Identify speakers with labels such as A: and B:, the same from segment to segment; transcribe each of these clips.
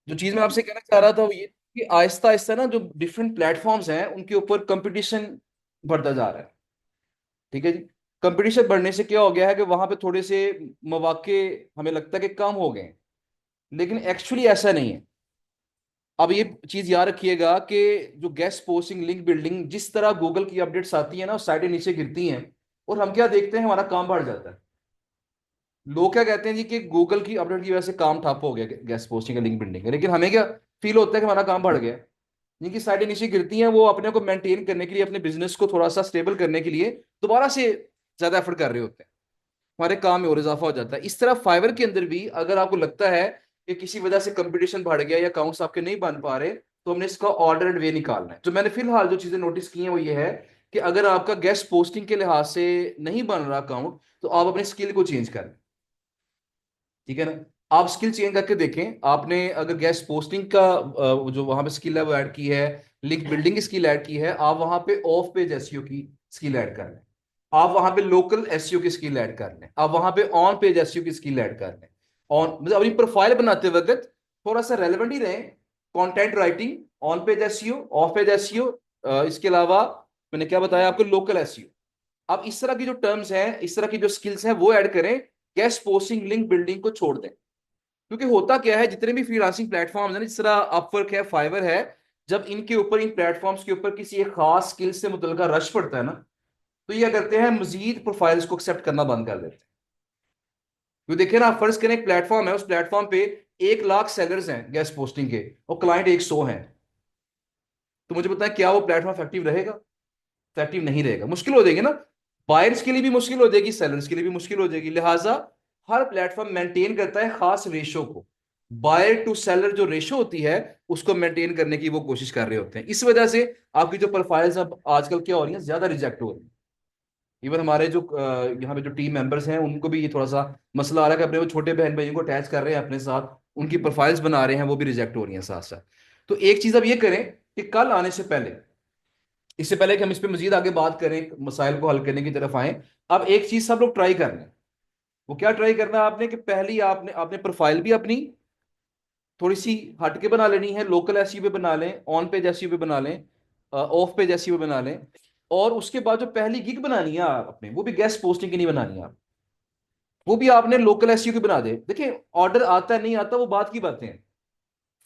A: जो चीज मैं आपसे कहना चाह रहा था वो ये कि आहिस्ता आहिस्ता ना जो डिफरेंट प्लेटफॉर्म्स हैं उनके ऊपर कंपटीशन बढ़ता जा रहा है। ठीक है जी। कंपटीशन बढ़ने से क्या हो गया है कि वहां पे थोड़े से मौके हमें लगता है कि कम हो गए हैं, लेकिन एक्चुअली ऐसा नहीं है। अब ये चीज याद रखिएगा कि जो गेस्ट पोस्टिंग लिंक बिल्डिंग जिस तरह गूगल की अपडेट्स आती है ना, साइटें नीचे गिरती हैं और हम क्या देखते हैं, हमारा काम बढ़ जाता है। लोग क्या कहते हैं जी कि गूगल की अपडेट की वजह से काम ठप हो गया गेस्ट पोस्टिंग का लिंक बिल्डिंग का, लेकिन हमें क्या फील होता है कि हमारा काम बढ़ गया। जिनकी साइटें नीचे गिरती हैं वो अपने को मेंटेन करने के लिए, अपने बिजनेस को थोड़ा सा स्टेबल करने के लिए दोबारा से ज्यादा एफर्ट कर रहे होते हैं। हमारे काम में और इजाफा हो जाता है। इस तरह फाइवर के अंदर भी अगर आपको लगता है कि किसी वजह से कंपटीशन बढ़ गया या अकाउंट्स आपके नहीं बन पा रहे, तो हमने इसका ऑर्डर एंड वे निकालना है। जो मैंने फिलहाल जो चीजें नोटिस की हैं वो ये है कि अगर आपका गेस्ट पोस्टिंग के लिहाज से नहीं बन रहा अकाउंट, तो आप अपने स्किल को चेंज करें। ठीक है ना। आप स्किल चेंज करके देखें। आपने अगर गेस्ट पोस्टिंग का जो वहां पे स्किल है वो ऐड की है, लिंक बिल्डिंग की स्किल ऐड की है, आप वहां पे ऑफ पेज एसईओ की स्किल ऐड कर लें। आप वहां पे लोकल एसईओ की स्किल ऐड कर लें। आप वहां पे ऑन पेज एसईओ की स्किल ऐड कर लें। ऑन मतलब अपनी प्रोफाइल बनाते वक्त थोड़ा सा रेलेवेंट ही रहे। Content writing, on page SEO, of page SEO, इसके अलावा मैंने क्या बताया आपको, लोकल एसईओ। आप इस तरह की जो टर्म्स हैं, इस तरह की जो स्किल्स हैं वो ऐड करें। गेस्ट पोस्टिंग लिंक बिल्डिंग को छोड़ दें। क्योंकि होता क्या है, जितने भी फ्रीलांसिंग प्लेटफॉर्म्स हैं ना, जिस तरह अपवर्क है, फाइवर है, जब इनके ऊपर, इन प्लेटफॉर्म्स के ऊपर किसी एक खास स्किल से मुतल्लिका रश पड़ता है ना, तो ये क्या करते हैं, मजीद प्रोफाइल्स को एक्सेप्ट करना बंद कर देते हैं। क्योंकि देखिए ना, आप फर्ज करें एक प्लेटफॉर्म है, उस प्लेटफॉर्म पे 1 लाख सेलर्स हैं गेस्ट पोस्टिंग के और क्लाइंट 100 हैं, तो मुझे पता है क्या वो प्लेटफॉर्म इफेक्टिव रहेगा? इफेक्टिव नहीं रहेगा, मुश्किल हो जाएगी ना। बायर्स के लिए भी मुश्किल हो जाएगी, सेलर्स के लिए भी मुश्किल हो जाएगी। लिहाजा हर प्लेटफॉर्म मेंटेन करता है खास रेशो को। बायर टू सेलर जो रेशो होती है, उसको मेंटेन करने की वो कोशिश कर रहे होते हैं। इस वजह से आपकी जो प्रोफाइल्स अब आजकल क्या हो रही हैं, ज्यादा रिजेक्ट हो रही हैं। इवन हमारे जो यहाँ पे जो टीम मेंबर्स हैं उनको भी ये थोड़ा सा मसला आ रहा है कि अपने वो छोटे बहन भाइयों को अटैच कर रहे हैं अपने साथ, उनकी प्रोफाइल्स बना रहे हैं, वो भी रिजेक्ट हो रही हैं साथ साथ। तो एक चीज अब ये करें कि कल आने से पहले, इससे पहले कि हम इस पे मजीद आगे बात करें, मसाइल को हल करने की तरफ आए, अब एक चीज सब लोग ट्राई कर लें। वो क्या ट्राई करना है आपने, कि पहली आपने आपने प्रोफाइल भी अपनी थोड़ी सी हटके बना लेनी है। लोकल एसईओ पे बना लें, ऑन पेज एसईओ पे बना लें, ऑफ पेज एसईओ पे बना लें। और उसके बाद जो पहली गिग बनानी है आप अपने, वो भी गेस्ट पोस्टिंग की नहीं बनानी है आप, वो भी आपने लोकल एसईओ की बना दे। देखिए, ऑर्डर आता है नहीं आता वो बात की बातें हैं।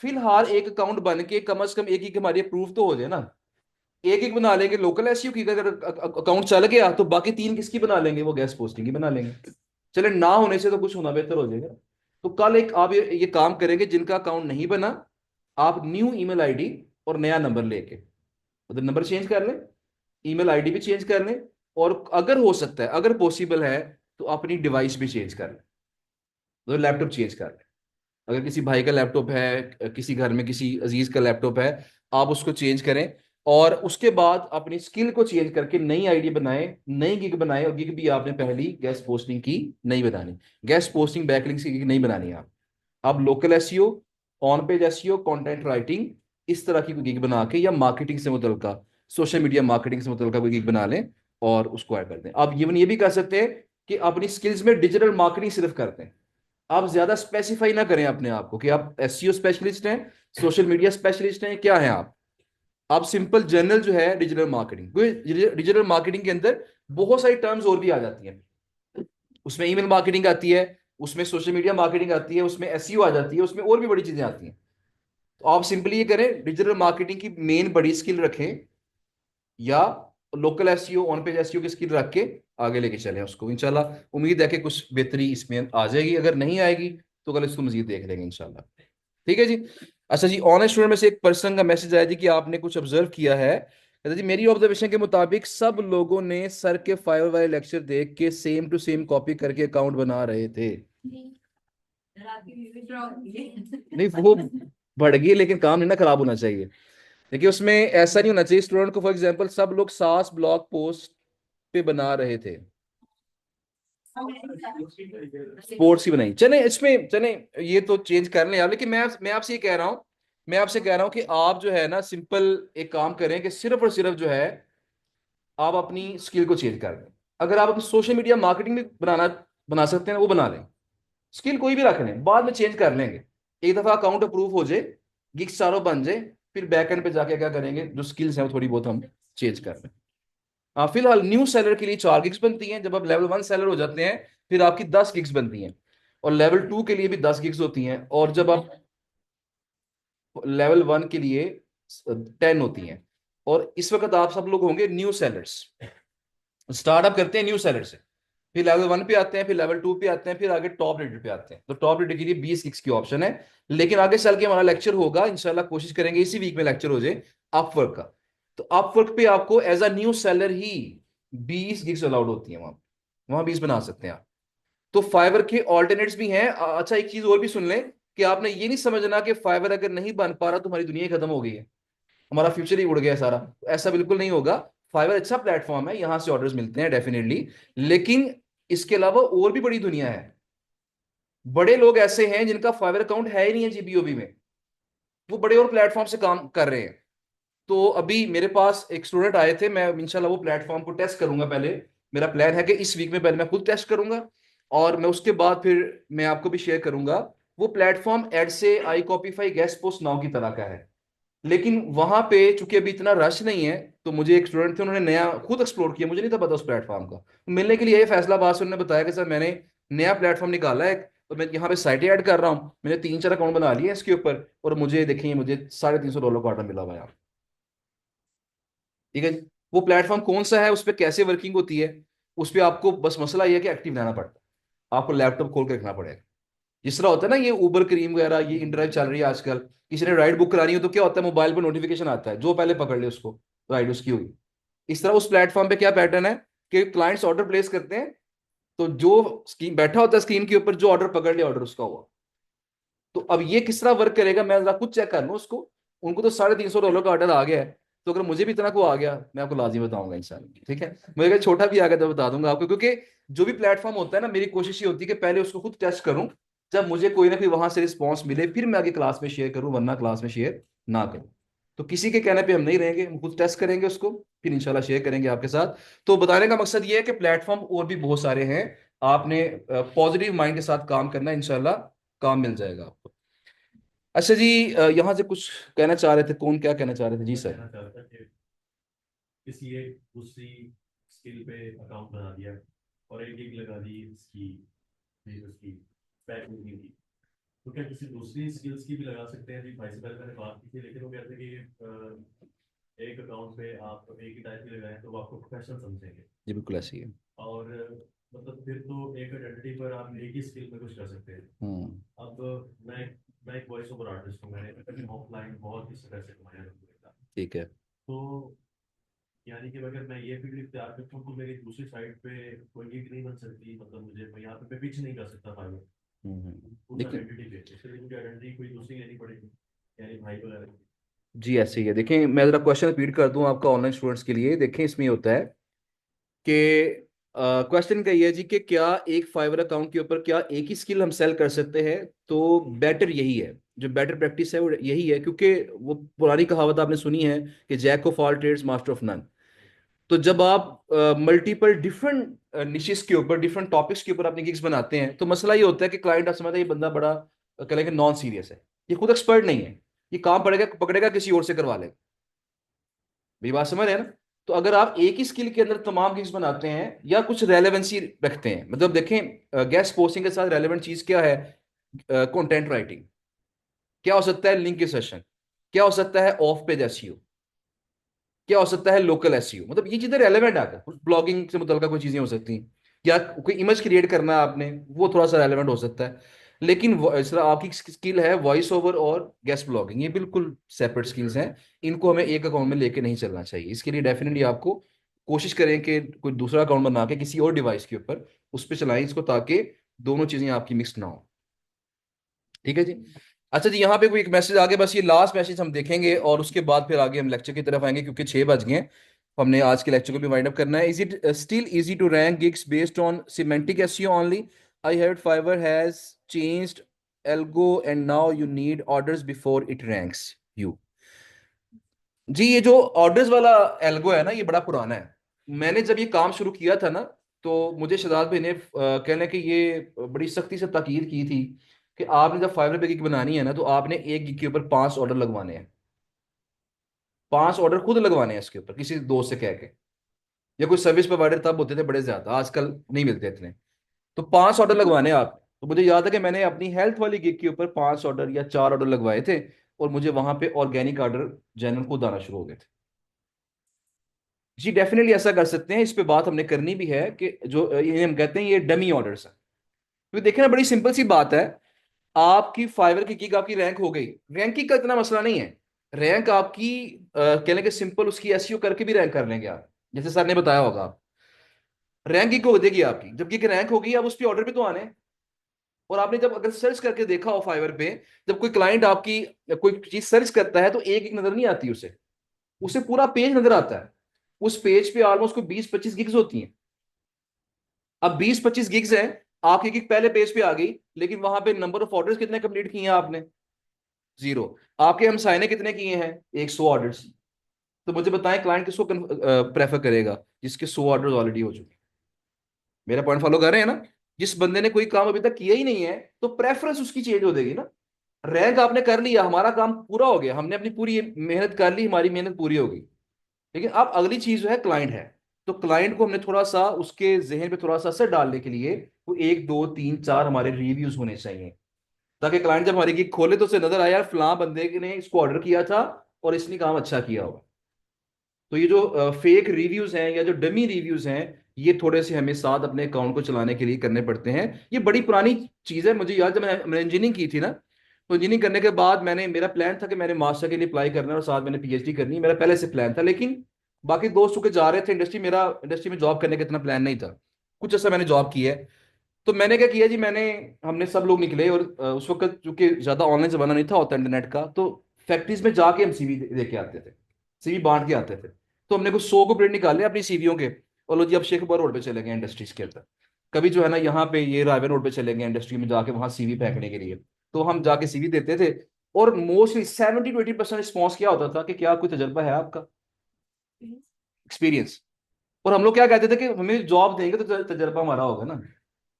A: फिलहाल एक अकाउंट बन के कम से कम एक ही हमारी अप्रूव तो हो जाए ना। एक एक बना लेंगे लोकल एसईओ की, अगर अकाउंट चल गया तो बाकी 3 किसकी बना लेंगे, वो गेस्ट पोस्टिंग की बना लेंगे। चले ना होने से तो कुछ होना बेहतर हो जाएगा। तो कल एक आप ये काम करेंगे, जिनका अकाउंट नहीं बना, आप न्यू ईमेल आईडी और नया नंबर लेके, मतलब नंबर चेंज कर लें, ईमेल आईडी भी चेंज कर लें, और अगर हो सकता है, अगर पॉसिबल है, तो अपनी डिवाइस भी चेंज कर लें, तो लैपटॉप चेंज कर लें। अगर किसी भाई का लैपटॉप है, किसी घर में किसी अजीज का लैपटॉप है, आप उसको चेंज करें। और उसके बाद अपनी स्किल को चेंज करके नई आईडी बनाएं, नई गिग बनाएं। और गिग भी आपने पहली गेस्ट पोस्टिंग की नहीं बनानी, गेस्ट पोस्टिंग बैकलिंक्स की गिग नहीं बनानी। आप local SEO, on page SEO, content writing, इस तरह की कोई गिग बना के, या मार्केटिंग से मुतल्लिका, सोशल मीडिया मार्केटिंग से मुतल्लिका कोई गिग बना लें और उसको ऐड कर दें। आप इवन ये भी कर सकते हैं कि अपनी स्किल्स में डिजिटल मार्केटिंग सिर्फ करते हैं। आप ज्यादा स्पेसिफाई ना करें अपने आप को कि आप एसईओ स्पेशलिस्ट हैं, सोशल मीडिया स्पेशलिस्ट हैं, क्या हैं आप सिंपल जनरल जो है डिजिटल मार्केटिंग। डिजिटल मार्केटिंग के अंदर बहुत सारी टर्म्स और भी आ जाती हैं। उसमें ईमेल मार्केटिंग आती है, उसमें सोशल मीडिया मार्केटिंग आती है, उसमें एसईओ आ जाती है, उसमें और भी बड़ी चीजें आती हैं। तो आप सिंपली ये करें, डिजिटल मार्केटिंग की मेन बड़ी स्किल रखें, या local SEO, on page SEO की स्किल रख के आगे लेके चलें उसको। इंशाल्लाह उम्मीद है कि कुछ बेहतरी इसमें आ जाएगी। अगर नहीं आएगी तो कल इसको मजीद देख लेंगे इंशाल्लाह। ठीक है जी। अच्छा जी, ऑनलाइन स्टूडेंट में से एक पर्सन का मैसेज आया जी कि आपने कुछ ऑब्जर्व किया है। कहते जी, मेरी ऑब्जर्वेशन के मुताबिक सब लोगों ने सर के फाइव वाले लेक्चर देख के सेम टू सेम कॉपी करके अकाउंट बना रहे थे। नहीं, वो बढ़ गई, लेकिन काम नहीं ना खराब होना चाहिए। देखिए, उसमें ऐसा नहीं होना चाहिए स्टूडेंट को, फॉर एग्जांपल सब लोग सास ब्लॉग पोस्ट पे बना रहे थे, स्पोर्ट्स की बनाई, चले इसमें चले, ये तो चेंज कर लें यार। लेकिन मैं आपसे ये कह रहा हूँ, मैं आपसे कह रहा हूँ कि आप जो है ना, सिंपल एक काम करें कि सिर्फ और सिर्फ जो है, आप अपनी स्किल को चेंज कर लें। अगर आप अपनी सोशल मीडिया मार्केटिंग भी बना सकते हैं, वो बना लें। स्किल कोई भी रख लें, बाद में चेंज कर लेंगे। एक दफा अकाउंट अप्रूव हो जाए, गिग्स चारों बन जाए, फिर बैक एंड पे जाके क्या करेंगे, जो स्किल्स हैं वो थोड़ी बहुत हम चेंज कर रहे हैं। हाँ, फिलहाल न्यू सेलर के लिए 4 गिग्स बनती हैं। जब आप लेवल 1 सेलर हो जाते हैं फिर आपकी 10 गिग्स बनती हैं, और लेवल 2 के लिए भी 10 गिग्स होती हैं, और जब आप लेवल 1 के लिए 10 होती हैं। और इस वक्त आप सब लोग होंगे न्यू सेलर्स। स्टार्टअप करते हैं न्यू सेलर से, फिर लेवल 1 पे आते हैं, फिर लेवल 2 पे आते हैं, फिर आगे टॉप रेटेड पे आते हैं। तो टॉप रेटेड के लिए 20 गिग्स की ऑप्शन है। लेकिन आगे चल के हमारा लेक्चर होगा इंशाल्लाह, कोशिश करेंगे इसी वीक में लेक्चर हो जाए अपवर्क का। तो अपवर्क पे आपको एज अ न्यू सेलर ही 20 गिग्स अलाउड होती है, वहां वहां 20 बना सकते हैं आप। तो फाइवर के ऑल्टरनेट्स भी हैं। अच्छा, एक चीज और भी सुन लें कि आपने ये नहीं समझना कि फाइवर अगर नहीं बन पा रहा तो हमारी दुनिया ही खत्म हो गई है, हमारा फ्यूचर ही उड़ गया सारा। ऐसा बिल्कुल नहीं होगा। फाइवर अच्छा प्लेटफॉर्म है, यहां से ऑर्डर्स मिलते हैं डेफिनेटली। लेकिन इसके अलावा और भी बड़ी दुनिया है। बड़े लोग ऐसे हैं जिनका फाइवर अकाउंट है ही नहीं है जीबीओबी में, वो बड़े और प्लेटफॉर्म से काम कर रहे हैं। तो अभी मेरे पास एक स्टूडेंट आए थे, मैं इंशाल्लाह वो प्लेटफॉर्म को टेस्ट करूंगा पहले। मेरा प्लान है कि इस वीक में पहले मैं खुद टेस्ट करूंगा, और मैं उसके बाद फिर मैं आपको भी शेयर करूंगा। वो प्लेटफॉर्म एड से आई कॉपीफाई गेस्ट पोस्ट नाउ की तरह का है। लेकिन वहां पे चूंकि अभी इतना रश नहीं है, तो मुझे एक स्टूडेंट थे, उन्होंने नया खुद एक्सप्लोर किया, मुझे नहीं था पता उस प्लेटफॉर्म का। मिलने के लिए ये फैसलाबाद से उन्होंने बताया कि सर मैंने नया प्लेटफॉर्म निकाला है, तो मैं यहाँ पे साइट ऐड कर रहा हूँ, मैंने 3-4 अकाउंट बना लिए इसके ऊपर, और मुझे देखिए मुझे $350 का ऑर्डर मिला हुआ है। ठीक है जी। वो प्लेटफॉर्म कौन सा है, उस पर कैसे वर्किंग होती है, उस पर आपको बस मसला ये है कि एक्टिव रहना पड़ता है, आपको लैपटॉप खोल के रखना पड़ेगा। जिस तरह होता है ना, ये उबर क्रीम वगैरह, ये इनड्राइव चल रही है आजकल, किसी ने राइड बुक करानी हो तो क्या होता है, मोबाइल पर नोटिफिकेशन आता है, जो पहले पकड़ ले उसको, राइड उसकी हुई। इस तरह उस प्लेटफॉर्म पे क्या पैटर्न है कि क्लाइंट्स ऑर्डर प्लेस करते हैं, तो जो स्क्रीन बैठा होता है स्क्रीन के ऊपर, जो ऑर्डर पकड़ लिया ऑर्डर उसका हुआ। तो अब ये किस तरह वर्क करेगा, मैं जरा खुद चेक कर लूँ उसको। उनको तो $350 का ऑर्डर आ गया है, तो अगर मुझे भी इतना को आ गया, मैं आपको लाजिम बताऊंगा इंसान। ठीक है, मुझे अगर छोटा भी आ गया तो बता दूंगा आपको, क्योंकि जो भी प्लेटफॉर्म होता है ना, मेरी कोशिश ये होती है कि पहले उसको खुद टेस्ट करूं, जब मुझे कोई ना कोई वहां से रिस्पॉन्स मिले फिर मैं आगे क्लास में शेयर करूं, वरना क्लास में शेयर ना करूं। तो किसी के कहने पे हम नहीं रहेंगे, हम खुद टेस्ट करेंगे उसको, फिर इंशाल्लाह शेयर करेंगे आपके साथ। तो बताने का मकसद ये है कि प्लेटफॉर्म और भी बहुत सारे हैं, आपने पॉजिटिव माइंड के साथ काम करना है, इंशाल्लाह काम मिल जाएगा आपको। अच्छा जी, यहाँ से कुछ कहना चाह रहे थे, कौन क्या कहना चाह रहे थे जी
B: मैं
A: सर?
B: कहना चाहता कि किसी एक दूसरी स्किल पे अकाउंट बना दिया और एक गिग लगा दी इसकी, फिर उसकी बैक लिंकिंग की, तो क्या किसी दूसरी स्किल्स की भी लगा सकते हैं? अभी भाई से पहले मैंने बात की थी, लेकिन वो कहते हैं कि एक अकाउंट पे आप एक ही टाइप की लगाएं तो वो आपको प्रोफेशनल समझेंगे।
A: जी बिल्कुल ऐसी है।
B: और मतलब फिर तो एक आइडेंटिटी पर आप एक ही स्किल में कुछ कर सकते हैं।
A: हम्म।
B: अब मैं एक वॉइस ओवर आर्टिस्ट हूँ, मैंने ऑफलाइन बहुत ही पैसे कमाए हैं अलहमदुलिल्लाह।
A: ठीक है।
B: तो यानी कि अगर मैं ये फील्ड इख्तियार करता हूँ तो मेरी दूसरी साइड पे कोई गिग नहीं बन सकती, मतलब मुझे मैं यहाँ पे मैं पिच नहीं कर सकता फाइवर उस
A: देखिए,
B: आइडेंटिटी पे, उसके लिए मुझे आइडेंटिटी कोई दूसरी लेनी पड़ेगी, यानी भाई वगैरह की।
A: जी ऐसे ही है। देखिए, मैं जरा क्वेश्चन रिपीट कर दूं आपका ऑनलाइन स्टूडेंट्स के लिए। देखें, इसमें ये होता है कि क्वेश्चन का ये है जी कि क्या एक फाइवर अकाउंट के ऊपर क्या एक ही स्किल हम सेल कर सकते हैं? तो बेटर यही है, जो बेटर प्रैक्टिस है वो यही है, क्योंकि वो पुरानी कहावत आपने सुनी है कि jack of all trades master of none. तो जब आप मल्टीपल डिफरेंट निशेस के ऊपर, डिफरेंट टॉपिक्स के ऊपर अपने गिग्स बनाते हैं, तो मसला ये होता है कि क्लाइंट आप समझते हैं ये बंदा बड़ा कह लेंगे नॉन सीरियस है, ये खुद एक्सपर्ट नहीं है, ये काम पड़ेगा पकड़ेगा किसी और से करवा लेगा। मेरी बात समझ रहे हैं ना? तो अगर आप एक ही स्किल के अंदर तमाम गिग्स बनाते हैं या कुछ रेलेवेंसी रखते हैं, मतलब देखें गेस्ट पोस्टिंग के साथ रेलेवेंट चीज क्या है, कंटेंट राइटिंग, क्या हो सकता है लिंक सेशन, क्या हो सकता है ऑफ पेज एसईओ, क्या हो सकता है लोकल एसईओ, मतलब ये चीजें रेलेवेंट आकर ब्लॉगिंग से मुतल्लिक़ कोई चीजें हो सकती हैं, या कोई इमेज क्रिएट करना है आपने, वो थोड़ा सा रेलेवेंट हो सकता है। लेकिन इस तरह आपकी स्किल है वॉइस ओवर और गेस्ट ब्लॉगिंग, ये बिल्कुल सेपरेट स्किल्स हैं। इनको हमें एक अकाउंट में लेके नहीं चलना चाहिए। इसके लिए डेफिनेटली आपको कोशिश करें कि कोई दूसरा अकाउंट बना के किसी और डिवाइस के ऊपर उस पर चलाएं इसको, ताकि दोनों चीजें आपकी मिक्स ना हो। ठीक है जी। अच्छा जी, यहाँ पे कोई एक मैसेज आगे, बस ये लास्ट मैसेज हम देखेंगे और उसके बाद फिर आगे हम लेक्चर की तरफ आएंगे, क्योंकि 6 बज गए हैं। हमने आज के लेक्चर को भी वाइंड अप करना है। Is it still easy to rank gigs based on semantic SEO only? I heard Fiverr has changed algo and now you need orders before it ranks you. जी, ये जो ऑर्डर्स वाला algo है ना, ये बड़ा पुराना है। मैंने जब ये काम शुरू किया था ना, तो मुझे शहजाद भाई ने कहने कि ये बड़ी सख्ती से ताकीद की थी कि आपने जब फाइवर पे गिग बनानी है ना, तो आपने एक गिग के ऊपर 5 ऑर्डर लगवाने हैं। 5 ऑर्डर खुद लगवाने हैं इसके ऊपर, किसी दोस्त से कह के। या कोई सर्विस प्रोवाइडर तब होते थे बड़े ज्यादा, आजकल नहीं मिलते इतने। तो 5 ऑर्डर लगवाने हैं आप। तो मुझे याद है कि मैंने अपनी हेल्थ वाली गिग के ऊपर 5 ऑर्डर या 4 ऑर्डर लगवाए थे। और मुझे वहां पे ऑर्गेनिक ऑर्डर जनरल खुद आना शुरू हो गए थे। जी डेफिनेटली ऐसा कर सकते हैं, इस पे बात हमने करनी भी है कि जो ये हम कहते हैं ये डमी ऑर्डर्स है। क्योंकि देखिए ना, बड़ी सिंपल सी बात है। आपकी फाइवर की गिग आपकी रैंक हो गई। रैंकिंग का इतना मसला नहीं है। रैंक आपकी कह लेंगे सिंपल, उसकी एसईओ करके भी रैंक कर लेंगे आप, जैसे सर ने बताया होगा। रैंक गिग हो देगी आपकी, जब गिग रैंक होगी अब उस पर ऑर्डर भी तो आने हैं। और आपने जब अगर सर्च करके देखा हो फाइवर पे, जब कोई क्लाइंट आपकी कोई चीज सर्च करता है तो एक एक नजर नहीं आती उसे। उसे पूरा पेज नजर आता है। उस पेज पे ऑलमोस्ट कोई 20-25 गिग्स होती हैं। अब 20-25 गिग्स हैं। आपकी गिग पहले पेज पे आ गई, लेकिन वहां पे नंबर ऑफ ऑर्डर्स कितने कंप्लीट किए हैं आपने? 0। आपके हमसाय ने कितने किए हैं? 100 ऑर्डर्स। तो मुझे बताएं, क्लाइंट किसको प्रेफर करेगा? जिसके 100 ऑर्डर्स ऑलरेडी हो चुके हैं। मेरा पॉइंट फॉलो कर रहे हैं ना? जिस बंदे ने कोई काम अभी तक किया ही नहीं है, तो प्रेफरेंस उसकी चेंज हो जाएगी ना। रैंक आपने कर लिया, हमारा काम पूरा हो गया, हमने अपनी पूरी मेहनत कर ली, हमारी मेहनत पूरी हो गई। लेकिन अब अगली चीज जो है क्लाइंट है। तो क्लाइंट को हमने थोड़ा सा उसके जहन पे थोड़ा सा असर डालने के लिए वो 1 2 3 4 हमारे रिव्यूज होने चाहिए। ताकि क्लाइंट जब हमारी गिग खोले तो उसे नजर आया, यार फलां बंदे ने इसको ऑर्डर किया था और इसने काम अच्छा किया होगा। तो ये जो फेक रिव्यूज हैं या जो डमी रिव्यूज हैं, ये थोड़े से हमें साथ अपने अकाउंट को चलाने के लिए करने पड़ते हैं। ये बड़ी पुरानी चीज है। मुझे याद, जब मैंने इंजीनियरिंग की थी ना, तो इंजीनियरिंग करने के बाद मेरा प्लान था कि मैंने मास्टर के लिए अप्लाई करना है और साथ मैंने पीएचडी करनी है, मेरा पहले से प्लान था। लेकिन बाकी दोस्त चूंकि जा रहे थे इंडस्ट्री, मेरा इंडस्ट्री में जॉब करने का इतना प्लान नहीं था। कुछ ऐसा मैंने जॉब की है। तो मैंने क्या किया जी, हमने सब लोग निकले और उस वक्त चूंकि ज्यादा ऑनलाइन जमाना नहीं था होता इंटरनेट का, तो फैक्ट्रीज में जाके हम सीवी दे के आते थे। सीवी बांट के आते थे। तो हमने कुछ 100 को प्रिंट निकाले अपनी सीवीओं के। और लो जी, अब शेखपुरा रोड पे चले गए इंडस्ट्रीज के अंदर। कभी जो है ना, यहाँ पे ये रायवे रोड पे चले गए इंडस्ट्री में जाके वहां सीवी फेंकने के लिए। तो हम जाके सीवी देते थे। और मोस्टली 70 to 80% रिस्पॉन्स क्या होता था कि क्या कोई तजर्बा है आपका, एक्सपीरियंस। और हम लोग क्या कहते थे कि हमें जॉब देंगे तो तजर्बा हमारा होगा ना।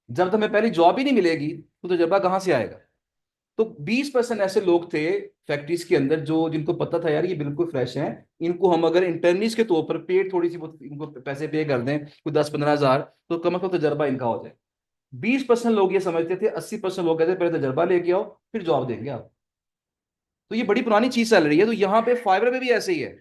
A: जब तक हमें पहली जॉब ही नहीं मिलेगी तो तजर्बा कहाँ से आएगा? तो 20% ऐसे लोग थे फैक्ट्रीज के अंदर जो जिनको पता था यार ये बिल्कुल फ्रेश हैं। इनको हम अगर इंटर्निस के तौर पर पेड थोड़ी सी बहुत इनको पैसे पे कर दें, कोई 10-15 हजार, तो कम से कम तजर्बा इनका हो जाए। 20% लोग ये समझते थे, 80% लोग कहते थे पहले तजर्बा लेके आओ फिर जॉब देंगे आप। तो ये बड़ी पुरानी चीज चल रही है। तो यहाँ पे फाइबर पे भी ऐसे ही है।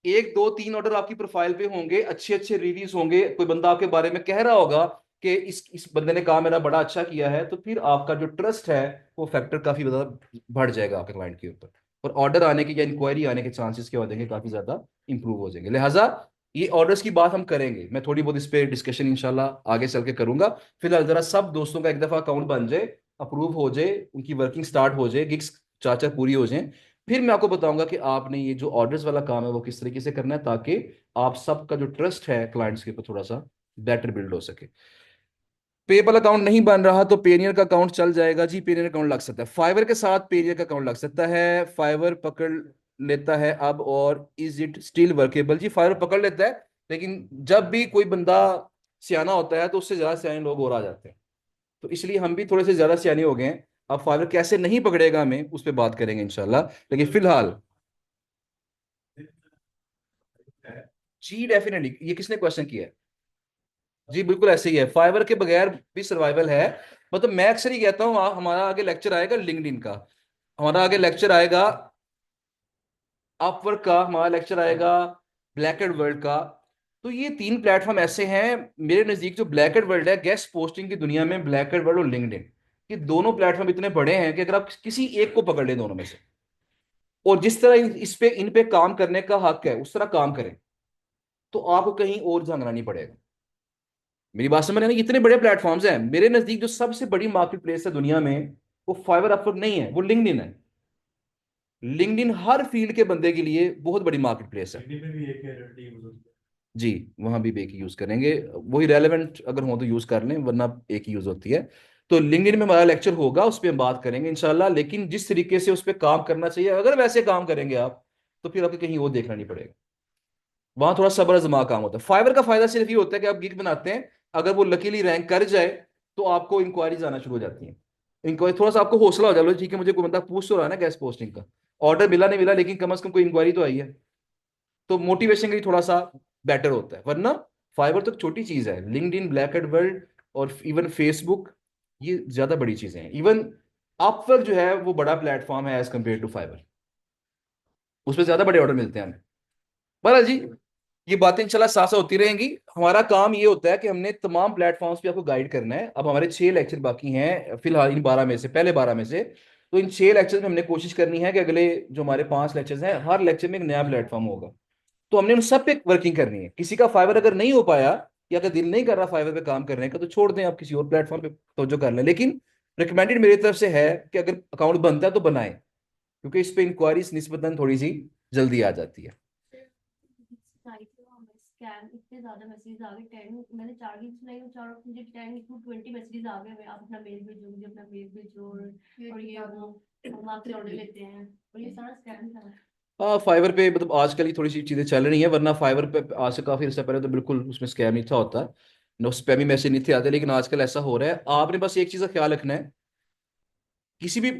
A: 1 2 3 ऑर्डर आपकी प्रोफाइल पे होंगे, अच्छे अच्छे रिव्यूज होंगे, कोई बंदा आपके बारे में कह रहा होगा कि इस बंदे ने काम मेरा बड़ा अच्छा किया है, तो फिर आपका जो ट्रस्ट है वो फैक्टर काफी ज्यादा बढ़ जाएगा आपके क्लाइंट के ऊपर। और ऑर्डर आने के या इंक्वायरी आने के चांसेस क्या हो जाएंगे, काफी ज्यादा इंप्रूव हो जाएंगे। लिहाजा ये ऑर्डर्स की बात हम करेंगे, मैं थोड़ी बहुत इस पे डिस्कशन इंशाल्लाह आगे चल के करूंगा। फिलहाल जरा सब दोस्तों का एक दफा अकाउंट बन जाए, अप्रूव हो जाए, उनकी वर्किंग स्टार्ट हो जाए, गिग्स 4 4 पूरी हो जाए। फिर मैं आपको बताऊंगा कि आपने ये जो ऑर्डर्स वाला काम है वो किस तरीके से करना है, ताकि आप सबका जो ट्रस्ट है क्लाइंट्स के ऊपर थोड़ा सा बेटर बिल्ड हो सके। पेपल अकाउंट नहीं बन रहा तो पेनियर का अकाउंट चल जाएगा जी। पेनियर अकाउंट लग सकता है फाइवर के साथ, पेनियर का अकाउंट लग सकता है। फाइवर पकड़ लेता है अब, और इज इट स्टिल वर्केबल? जी फाइवर पकड़ लेता है, लेकिन जब भी कोई बंदा सियाना होता है तो उससे ज्यादा सियाने लोग और आ जाते हैं। तो इसलिए हम भी थोड़े से ज्यादा सियाने हो गए हैं। अब फाइवर कैसे नहीं पकड़ेगा हमें, उस पर बात करेंगे इंशाल्लाह। लेकिन फिलहाल जी डेफिनेटली, ये किसने क्वेश्चन किया है? जी बिल्कुल ऐसे ही है, फाइबर के बगैर भी सर्वाइवल है। मतलब मैं अक्सर ही कहता हूँ, हमारा आगे लेक्चर आएगा लिंक्डइन का, हमारा आगे लेक्चर आएगा अपवर्क का, हमारा लेक्चर आएगा ब्लैक एंड वर्ल्ड का। तो ये 3 प्लेटफॉर्म ऐसे हैं मेरे नजदीक। जो ब्लैक एंड वर्ल्ड है गेस्ट पोस्टिंग की दुनिया में, ब्लैक एंड वर्ल्ड और लिंक्डइन, ये दोनों प्लेटफॉर्म इतने बड़े हैं कि अगर आप किसी एक को पकड़ लें दोनों में से, और जिस तरह इन पे काम करने का हक है उस तरह काम करें, तो आपको कहीं और झांकना नहीं पड़ेगा। मेरी बात समझ रहे हैं ना? इतने बड़े प्लेटफॉर्म्स हैं मेरे नजदीक। जो सबसे बड़ी मार्केट प्लेस है दुनिया में, वो फाइवर अपवर्क नहीं है, वो लिंक्डइन है। लिंक्डइन हर फील्ड के बंदे के लिए बहुत बड़ी मार्केट प्लेस है।
B: हिंदी में भी एक है रट्टी यूज होती
A: जी, वहां भी एक ही यूज करेंगे। वही रेलेवेंट अगर हो तो यूज कर लें, वरना एक ही यूज होती है। तो लिंक्डइन में हमारा लेक्चर होगा, उस पर हम बात करेंगे इंशाल्लाह। लेकिन जिस तरीके से उस पर काम करना चाहिए, अगर वैसे काम करेंगे आप, तो फिर आपको कहीं और देखना नहीं पड़ेगा। वहां थोड़ा सब्र आजमा काम होता है। फाइवर का फायदा सिर्फ ये होता है कि आप गिग बनाते हैं, अगर वो लकीली रैंक कर जाए तो आपको इंक्वायरीज आना शुरू हो जाती हैं। इंक्वायरी थोड़ा सा आपको हौसला हो जाए, ठीक है मुझे कोई बंदा पूछ तो रहा है ना गैस पोस्टिंग का, ऑर्डर मिला नहीं मिला लेकिन कम से कम कोई इंक्वायरी तो आई है, तो मोटिवेशन के लिए थोड़ा सा बेटर होता है। वरना फाइवर तो छोटी चीज है, लिंक्डइन, ब्लैक एड वर्ल्ड और इवन फेसबुक, ये ज्यादा बड़ी चीजें हैं। इवन अपवर्क जो है वो बड़ा प्लेटफॉर्म है एज कम्पेयर टू फाइवर, उसमें ज्यादा बड़े ऑर्डर मिलते हैं हमें। बहरहाल जी, ये बातें इंशाल्लाह साथ साथ होती रहेंगी। हमारा काम ये होता है कि हमने तमाम प्लेटफॉर्म्स पे आपको गाइड करना है। अब हमारे 6 लेक्चर बाकी हैं फिलहाल, इन 12 में से, पहले 12 में से। तो इन 6 लेक्चर में हमने कोशिश करनी है कि अगले जो हमारे 5 लेक्चर्स हैं, हर लेक्चर में एक नया प्लेटफॉर्म होगा। तो हमने उन सब पे वर्किंग करनी है। किसी का फाइवर अगर नहीं हो पाया, या अगर दिल नहीं कर रहा फाइवर पे काम करने का, तो छोड़ दें, आप किसी और प्लेटफॉर्म पे तवज्जो कर लें। लेकिन रिकमेंडेड मेरी तरफ से है कि अगर अकाउंट बनता है तो बनाएं, क्योंकि इस पे इंक्वायरीज निस्बतन थोड़ी सी जल्दी आ जाती है।
C: स्कैम इतने ज्यादा मैसेज आ गए, 10 मैंने 4 रील्स बनाई और चारों मुझे 10 टू 20 मैसेज आ गए, आप अपना मेल भेजो, मुझे अपना मेल भेजो, और ये वो हम आपसे ऑर्डर लेते हैं, और ये सारा स्कैम था।
A: हाँ, फाइवर पे मतलब आजकल ही थोड़ी सी चीजें चल रही हैं, वरना फाइवर पे आज से काफी अर्सा पहले तो बिल्कुल उसमें स्कैम नहीं था होता, नो स्पैमी मैसेज नहीं थे आते। लेकिन आजकल ऐसा हो रहा है। आपने बस एक चीज का ख्याल रखना है,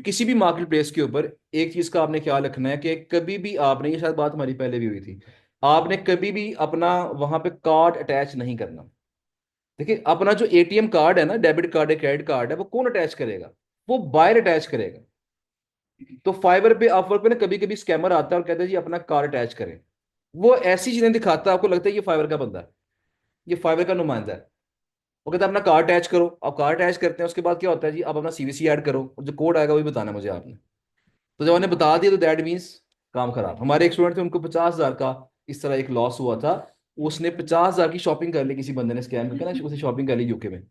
A: किसी भी मार्केट प्लेस के ऊपर एक चीज का आपने ख्याल रखना है कि कभी भी आपने, ये शायद बात हमारी पहले भी हुई थी, आपने कभी भी अपना वहां पे कार्ड अटैच नहीं करना। देखिए, अपना जो एटीएम कार्ड है ना, डेबिट कार्ड है, क्रेडिट कार्ड है, वो कौन अटैच करेगा? वो बायर अटैच करेगा। तो फाइबर पे, अपवर्क पे ना कभी कभी स्कैमर आता है और कहता है जी अपना कार्ड अटैच करें। वो ऐसी चीजें दिखाता है, आपको लगता है ये फाइबर का बंदा है, ये फाइबर का नुमाइंदा है। वो कहता है अपना कार्ड अटैच करो, आप कार्ड अटैच करते हैं, उसके बाद क्या होता है जी, आप अपना सीवीसी ऐड करो, और जो कोड आएगा वही बताना है मुझे आपने। तो जब उन्हें बता दिया तो दैट मीन्स काम खराब। हमारे एक स्टूडेंट थे, उनको 50,000 का इस तरह एक लॉस हुआ था। उसने 50,000 की शॉपिंग कर ली, किसी बंदे ने स्कैम करके ना उसे शॉपिंग कर ली यूके में,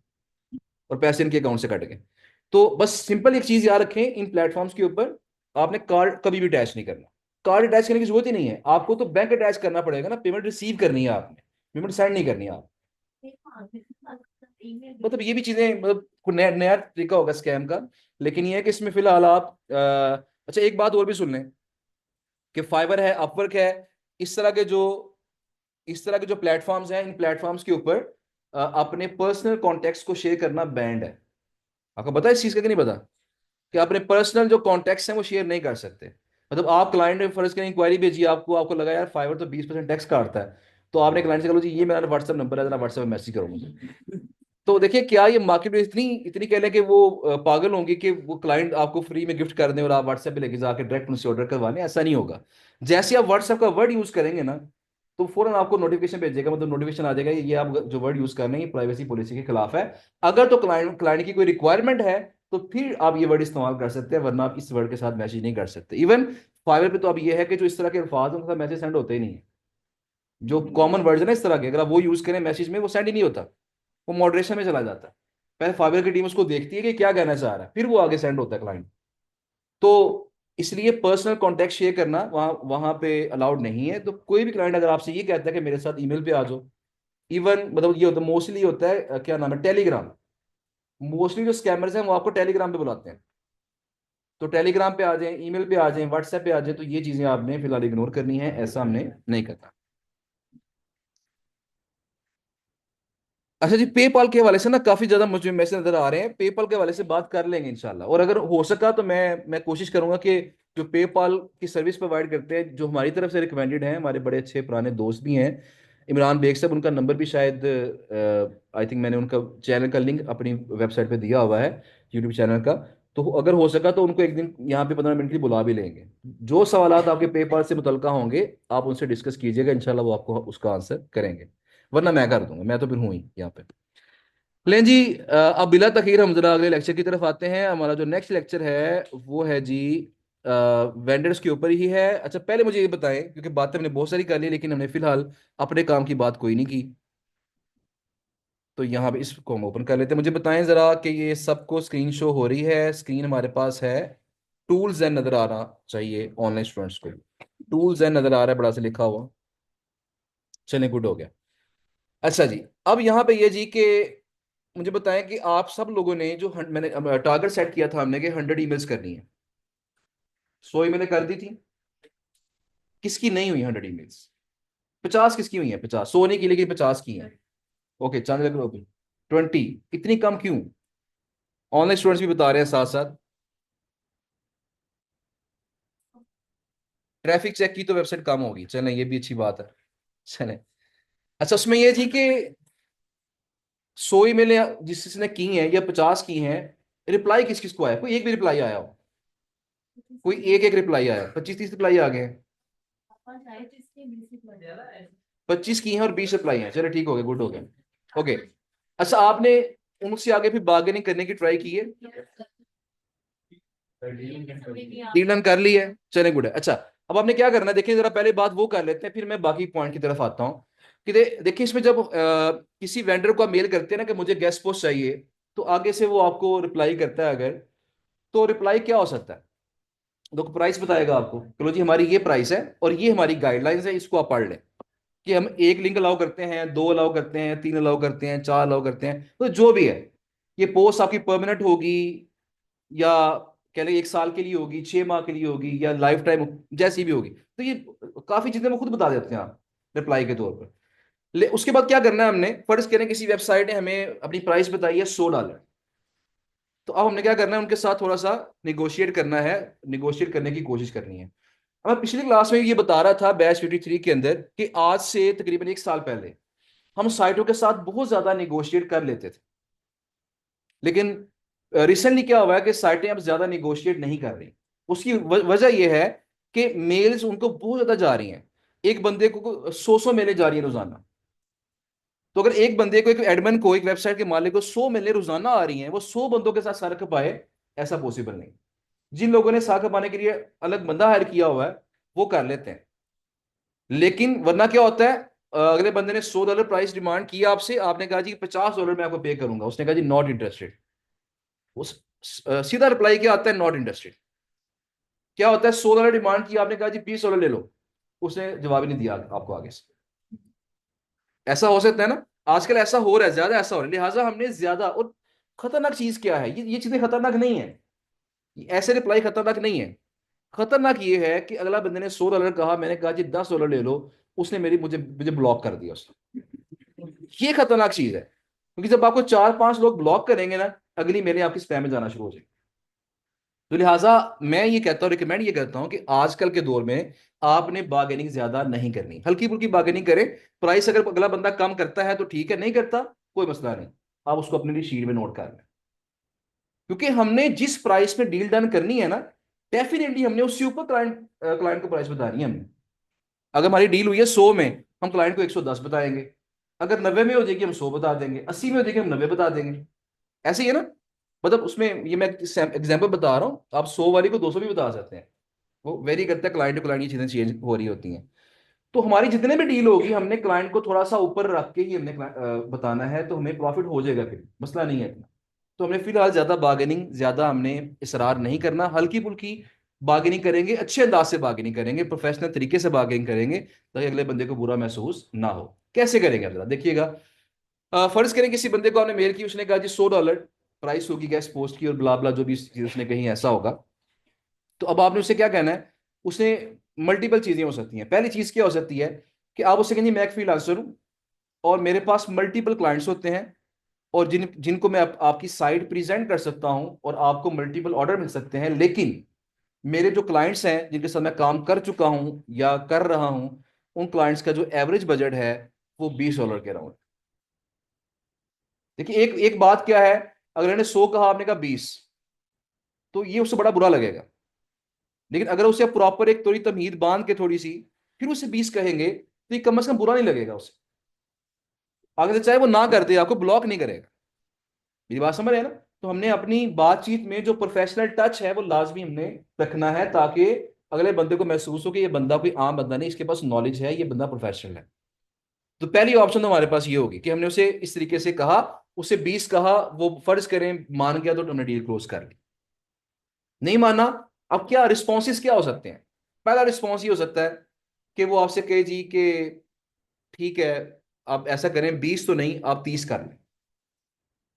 A: और पैसे इनके अकाउंट से कट गए। तो बस सिंपल एक चीज याद रखें, इन प्लेटफॉर्म्स के ऊपर आपने कार्ड कभी भी अटैच नहीं करना। कार्ड अटैच करने की जरूरत ही नहीं है आपको, तो बैंक अटैच करना पड़ेगा ना, पेमेंट रिसीव करनी है आपने, पेमेंट सेंड नहीं करनी है आप।
C: ईमेल
A: मतलब ये भी चीजें, मतलब कोई नया नया तरीका होगा स्कैम का। लेकिन ये है कि इसमें फिलहाल आप अच्छा एक बात और भी सुन लें, कि फाइवर है, अपवर्क है, इस तरह के जो इस तरह के जो प्लेटफॉर्म्स हैं, इन प्लेटफॉर्म्स के ऊपर अपने पर्सनल कॉन्टेक्ट्स को शेयर करना बैंड है। आपको पता है इस चीज का कि नहीं पता, कि अपने पर्सनल जो कॉन्टेक्ट्स हैं वो शेयर नहीं कर सकते। मतलब आप क्लाइंट ने फर्ज करें इंक्वायरी भेजी आपको, आपको लगा यार फाइवर तो 20% टैक्स काटता है, तो आपने क्लाइंट से कहा लो जी ये मेरा व्हाट्सएप नंबर है, जरा व्हाट्सएप में मैसेज करो मुझे। तो देखिए, क्या ये मार्केट में इतनी इतनी कह लें कि वो पागल होंगे कि वो क्लाइंट आपको फ्री में गिफ्ट कर दें और आप व्हाट्सएप पे लेके जाके डायरेक्ट उनसे ऑर्डर करवा लें? ऐसा नहीं होगा। जैसे आप व्हाट्सएप का वर्ड यूज करेंगे ना, तो फौरन आपको नोटिफिकेशन भेजेगा, मतलब नोटिफिकेशन आ जाएगा ये आप जो वर्ड यूज कर रहे हैं ये प्राइवेसी पॉलिसी के खिलाफ है। अगर तो क्लाइंट क्लाइंट की कोई रिक्वायरमेंट है तो फिर आप ये वर्ड इस्तेमाल कर सकते हैं, वरना आप इस वर्ड के साथ मैसेज नहीं कर सकते। इवन फाइवर पे तो अब ये है कि जो इस तरह के अल्फाज हैं, उनका मैसेज सेंड होते ही नहीं है। जो कॉमन वर्ड्स है ना इस तरह के, अगर आप वो यूज करें मैसेज में, वो सेंड ही नहीं होता, वो मॉडरेशन में चला जाता है। पहले फाइबर की टीम उसको देखती है कि क्या कहना चाह रहा है, फिर वो आगे सेंड होता है क्लाइंट। तो इसलिए पर्सनल कॉन्टेक्ट शेयर करना वहां वहां पे अलाउड नहीं है। तो कोई भी क्लाइंट अगर आपसे ये कहता है कि मेरे साथ ईमेल पे आ जाओ, इवन मतलब ये होता है, मोस्टली होता है क्या नाम है, टेलीग्राम। मोस्टली जो स्कैमर्स हैं वो आपको टेलीग्राम पे बुलाते हैं। तो टेलीग्राम पे आ जाएं, ईमेल पे आ जाएं, व्हाट्सएप पे आ जाएं, तो ये चीजें आपने फिलहाल इग्नोर करनी है, ऐसा हमने नहीं करना। अच्छा जी, पेपाल के हवाले से ना काफी ज्यादा मुझे मैसेज नजर आ रहे हैं, पेपाल के हवाले से बात कर लेंगे इंशाल्लाह। और अगर हो सका तो मैं कोशिश करूंगा कि जो पेपाल की सर्विस प्रोवाइड करते हैं, जो हमारी तरफ से रिकमेंडेड हैं, हमारे बड़े अच्छे पुराने दोस्त भी हैं, इमरान बेग साहब, उनका नंबर भी शायद आई थिंक मैंने उनका चैनल का लिंक अपनी वेबसाइट पे दिया हुआ है, यूट्यूब चैनल का। तो अगर हो सका तो उनको एक दिन यहाँ पे 15 मिनट के लिए बुला भी लेंगे। जो सवालात आपके पेपाल से मुतलका होंगे, आप उनसे डिस्कस कीजिएगा, इंशाल्लाह वो आपको उसका आंसर करेंगे। वरना मैं कर दूंगा, मैं तो फिर हूं ही यहाँ पे। लें जी, अब बिला तखीर हम जरा अगले लेक्चर की तरफ आते हैं। हमारा जो नेक्स्ट लेक्चर है वो है जी वेंडर्स के ऊपर ही है। अच्छा, पहले मुझे ये बताएं, क्योंकि बातें हमने बहुत सारी कर ली लेकिन हमने फिलहाल अपने काम की बात कोई नहीं की। तो यहाँ पे इसको हम ओपन कर लेते हैं। मुझे बताएं जरा कि ये सबको स्क्रीन शो हो रही है? स्क्रीन हमारे पास है, टूल्स एंड नजर आना चाहिए ऑनलाइन स्टूडेंट्स को। टूल्स एंड नजर आ रहा है बड़ा सा लिखा हुआ? चलिए, गुड हो गया। अच्छा जी, अब यहाँ पे ये जी कि मुझे बताएं कि आप सब लोगों ने जो मैंने टारगेट सेट किया था हमने कि 100 ईमेल्स करनी है, 100 ईमेलें कर दी थी। किसकी नहीं हुई 100 ईमेल्स? 50 किसकी हुई है? 50 सोने की, लेकिन 50 की हैं। ओके, चांद लग 20, इतनी कम क्यों? ऑनलाइन स्टूडेंट्स भी बता रहे हैं साथ साथ। ट्रैफिक चेक की तो वेबसाइट कम होगी, चलें ये भी अच्छी बात है। चलें। अच्छा, उसमें ये जी कि 100 ईमेल जिसने की हैं या 50 की हैं, रिप्लाई किस किस को आया? कोई एक भी रिप्लाई आया हो? कोई एक एक रिप्लाई आया? 25-30 रिप्लाई आ गए हैं। 25 की हैं और 20 रिप्लाई हैं, चलो ठीक हो गया, गुड हो गया। ओके। अच्छा, आपने उनसे आगे फिर बार्गेनिंग करने की ट्राई की है? डील डन कर ली है, चले गुड है। अच्छा, अब आपने क्या करना है, देखिए जरा पहले बात वो कर लेते हैं, फिर मैं बाकी पॉइंट की तरफ आता हूँ। कि देखिए इसमें जब किसी वेंडर को आप मेल करते हैं ना कि मुझे गेस्ट पोस्ट चाहिए, तो आगे से वो आपको रिप्लाई करता है अगर, तो रिप्लाई क्या हो सकता है? तो प्राइस बताएगा आपको, चलो जी हमारी ये प्राइस है और ये हमारी गाइडलाइंस है, इसको आप पढ़ लें। कि हम एक लिंक अलाउ करते हैं, 2 अलाउ करते हैं, 3 अलाउ करते हैं, 4 अलाउ करते हैं, तो जो भी है, ये पोस्ट आपकी परमानेंट होगी या कह लें 1 साल के लिए होगी, 6 माह के लिए होगी, या लाइफ टाइम जैसी भी होगी, तो ये काफी चीजें वो खुद बता देते हैं आप रिप्लाई के तौर पर। उसके बाद क्या करना है हमने, फर्ज करें किसी वेबसाइट ने हमें अपनी प्राइस बताई है $100, तो अब हमने क्या करना है, उनके साथ थोड़ा सा निगोशिएट करना है, निगोशिएट करने की कोशिश करनी है। अब मैं पिछली क्लास में ये बता रहा था बैच 53 के अंदर कि आज से तकरीबन 1 साल पहले हम साइटों के साथ बहुत ज्यादा निगोशिएट कर लेते थे, लेकिन रिसेंटली क्या हुआ है कि साइटें अब ज्यादा निगोशिएट नहीं कर रही। उसकी वजह यह है कि मेल्स उनको बहुत ज्यादा जा रही हैं। एक बंदे को 100 मेलें जा रही हैं रोजाना। तो अगर एक बंदे को, एक एडमिन को, एक वेबसाइट के मालिक को 100 मेलें रोजाना आ रही हैं, वो 100 बंदों के साथ सर खपाए, ऐसा पॉसिबल नहीं। जिन लोगों ने सर खपाने के लिए अलग बंदा हायर किया हुआ है, वो कर लेते हैं। लेकिन वरना क्या होता है, अगले बंदे ने $100 प्राइस डिमांड किया आपसे, आपने कहा जी $50 मैं आपको पे करूंगा, उसने कहा जी नॉट इंटरेस्टेड। उस सीधा रिप्लाई क्या आता है, नॉट इंटरेस्टेड। क्या होता है, $100 डिमांड किया, आपने कहा जी $20 ले लो, उसने जवाब ही नहीं दिया आपको आगे से। ऐसा हो सकता है ना, आजकल ऐसा हो रहा है, ज्यादा ऐसा हो रहा है, लिहाजा हमने ज्यादा। और खतरनाक चीज क्या है, ये चीजें खतरनाक नहीं है, ऐसे रिप्लाई खतरनाक नहीं है। खतरनाक ये है कि अगला बंदे ने $100 कहा, मैंने कहा जी $10 ले लो, उसने मेरी मुझे मुझे ब्लॉक कर दिया उसने। ये खतरनाक चीज है, क्योंकि जब आपको 4-5 लोग ब्लॉक करेंगे ना, अगली मेले आपकी स्पैम में जाना शुरू हो जाएगी। तो लिहाजा मैं ये कहता हूँ, रिकमेंड ये करता हूँ कि आजकल के दौर में आपने बार्गेनिंग ज्यादा नहीं करनी, हल्की फुल्की बार्गेनिंग करें। प्राइस अगर अगला बंदा कम करता है तो ठीक है, नहीं करता कोई मसला नहीं, आप उसको अपने लिए शीट में नोट कर लें। क्योंकि हमने जिस प्राइस में डील डन करनी है ना, डेफिनेटली हमने उससे ऊपर क्लाइंट क्लाइंट को प्राइस बतानी है हमने। अगर हमारी डील हुई है 100 में, हम क्लाइंट को 110 बताएंगे। अगर 90 में हो जाएगी हम 100 बता देंगे, 80 में हो जाएगी हम 90 बता देंगे। ऐसे ही है ना, मतलब उसमें ये मैं एग्जांपल बता रहा हूँ, आप 100 वाली को 200 भी बता सकते हैं। वो वेरी करता है, क्लाइंट टू क्लाइंट ये चीजें चेंज हो रही होती हैं। तो हमारी जितने भी डील होगी, हमने क्लाइंट को थोड़ा सा ऊपर रख के ही हमने बताना है, तो हमें प्रॉफिट हो जाएगा, फिर मसला नहीं है इतना। तो हमने फिलहाल ज्यादा बार्गेनिंग, ज्यादा हमने इसरार नहीं करना, हल्की फुल्की बार्गेनिंग करेंगे, अच्छे अंदाज से बार्गेनिंग करेंगे, प्रोफेशनल तरीके से बार्गेनिंग करेंगे, ताकि अगले बंदे को बुरा महसूस ना हो। कैसे करेंगे आप जरा देखिएगा। फर्ज करें किसी बंदे को आपने मेल की, उसने कहा जी $100 प्राइस होगी गैस पोस्ट की, और ब्ला ब्ला जो भी चीज उसने कही ऐसा होगा। तो अब आपने उससे क्या कहना है, उसने मल्टीपल चीजें हो सकती हैं। पहली चीज क्या हो सकती है कि आप उससे कहेंगे मैं एक फ्रीलांसर हूं और मेरे पास मल्टीपल क्लाइंट्स होते हैं, और जिनको मैं आपकी साइट प्रेजेंट कर सकता हूं और आपको मल्टीपल ऑर्डर मिल सकते हैं, लेकिन मेरे जो क्लाइंट्स हैं जिनके साथ मैं काम कर चुका हूं या कर रहा हूं, उन क्लाइंट्स का जो एवरेज बजट है वो $20 के अराउंड। देखिए एक एक बात क्या है, अगर मैंने 100 कहा, आपने कहा 20, तो ये उससे बड़ा बुरा लगेगा। लेकिन अगर उसे प्रॉपर एक थोड़ी तमहीद बांध के थोड़ी सी, फिर उसे 20 कहेंगे, तो ये कम से कम बुरा नहीं लगेगा उसे। आगे से चाहे वो ना कर दे, आपको ब्लॉक नहीं करेगा। मेरी बात समझ रहे हैं ना? तो हमने अपनी बातचीत में जो प्रोफेशनल टच है वो लाजमी हमने रखना है, ताकि अगले बंदे को महसूस हो कि ये बंदा कोई आम बंदा नहीं, इसके पास नॉलेज है, ये बंदा प्रोफेशनल है। तो पहली ऑप्शन तो हमारे पास ये होगी कि हमने उसे इस तरीके से कहा, उसे 20 कहा, वो फर्ज करें मान गया तो हमने डील क्लोज कर ली। नहीं माना, अब क्या रिस्पॉन्सेस क्या हो सकते हैं? पहला रिस्पॉन्स ये हो सकता है कि वो आपसे कहे जी कि ठीक है, आप ऐसा करें, 20 तो नहीं, आप 30 कर लें।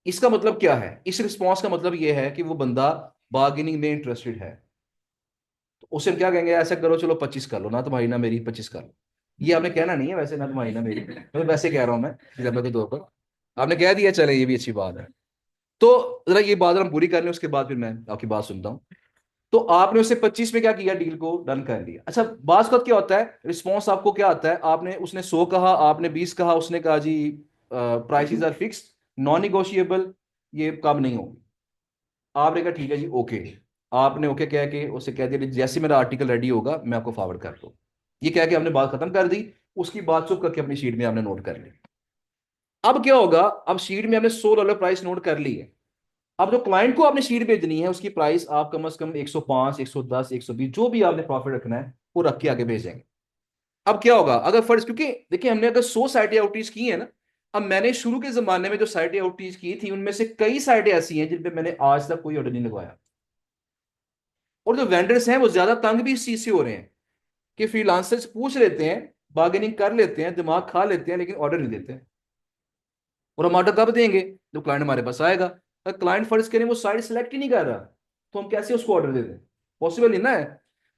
A: इसका मतलब क्या है, इस रिस्पॉन्स का मतलब ये है कि वो बंदा बार्गेनिंग में इंटरेस्टेड है। तो उसे हम क्या कहेंगे, ऐसा करो चलो 25 कर लो, ना तुम्हारी ना मेरी, 25 कर लो। ये आपने कहना नहीं है वैसे, ना तुम्हारी ना मेरी, मतलब वैसे कह रहा हूं मैं एग्जाम्पल के तौर पर। आपने कह दिया, चले ये भी अच्छी बात है। तो जरा ये बात हम पूरी कर लें, उसके बाद फिर मैं आपकी बात सुनता हूँ। तो आपने उसे 25 में क्या किया, डील को डन कर लिया। अच्छा, बात का क्या होता है, रिस्पॉन्स आपको क्या आता है, आपने उसने 100 कहा, आपने 20 कहा, उसने कहा जी prices are fixed, non negotiable, ये कम नहीं होगी। आपने कहा ठीक है जी, ओके। आपने ओके कह के उसे कह दिया जैसे मेरा आर्टिकल रेडी होगा मैं आपको फॉरवर्ड कर दूँ। ये कह के हमने बात खत्म कर दी। उसकी बात चुप करके अपनी शीट में आपने नोट कर ली। अब क्या होगा, अब शीट में आपने $100 प्राइस नोट कर ली है। अब जो क्लाइंट को आपने शीट भेजनी है उसकी प्राइस आप कम से कम 105, 110, 120 जो भी आपने प्रॉफिट रखना है वो रख के आगे भेजेंगे। अब क्या होगा, अगर फर्स्ट, क्योंकि देखिए हमने अगर 100 साइटें आउटरीच की है ना, अब मैंने शुरू के जमाने में जो साइटें आउटरीच की थी उनमें से कई साइटें ऐसी हैं जिन पे मैंने आज तक कोई ऑर्डर नहीं लगवाया। और जो वेंडर्स हैं वो ज्यादा तंग भी इस चीज से हो रहे हैं कि फ्रीलांसर्स पूछ लेते हैं, बार्गेनिंग कर लेते हैं, दिमाग खा लेते हैं, लेकिन ऑर्डर नहीं देते। और हम ऑर्डर कब देंगे, जब क्लाइंट हमारे पास आएगा। अगर क्लाइंट फर्ज करें वो साइट सेलेक्ट ही नहीं कर रहा, तो हम कैसे उसको ऑर्डर दे दें, पॉसिबल नहीं ना है।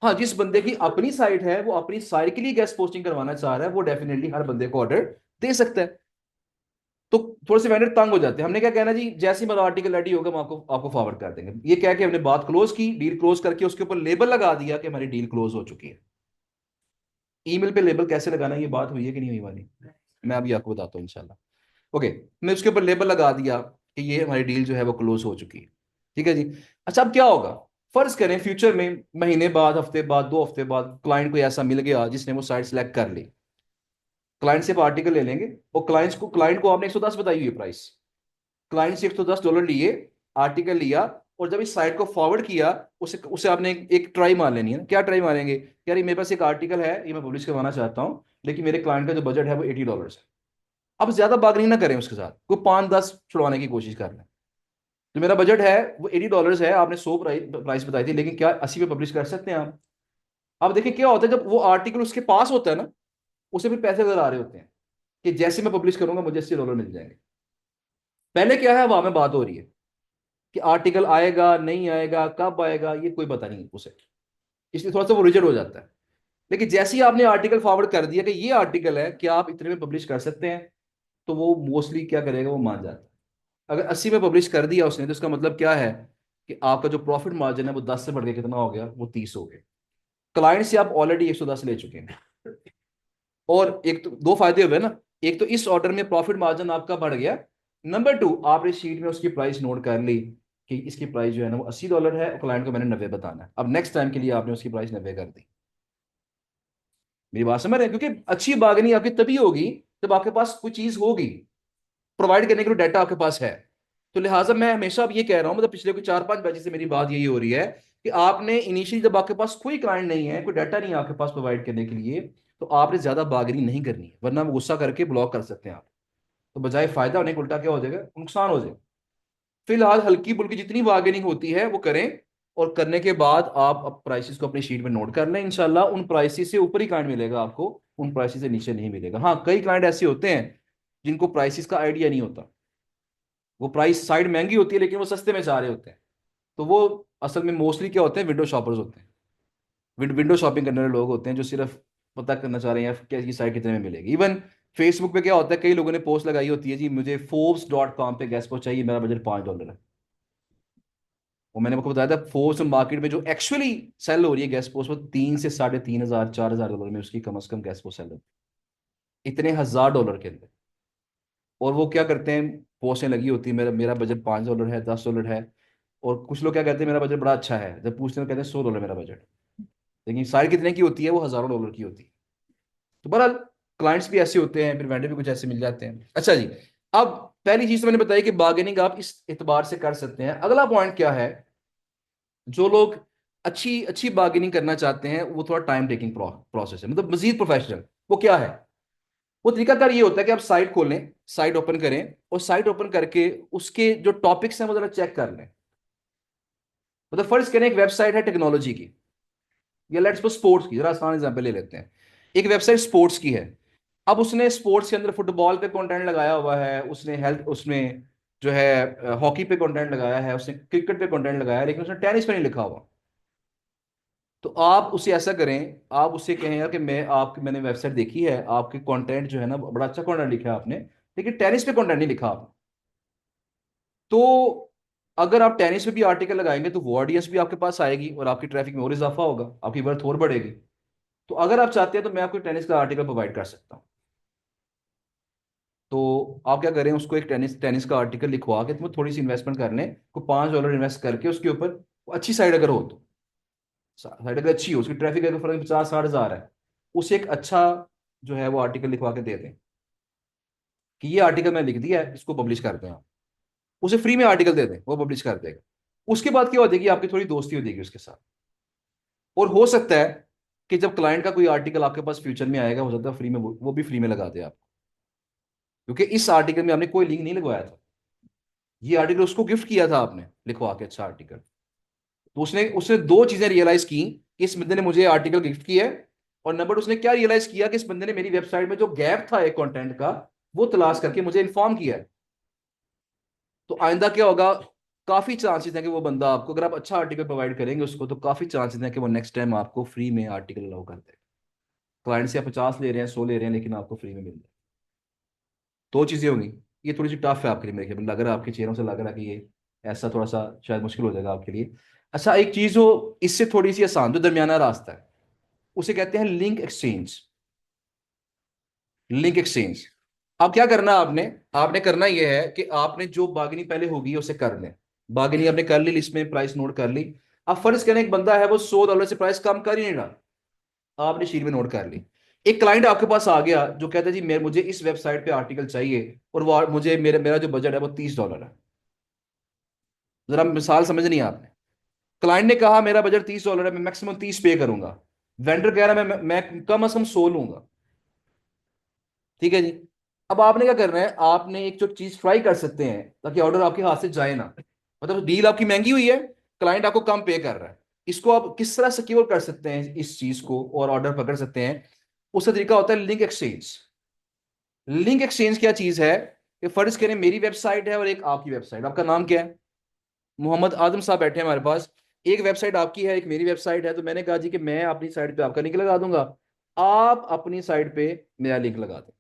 A: हाँ, जिस बंदे की अपनी साइट है, वो अपनी साइट के लिए गेस्ट पोस्टिंग करवाना चाह रहा है, वो डेफिनेटली हर बंदे को ऑर्डर दे सकता है। तो थोड़े से वेंडर तंग हो जाते हैं। हमने क्या कहना जी, जैसे ही मेरा आर्टिकल रेडी होगा हम आपको आपको फॉरवर्ड कर देंगे। ये कह के हमने बात क्लोज की, डील क्लोज करके उसके ऊपर लेबल लगा दिया कि हमारी डील क्लोज हो चुकी है। ईमेल पे लेबल कैसे लगाना है, ये बात हुई है कि नहीं हुई वाली, मैं अभी आपको बताता हूँ इंशाल्लाह। ओके, मैं उसके ऊपर लेबल लगा दिया कि ये हमारी डील जो है वो क्लोज हो चुकी है। ठीक है जी। अच्छा, अब क्या होगा, फर्ज करें फ्यूचर में महीने बाद, हफ्ते बाद, 2 हफ्ते बाद क्लाइंट को ऐसा मिल गया जिसने वो साइट सेलेक्ट कर ली। क्लाइंट से आर्टिकल ले लेंगे और क्लाइंट को आपने 110 बताई हुई प्राइस, क्लाइंट से $110 लिए, आर्टिकल लिया, और जब इस साइट को फॉरवर्ड किया, उसे उसे आपने एक ट्राई मार लेनी है ना। क्या ट्राई मारेंगे, यार ये मेरे पास एक आर्टिकल है, ये मैं पब्लिश करवाना चाहता हूँ, लेकिन मेरे क्लाइंट का जो बजट है वो $80 है। अब ज्यादा बार्गेनिंग ना करें उसके साथ, कोई 5-10 छुड़वाने की कोशिश कर लें। जो मेरा बजट है वो $80 है, आपने 100 प्राइस बताई थी, लेकिन क्या 80 पे पब्लिश कर सकते हैं आप। अब देखिए क्या होता है, जब वो आर्टिकल उसके पास होता है ना, उसे फिर पैसे नजर आ रहे होते हैं कि जैसे मैं पब्लिश करूंगा मुझे $80 मिल जाएंगे। पहले क्या है, वहां में बात हो रही है कि आर्टिकल आएगा नहीं आएगा, कब आएगा, ये कोई पता नहीं उसे, इसलिए थोड़ा सा वो रिजेक्ट हो जाता है। लेकिन जैसे ही आपने आर्टिकल फॉरवर्ड कर दिया कि ये आर्टिकल है, क्या आप इतने में पब्लिश कर सकते हैं, तो वो मोस्टली क्या करेगा, वो मान जाता है। अगर 80 में पब्लिश कर दिया उसने, तो इसका मतलब क्या है कि आपका जो प्रॉफिट मार्जिन है वो 10 से बढ़ के कितना हो गया, वो 30 हो गया। क्लाइंट से आप ऑलरेडी 110 ले चुके हैं। और एक तो दो फायदे हुए ना, एक तो इस ऑर्डर में प्रॉफिट मार्जिन आपका बढ़ गया, नंबर टू आपने शीट में उसकी प्राइस नोट कर ली कि इसकी प्राइस जो है ना वो $80 है, और क्लाइंट को मैंने 90 बताना है। अब नेक्स्ट टाइम के लिए आपने उसकी प्राइस 90 कर दी। मेरी बात समझ रहे हैं, क्योंकि अच्छी बार्गेनिंग आपकी तभी होगी जब आपके पास कोई चीज होगी, प्रोवाइड करने के लिए डाटा आपके पास है। तो लिहाजा मैं हमेशा अब ये कह रहा हूं, मतलब पिछले कोई 4-5 बैचेस से मेरी बात यही हो रही है कि आपने इनिशियली जब आपके पास कोई क्लाइंट नहीं है, कोई डाटा नहीं है आपके पास प्रोवाइड करने के लिए, तो आपने ज्यादा बार्गेनिंग नहीं करनी है, वरना वो गुस्सा करके ब्लॉक कर सकते हैं आप। तो बजाय फायदा होने के उल्टा क्या हो जाएगा, नुकसान हो जाएगा। फिलहाल हल्की फुल्की जितनी बार्गेनिंग होती है वो करें, और करने के बाद आप प्राइसेस को अपनी शीट में नोट कर लें। इंशाल्लाह उन प्राइसेस से ऊपर ही क्लाइंट मिलेगा आपको, उन प्राइसेस से नीचे नहीं मिलेगा। हाँ, कई क्लाइंट ऐसे होते हैं जिनको प्राइसेस का आइडिया नहीं होता, वो प्राइस साइड महंगी होती है लेकिन वो सस्ते में चाह रहे होते हैं। तो वो असल में मोस्टली क्या होते हैं, विंडो शॉपर्स होते हैं। विंडो शॉपिंग करने वाले लोग होते हैं जो सिर्फ पता करना चाह रहे हैं यार क्या इसकी साइट कितने में मिलेगी। इवन फेसबुक पे क्या होता है, कई लोगों ने पोस्ट लगाई होती है जी मुझे Forbes.com पे गैस पहुंच चाहिए, मेरा बजट $5 है। और मैंने आपको बताया था फोर्स मार्केट में जो एक्चुअली सेल हो रही है गैस पोस्ट, वो 3 से 3,500, $4,000 में उसकी कम से कम गैस पोस्ट सेल होती है, इतने $1,000 के अंदर। और वो क्या करते हैं, पोस्टें लगी होती है, मेरा मेरा बजट $5 है, $10 है। और कुछ लोग क्या कहते हैं मेरा बजट बड़ा अच्छा है, जब पूछते हैं तो कहते हैं $100 मेरा बजट। लेकिन साइड कितने की होती है, वो $1,000 की होती है। तो बहरहाल क्लाइंट्स भी ऐसे होते हैं, फिर वेंडर भी कुछ ऐसे मिल जाते हैं। अच्छा जी, अब पहली चीज तो मैंने बताई कि बार्गेनिंग आप इस एतबार से कर सकते हैं। अगला पॉइंट क्या है, जो लोग अच्छी अच्छी बार्गेनिंग करना चाहते हैं वो थोड़ा टाइम टेकिंग प्रोसेस है, मतलब मजीद प्रोफेशनल। वो क्या है, वो तरीकाकार ये होता है कि आप साइट खोलें, साइट ओपन करें, और साइट ओपन करके उसके जो टॉपिक्स हैं वो जरा चेक कर लें। मतलब फर्ज करें एक वेबसाइट है टेक्नोलॉजी की, या लेट्स सपोज स्पोर्ट्स की, जरा आसान एग्जांपल ले लेते हैं। एक वेबसाइट स्पोर्ट्स की है, अब उसने स्पोर्ट्स के अंदर फुटबॉल पे कंटेंट लगाया हुआ है, उसने हेल्थ उसमें जो है हॉकी पे कंटेंट लगाया है, उसने क्रिकेट पे कंटेंट लगाया है, लेकिन उसने टेनिस पे नहीं लिखा हुआ। तो आप उसे ऐसा करें, आप उससे कहें यार कि मैंने वेबसाइट देखी है, आपके कंटेंट जो है ना बड़ा अच्छा कंटेंट लिखा है आपने, लेकिन टेनिस पे कंटेंट नहीं लिखा आपने। तो अगर आप टेनिस पे भी आर्टिकल लगाएंगे तो वो ऑडियंस भी आपके पास आएगी और आपकी ट्रैफिक में और इजाफा होगा, आपकी वर्थ और बढ़ेगी। तो अगर आप चाहते हैं तो मैं आपको टेनिस का आर्टिकल प्रोवाइड कर सकता हूँ। तो आप क्या करें, उसको एक टेनिस टेनिस का आर्टिकल लिखवा के तुम्हें थोड़ी सी इन्वेस्टमेंट कर लें, को $5 इन्वेस्ट करके उसके ऊपर, अच्छी साइड अगर हो तो, साइड अगर अच्छी हो, उसकी ट्रैफिक अगर फॉर 50-60 हज़ार है, उसे एक अच्छा जो है वो आर्टिकल लिखवा के दे दें कि ये आर्टिकल मैं लिख दिया है, इसको पब्लिश कर दें आप। उसे फ्री में आर्टिकल दे दें, वो पब्लिश कर देगा। उसके बाद क्या हो जाएगी, आपकी थोड़ी दोस्ती हो जाएगी उसके साथ। और हो सकता है कि जब क्लाइंट का कोई आर्टिकल आपके पास फ्यूचर में आएगा, हो सकता है फ्री में वो भी फ्री में लगा दे आपको, क्योंकि इस आर्टिकल में आपने कोई लिंक नहीं लगवाया था। ये आर्टिकल उसको गिफ्ट किया था आपने लिखवा के, अच्छा आर्टिकल। तो उसने उसने दो चीजें रियलाइज की कि इस बंदे ने मुझे आर्टिकल गिफ्ट किया है, और नंबर उसने क्या रियलाइज किया कि इस बंदे ने मेरी वेबसाइट में जो गैप था एक कंटेंट का, वो तलाश करके मुझे इन्फॉर्म किया है। तो आइंदा क्या होगा, काफी चांसेस है कि वो बंदा आपको, अगर आप अच्छा आर्टिकल प्रोवाइड करेंगे उसको, तो काफी चांसेस है कि वो नेक्स्ट टाइम आपको फ्री में आर्टिकल अलाउ कर देगा। क्लाइंट से आप 50 ले रहे हैं, 100 ले रहे हैं, लेकिन आपको फ्री में मिल जाए। दो चीजें होंगी। ये थोड़ी सी टफ है आपके लिए, मेरे ख्याल में लग रहा है, आपके चेहरों से लग रहा है कि ये ऐसा थोड़ा सा शायद मुश्किल हो जाएगा आपके लिए। अच्छा, एक चीज हो इससे थोड़ी सी आसान, जो दरमियाना रास्ता है, उसे कहते हैं लिंक एक्सचेंज। Link exchange. अब क्या करना है आपने, आपने करना यह है कि आपने जो बार्गेनिंग पहले होगी उसे कर लें। बार्गेनिंग आपने कर ली, लिस्ट में प्राइस नोट कर ली। अब फर्ज करें एक बंदा है वो $100 से प्राइस कम कर ही नहीं रहा, आपने शीट में नोट कर ली। एक क्लाइंट आपके पास आ गया जो कहता है जी मैं मुझे इस वेबसाइट पे आर्टिकल चाहिए, और वो मुझे मेरा मेरा जो बजट है वो $30 है। जरा मिसाल समझ नहीं है आपने। क्लाइंट ने कहा मेरा बजट $30 है, मैं मैक्सिमम 30 पे करूंगा। वेंडर कह रहा है मैं कम से कम 100 लूंगा। ठीक है जी। अब आपने क्या करना है, आपने एक जो चीज फ्राई कर सकते हैं ताकि ऑर्डर आपके हाथ से जाए ना, मतलब डील आपकी महंगी हुई है, क्लाइंट आपको कम पे कर रहा है, इसको आप किस तरह सिक्योर कर सकते हैं इस चीज को और ऑर्डर पकड़ सकते हैं, उसका तरीका होता है लिंक एक्सचेंज। लिंक एक्सचेंज क्या चीज है कि फर्ज करें मेरी वेबसाइट है और एक आपकी वेबसाइट, आपका नाम क्या है, मोहम्मद आदम साहब बैठे हैं हमारे पास। एक वेबसाइट आपकी है, एक मेरी वेबसाइट है, तो मैंने कहा जी कि मैं अपनी साइट पे आपका लिंक लगा दूंगा, आप अपनी साइट पे मेरा लिंक लगा दें,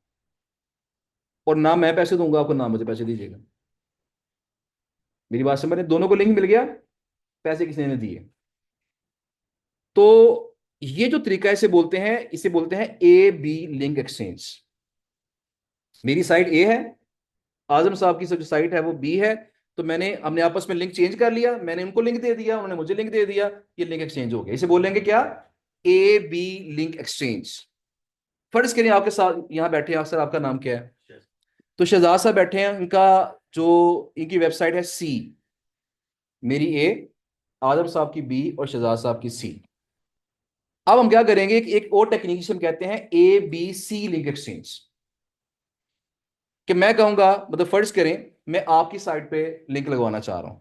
A: और ना मैं पैसे दूंगा आपको ना मुझे पैसे दीजिएगा। मेरी बात समझ रहे हैं? दोनों को लिंक मिल गया, पैसे किसी ने दिए। तो ये जो तरीका है इसे बोलते हैं ए बी लिंक एक्सचेंज। मेरी साइट ए है, आजम साहब की जो साइट है वो बी है, तो मैंने हमने आपस में लिंक चेंज कर लिया, मैंने उनको लिंक दे दिया, उन्होंने मुझे लिंक दे दिया, ये लिंक एक्सचेंज हो गया। इसे बोलेंगे क्या, ए बी लिंक एक्सचेंज। फर्ज करिए आपके साथ यहाँ बैठे हैं, सर आपका नाम क्या है, तो शहजाद साहब बैठे हैं, इनका जो इनकी वेबसाइट है सी, मेरी ए, आदम साहब की बी और शहजाद साहब की सी। अब हम क्या करेंगे, एक और टेक्निक जिसे हम कहते हैं A B C link exchange. कि मैं कहूंगा, मतलब फर्ज करें मैं आपकी साइट पे लिंक लगवाना चाह रहा हूं,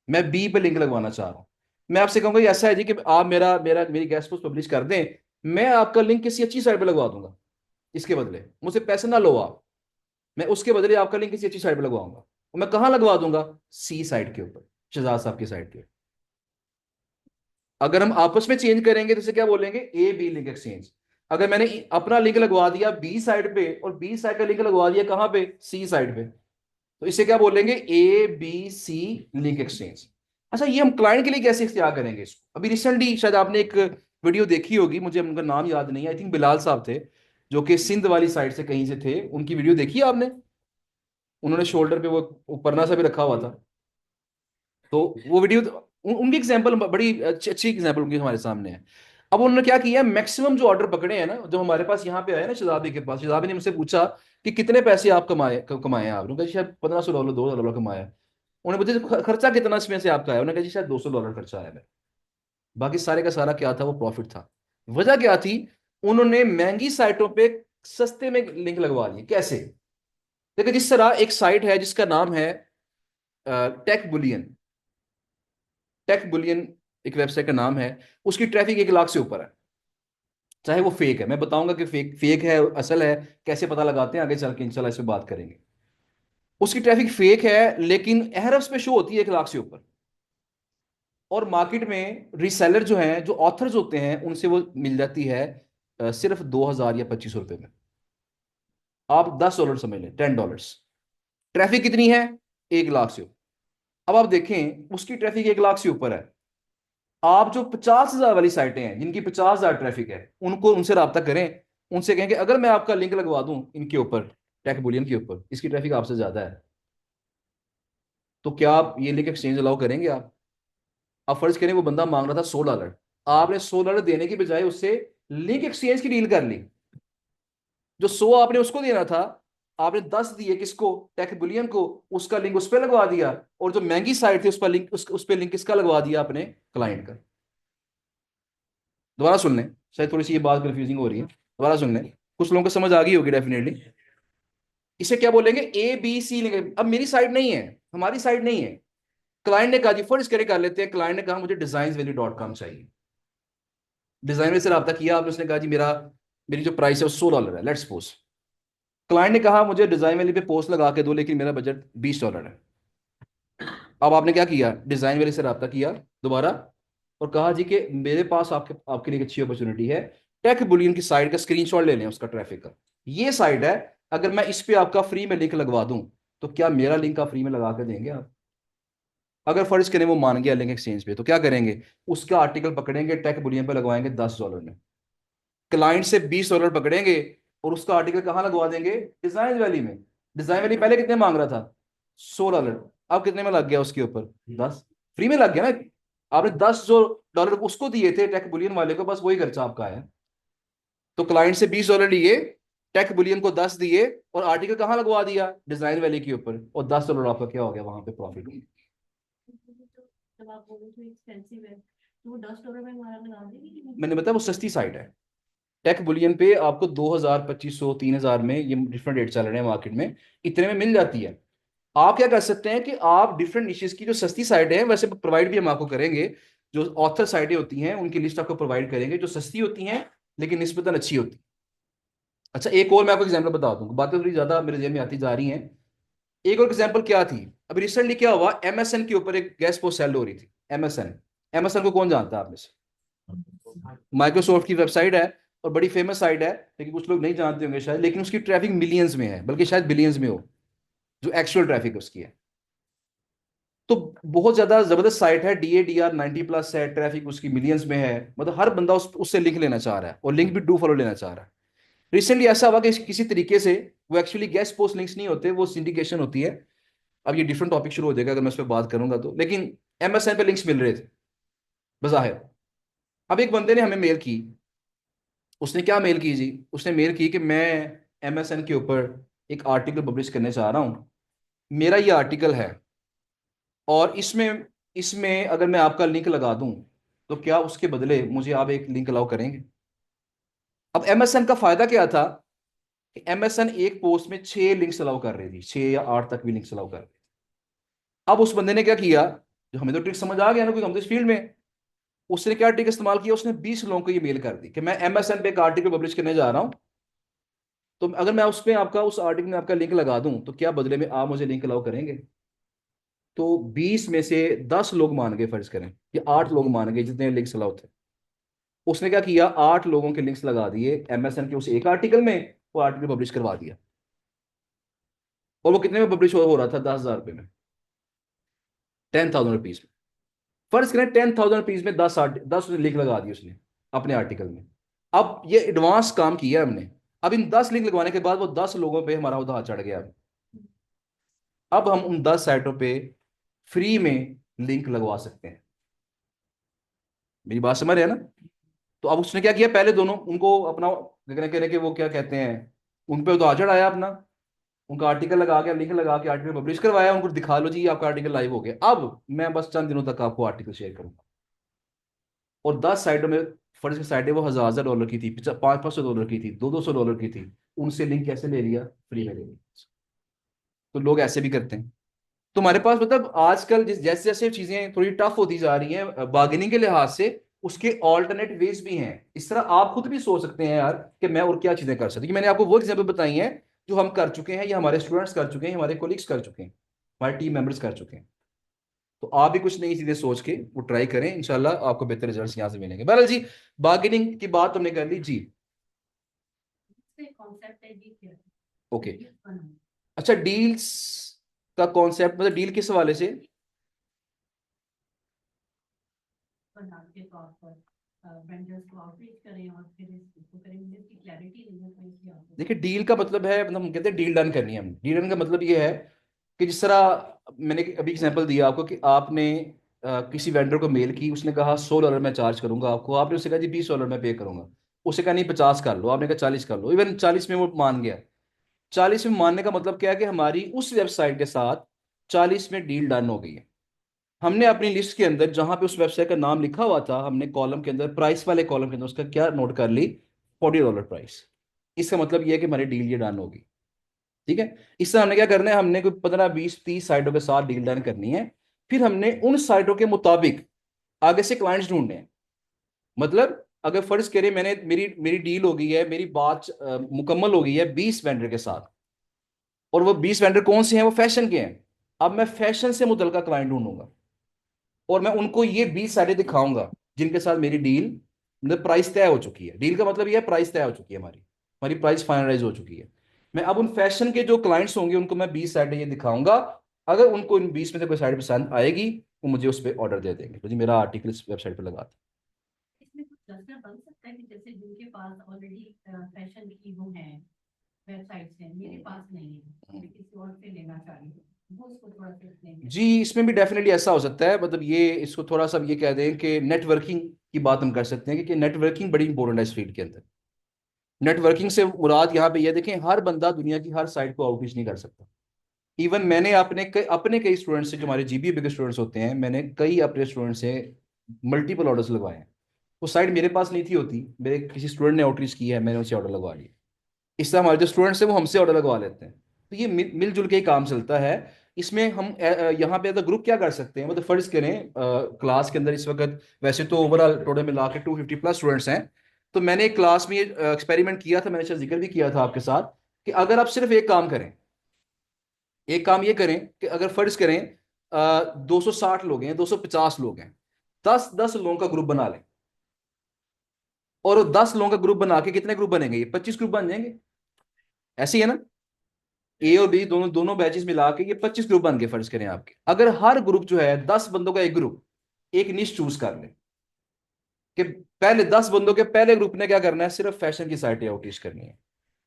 A: मैं बी पे लिंक लगवाना चाह रहा हूं। मैं आपसे कहूंगा ये ऐसा है जी कि आप मेरा मेरा मेरी गेस्ट पोस्ट पब्लिश कर दें, मैं आपका लिंक किसी अच्छी साइट पे लगवा दूंगा, इसके बदले मुझसे पैसे ना लो आप, मैं उसके बदले आपका लिंक किसी अच्छी साइट पे लगवाऊंगा। और मैं कहाँ लगवा दूंगा, सी साइट के ऊपर, शहजाद साहब की साइट पे। अगर हम आपस में चेंज करेंगे तो इसे क्या बोलेंगे, ए बी लिंक एक्सचेंज। अगर मैंने अपना लिंक लगवा दिया बी साइड पे और बी साइड का लिंक लगवा दिया कहां पे, सी साइड पे, तो इसे क्या बोलेंगे, A B C link exchange. अच्छा, ये हम क्लाइंट के लिए कैसे इख्तियार करेंगे इसको, अभी रिसेंटली शायद आपने एक वीडियो देखी होगी, मुझे उनका नाम याद नहीं है, आई थिंक बिलाल साहब थे, जो कि सिंध वाली साइड से कहीं से थे, उनकी वीडियो देखी है आपने, उन्होंने शोल्डर पे वो परना सा भी रखा हुआ था। तो वो वीडियो उनकी एग्जांपल बड़ी अच्छी अच्छी एग्जांपल उनकी हमारे सामने है। अब उन्होंने क्या किया, मैक्सिमम जो ऑर्डर पकड़े हैं ना, जब हमारे पास यहाँ पे आए ना शहजादी के पास, शहजादी ने मुझसे पूछा कि कितने पैसे आप कमाए हैं आप, उन्होंने कहा शायद $1500 $2000 कमाया है। उन्होंने पूछा खर्चा कितना इसमें से आपका है, उन्होंने कहा जी शायद $200 खर्चा है मेरा। बाकी सारे का सारा क्या था, वो प्रॉफिट था। वजह क्या थी, उन्होंने महंगी साइटों पे सस्ते में लिंक लगवा लिए। कैसे, देखिए जिस तरह एक साइट है जिसका नाम है टेक बुलियन। टेक बुलियन एक वेबसाइट का नाम है, उसकी ट्रैफिक 1 लाख से ऊपर है। चाहे वो फेक है, मैं बताऊंगा कि फेक फेक है असल है, कैसे पता लगाते हैं आगे चल के इंशाल्लाह इस पे बात करेंगे। उसकी ट्रैफिक फेक है, लेकिन एहरफ्स पे शो होती है 1 लाख से ऊपर। और मार्केट में रीसेलर जो हैं, जो ऑथर्स होते हैं, उनसे वो मिल जाती है सिर्फ 2000 या ₹2500 में। आप $10 समझ लें, $10। ट्रैफिक कितनी है, 1 लाख से ऊपर। अब आप देखें उसकी ट्रैफिक 1 लाख से ऊपर है। आप जो 50,000 वाली साइटें हैं जिनकी 50,000 ट्रैफिक है, उनको उनसे रब्ता करें, उनसे कहें कि अगर मैं आपका लिंक लगवा दूं इनके ऊपर, टेक बुलियन के ऊपर, इसकी ट्रैफिक आपसे ज्यादा है, तो क्या आप ये लिंक एक्सचेंज अलाउ करेंगे? आप फर्ज करें वो बंदा मांग रहा था $100, आपने $100 देने की बजाय उससे लिंक एक्सचेंज की डील कर ली। जो 100 आपने उसको देना था, आपने 10 दिए किसको? टेक बुलियन को। उसका लिंक उस पर लगवा दिया, और जो महंगी साइट थी उस पर लिंक, उस पर लिंक किसका लगवा दिया? अपने क्लाइंट का। दोबारा सुन लें, शायद थोड़ी सी ये बात कंफ्यूजिंग हो रही है, दोबारा सुन लें, कुछ लोगों को समझ आ गई होगी डेफिनेटली। इसे क्या बोलेंगे? ABC link. अब मेरी साइट नहीं है, हमारी साइट नहीं है, क्लाइंट ने कहा जी, फर्ज करे कर लेते हैं, क्लाइंट ने कहा मुझे designsvalley.com चाहिए। डिजाइन वैली से रब्ता किया आपने, उसने कहा जी मेरा, मेरी जो प्राइस है वो $100 है, लेट्स सपोज। क्लाइंट ने कहा मुझे डिजाइन वैली पे पोस्ट लगा के दो, लेकिन मेरा बजट $20 है। अब आपने क्या किया? डिजाइन वैली से रब्ता किया दोबारा, और कहा जी कि मेरे पास आपके आपके लिए एक अच्छी अपॉर्चुनिटी है, टेक बुलियन की साइट का स्क्रीनशॉट ले लें उसका ट्रैफिक का, ये साइट है, अगर मैं इस पे आपका फ्री में लिंक लगवा दूं, तो क्या मेरा लिंक आप फ्री में लगा के देंगे आप? अगर फर्ज करें वो मान गया लिंक एक्सचेंज पे, तो क्या करेंगे? उसका आर्टिकल पकड़ेंगे, टेक बुलियन पे लगवाएंगे $10 में, क्लाइंट से $20 पकड़ेंगे, और उसका आर्टिकल कहाँ लगवा देंगे? डिजाइन वैली में। डिजाइन वैली पहले कितने मांग रहा था? $100। अब कितने में लग गया उसके ऊपर? 10। फ्री में लग गया ना। आपने 10 जो डॉलर उसको दिए थे टेक बुलियन वाले को, बस वही खर्चा आपका है। तो क्लाइंट से $20 लिए, टेक बुलियन को 10 दिए, और आर्टिकल कहाँ लगवा दिया? डिजाइन वैली के ऊपर, और $10 आपका क्या हो गया वहां पे? प्रॉफिट।
C: तो जब आप बोलो तो एक्सपेंसिव है, तो वो $10 में हमारा लगा देगी कि नहीं?
A: मैंने बताया वो सस्ती साइट है। टेक बुलियन पे आपको 2,000, 2,500, 3,000 में, ये डिफरेंट रेट चल रहे हैं मार्केट में, इतने में मिल जाती है। आप क्या कर सकते हैं कि आप डिफरेंट निशेस की जो सस्ती साइटें हैं, वैसे प्रोवाइड भी हम आपको करेंगे, जो ऑथर साइटें होती हैं उनकी लिस्ट आपको प्रोवाइड करेंगे, जो सस्ती होती हैं लेकिन निस्बतन अच्छी होती है। अच्छा, एक और मैं आपको एग्जांपल बता दूंगा, बातें थोड़ी ज्यादा मेरे जेब में आती जा रही हैं। एक और एग्जांपल क्या थी? अभी रिसेंटली क्या हुआ, एमएसएन के ऊपर एक गैस पोस्ट सेल हो रही थी। एमएसएन, एमएसएन को कौन जानता है आप में से? माइक्रोसॉफ्ट की वेबसाइट है, और बड़ी फेमस साइट है, लेकिन कुछ लोग नहीं जानते होंगे शायद, लेकिन उसकी ट्रैफिक मिलियंस में है, बल्कि शायद बिलियंस में हो, जो एक्चुअल ट्रैफिक उसकी है। तो बहुत ज्यादा जबरदस्त साइट है, DADR 90+ है, ट्रैफिक उसकी मिलियंस में है, मतलब हर बंदा उससे लिंक लेना चाह रहा है, और लिंक भी डू फॉलो लेना चाह रहा है। रिसेंटली ऐसा हुआ कि किसी तरीके से, वो एक्चुअली गेस्ट पोस्ट लिंक्स नहीं होते, वो सिंडिकेशन होती है। अब ये डिफरेंट टॉपिक शुरू हो जाएगा अगर मैं उस पर बात करूंगा तो, लेकिन MSN पे लिंक्स मिल रहे थे बज़ाहिर। अब एक बंदे ने हमें मेल की, उसने क्या मेल की जी? उसने मेल की कि मैं MSN के ऊपर एक आर्टिकल पब्लिश करने चाह रहा हूँ, मेरा ये आर्टिकल है, और इसमें इसमें अगर मैं आपका लिंक लगा दूं, तो क्या उसके बदले मुझे आप एक लिंक अलाउ करेंगे? अब MSN का फायदा क्या था कि MSN एक पोस्ट में 6 लिंक्स अलाउ कर रही थी, 6 या 8 तक भी लिंक्स अलाउ कर रही थी। अब उस बंदे ने क्या किया, जो हमें तो ट्रिक समझ आ गया ना, कोई हम तो इस फील्ड में, उसने क्या ट्रिक इस्तेमाल किया, उसने 20 लोगों को ये मेल कर दी कि मैं MSN पे एक आर्टिकल पब्लिश करने जा रहा हूं, तो अगर मैं उसमें आपका, उस आर्टिकल में आपका लिंक लगा दूं, तो क्या बदले में आप मुझे लिंक अलाउ करेंगे? तो 20 में से 10 लोग मान गए, फर्ज करें, या 8 लोग मान गए, जितने लिंक्स अलाउ थे। उसने क्या किया, 8 लोगों के लिंक्स लगा दिए MSN के उस एक आर्टिकल में, वो आर्टिकल पब्लिश करवा दिया। और वो कितने में पब्लिश हो रहा था? $10,000 में, 10,000 रुपीज में। फर्ज करें 10,000 रुपीज में 10 लिंक लगा दी उसने अपने आर्टिकल में। अब ये एडवांस काम किया हमने। अब इन 10 लिंक लगवाने के बाद वो 10 लोगों पे हमारा उधार चढ़ गया। अब हम उन 10 साइटों पे फ्री में लिंक लगवा सकते हैं। मेरी बात समझ रहे हैं ना? तो अब उसने क्या किया, पहले दोनों उनको अपना कहने के वो क्या कहते हैं, उन पे उधार चढ़ाया अपना, उनका आर्टिकल लगा के, लिंक लगा के आर्टिकल पब्लिश करवाया, उनको दिखा लो जी ये आपका आर्टिकल लाइव हो गया। अब मैं बस चंद दिनों तक आपको आर्टिकल शेयर करूंगा, और 10 साइटों में, फर्ज की साइटें वो $1,000 की थी, 500-500 की थी, 200-200 की थी, उनसे लिंक कैसे ले लिया? फ्री में ले लिया। तो लोग ऐसे भी करते हैं। तो हमारे पास मतलब आजकल जैसे जैसे चीजें थोड़ी टफ होती जा रही हैं बार्गेनिंग के लिहाज से, उसके ऑल्टरनेट वेज भी हैं। इस तरह आप खुद भी सोच सकते हैं यार कि मैं और क्या चीजें कर सकती हूँ। मैंने आपको वो एग्जाम्पल बताई हैं जो हम कर चुके हैं, या हमारे स्टूडेंट्स कर चुके हैं, हमारे कोलिग्स कर चुके हैं, हमारे टीम मेंबर्स कर चुके हैं। तो आप भी कुछ नई चीजें सोच के वो ट्राई करें, इंशाल्लाह आपको बेहतर रिजल्ट्स यहाँ से मिलेंगे। बहरहाल जी, बार्गेनिंग की बात हमने कर ली जी।
C: कॉन्सेप्ट है जी क्या?
A: ओके, अच्छा, डील्स का कॉन्सेप्ट मतलब डील किस हवाले से?
C: वेंडर्स को आउटरीच करें और फिर इसको करें, मुझे इसकी क्लैरिटी नहीं है तो इसलिए आपको।
A: देखिए, डील का मतलब है, मतलब हम कहते हैं डील डन करनी है। हम डील डन का मतलब ये है कि जिस तरह मैंने अभी एग्जांपल दिया आपको कि आपने किसी वेंडर को मेल की, उसने कहा $100 मैं चार्ज करूंगा आपको, आपने उससे कहा जी $20 मैं पे करूंगा। उसने कहा नहीं 50 कर लो, आपने कहा 40 कर लो, इवन 40 में वो मान गया। 40 में मानने का मतलब क्या है कि हमारी उस वेबसाइट के साथ 40 में डील डन हो गई है। हमने अपनी लिस्ट के अंदर जहां पे उस वेबसाइट का नाम लिखा हुआ था, हमने कॉलम के अंदर, प्राइस वाले कॉलम के अंदर उसका क्या नोट कर ली, $40 प्राइस। इसका मतलब ये है कि हमारी डील ये डन होगी। ठीक है। इससे हमने क्या करना है, हमने कोई 15 20 30 साइटों के साथ डील डन करनी है। फिर हमने उन साइटों के मुताबिक आगे से क्लाइंट्स ढूंढने हैं। मतलब अगर फर्ज करें मैंने मेरी मेरी डील हो गई है, मेरी बात मुकम्मल हो गई है 20 वेंडर के साथ, और वो 20 वेंडर कौन से हैं, वो फैशन के हैं। अब मैं फैशन से मुतलका क्लाइंट ढूंढूंगा और मैं उनको ये 20 साइटें दिखाऊंगा जिनके साथ मेरी डील, मतलब प्राइस तय हो चुकी है। डील का मतलब ये है प्राइस तय हो चुकी है, हमारी हमारी प्राइस फाइनलाइज हो चुकी है। मैं अब उन फैशन के जो क्लाइंट्स होंगे उनको मैं 20 साइटें ये दिखाऊंगा। अगर उनको इन 20 में से कोई साइट पसंद आएगी, वो मुझे उस पर ऑर्डर दे देंगे, तो जी मेरा आर्टिकल इस वेबसाइट पर लगा।
C: इसमें कुछ दस्ता बन सकता है कि जैसे जिनके पास ऑलरेडी फैशन की वो है, वेबसाइट्स हैं, मेरे पास नहीं है, मैं किसी और से लेना चाह रही हूँ, वो उसको थोड़ा सा एक्सप्लेन
A: जी इसमें भी डेफिनेटली ऐसा हो सकता है, मतलब ये इसको थोड़ा सा ये कह दें कि नेटवर्किंग की बात हम कर सकते हैं कि नेटवर्किंग बड़ी इंपॉर्टेंट है इस फील्ड के अंदर। नेटवर्किंग से मुराद यहाँ पे ये देखें, हर बंदा दुनिया की हर साइट को आउटरीच नहीं कर सकता। इवन मैंने अपने कई स्टूडेंट्स से, जो हमारे जीबीए के स्टूडेंट्स होते हैं, मैंने कई अपने स्टूडेंट्स से मल्टीपल ऑर्डर्स लगवाए हैं। वो साइट मेरे पास नहीं थी होती, मेरे किसी स्टूडेंट ने आउटरीच किया है, मैंने उनसे ऑर्डर लगवा लिया। इस तरह हमारे जो स्टूडेंट्स हैं वो हमसे ऑर्डर लगवा लेते हैं। तो ये मिलजुल के ही काम चलता है। इसमें हम यहाँ पे एज ग्रुप क्या कर सकते हैं, मतलब फर्ज करें क्लास के अंदर इस वक्त वैसे तो ओवरऑल टोटल मिला के 250 प्लस स्टूडेंट्स हैं। तो मैंने एक क्लास में एक्सपेरिमेंट किया था, मैंने शायद जिक्र भी किया था आपके साथ, कि अगर आप सिर्फ एक काम करें, एक काम ये करें कि अगर फर्ज करें 260 लोग हैं, 250 लोग हैं, 10 10 लोगों का ग्रुप बना लें। और 10 लोगों का ग्रुप बना के कितने ग्रुप बनेंगे, ये 25 ग्रुप बन जाएंगे। ऐसे ही है ना। ए और बी दोनों दोनों बैचेस मिला के ये 25 ग्रुप बन के फर्ज करें आपके। अगर हर ग्रुप जो है 10 बंदों का एक ग्रुप, एक निश चूज कर ले कि पहले 10 बंदों के पहले ग्रुप ने क्या करना है, सिर्फ फैशन की साइटें आउटरीच करनी है।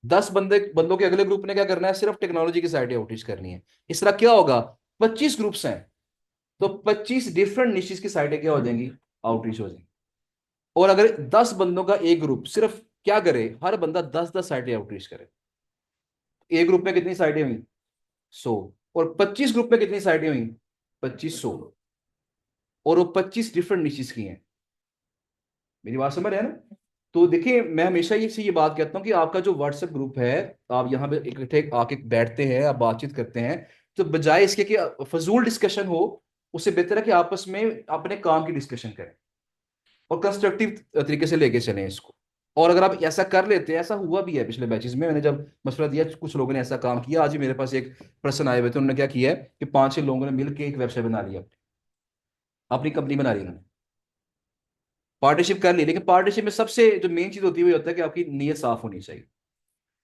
A: 10 बंदों के अगले ग्रुप ने क्या करना है, सिर्फ टेक्नोलॉजी की साइटें आउटरीच करनी है। इस तरह क्या होगा, 25 ग्रुप्स हैं, तो 25 डिफरेंट निशेस की साइटें क्या हो जाएंगी, आउटरीच हो जाएंगी। और अगर 10 बंदों का एक ग्रुप सिर्फ क्या करे, हर बंदा 10 10 साइटें आउटरीच करे, एक ग्रुप में कितनी साइटें हुई, 100। और 25 ग्रुप में कितनी साइटें हुई, 2500। और वो 25 डिफरेंट निशेस की हैं। मेरी बात समझ रहे हैं ना। तो देखिए मैं हमेशा ये बात कहता हूँ कि आपका जो व्हाट्सएप ग्रुप है, आप यहाँ पे इकट्ठे आके बैठते हैं, आप बातचीत करते हैं, तो बजाय इसके कि फजूल डिस्कशन हो, उससे बेहतर है कि आपस में अपने काम की डिस्कशन करें और कंस्ट्रक्टिव तरीके से लेके चलें इसको। और अगर आप ऐसा कर लेते हैं, ऐसा हुआ भी है पिछले बैचेस में, मैंने जब मशवरा दिया कुछ लोगों ने ऐसा काम किया। आज ही मेरे पास एक पर्सन आए हुए थे, उन्होंने क्या किया है कि 5 6 लोगों ने मिलकर एक वेबसाइट बना लिया, अपनी कंपनी बना ली उन्होंने, पार्टनरशिप कर ली। लेकिन पार्टनरशिप में सबसे जो मेन चीज होती है वो ये होता है कि आपकी नीयत साफ होनी चाहिए।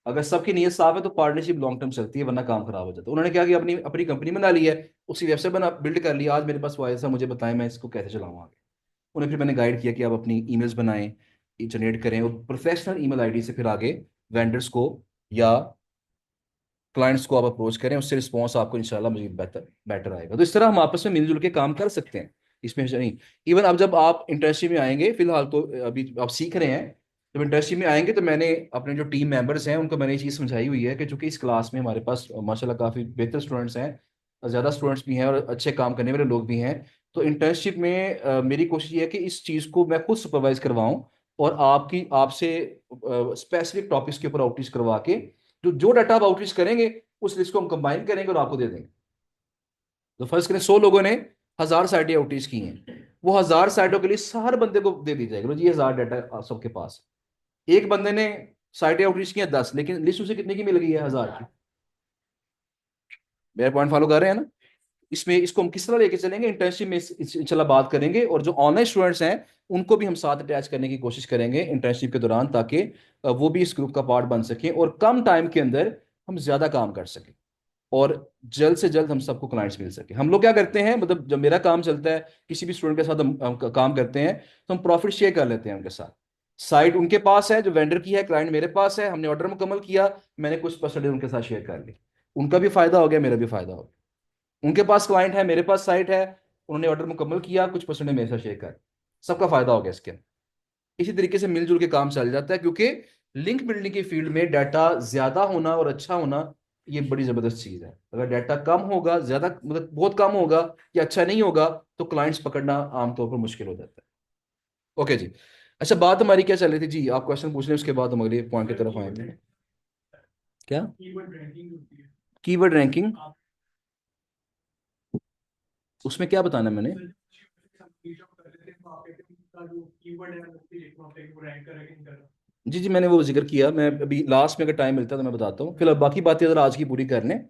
A: अगर सबकी नीयत साफ है तो पार्टनरशिप लॉन्ग टर्म चलती है, वरना काम खराब हो जाता है। उन्होंने क्या किया, अपनी अपनी कंपनी बना ली है, उसी वेबसाइट बना बिल्ड कर लिया। आज मेरे पास वो आया था, मुझे बताएं मैं इसको कैसे चलाऊँ आगे। उन्हें फिर मैंने गाइड किया कि आप अपनी ईमेल्स बनाएं, जनरेट करें, और प्रोफेशनल ईमेल आईडी से फिर आगे वेंडर्स को या क्लाइंट्स को आप अप्रोच करें, उससे रिस्पॉन्स आपको इंशाल्लाह मजीद बेहतर बेटर आएगा। तो इस तरह हम आपस में मिलजुल के काम कर सकते हैं, इसमें नहीं। इवन अब जब आप इंटर्नशिप में आएंगे, फिलहाल तो अभी आप सीख रहे हैं, जब इंटर्नशिप में आएंगे तो मैंने अपने जो टीम मेंबर्स हैं उनको मैंने ये चीज़ समझाई हुई है कि चूंकि इस क्लास में हमारे पास माशाल्लाह काफ़ी बेहतर स्टूडेंट्स हैं, ज़्यादा स्टूडेंट्स भी हैं और अच्छे काम करने वाले लोग भी हैं। तो इंटर्नशिप में मेरी कोशिश ये है कि इस चीज़ को मैं खुद सुपरवाइज करवाऊँ और आपकी आपसे स्पेसिफिक टॉपिक्स के ऊपर आउटरीच करवा के जो जो डाटा आप आउटरीच करेंगे उस लिस्ट को हम कंबाइन करेंगे और आपको दे देंगे। तो फर्स्ट करें 100 लोगों ने 1000 साइटें आउटरीच की हैं, वो 1000 साइटों के लिए हर बंदे को दे दी जाएगी, लो जी 1000 डाटा सबके पास। एक बंदे ने साइटें आउटरीच की हैं 10, लेकिन लिस्ट उसे कितने की मिल गई है, 1000 की। मेरा पॉइंट फॉलो कर रहे हैं ना। इसमें इसको हम किस तरह लेके चलेंगे, इंटर्नशिप में इंशाल्लाह बात करेंगे, और जो ऑनलाइन स्टूडेंट्स हैं उनको भी हम साथ अटैच करने की कोशिश करेंगे इंटर्नशिप के दौरान, ताकि वो भी इस ग्रुप का पार्ट बन सकें और कम टाइम के अंदर हम ज्यादा काम कर सकें। और जल्द से जल्द हम सबको क्लाइंट्स मिल सके। हम लोग क्या करते हैं, मतलब जब मेरा काम चलता है, किसी भी स्टूडेंट के साथ हम काम करते हैं, तो हम प्रॉफिट शेयर कर लेते हैं उनके साथ। साइट उनके पास है जो वेंडर की है, क्लाइंट मेरे पास है, हमने ऑर्डर मुकम्मल किया, मैंने कुछ परसेंटेज उनके साथ शेयर कर ली, उनका भी फायदा हो गया, मेरा भी फायदा हो गया। उनके पास क्लाइंट है, मेरे पास साइट है, उन्होंने ऑर्डर मुकम्मल किया, कुछ परसेंटेज मेरे साथ शेयर कर, सबका फायदा हो गया इसके। इसी तरीके से मिलजुल के काम चल जाता है, क्योंकि लिंक बिल्डिंग की फील्ड में डाटा ज्यादा होना और अच्छा होना ये बड़ी जबरदस्त चीज है। अगर डाटा कम होगा, ज्यादा मतलब बहुत कम होगा या अच्छा नहीं होगा, तो क्लाइंट्स पकड़ना आमतौर पर मुश्किल हो जाता है। ओके जी। अच्छा, बात हमारी क्या चल रही थी जी, आप क्वेश्चन पूछ लें, उसके बाद हम अगले पॉइंट की तरफ आएंगे। क्या
B: कीवर्ड रैंकिंग होती है।
A: कीवर्ड रैंकिंग,
B: आप
A: उसमें क्या बताना है मैंने? जी जी, मैंने वो जिक्र किया, मैं अभी लास्ट में अगर टाइम मिलता है तो मैं बताता हूँ। फिलहाल बाकी बातें अगर आज की पूरी कर लें,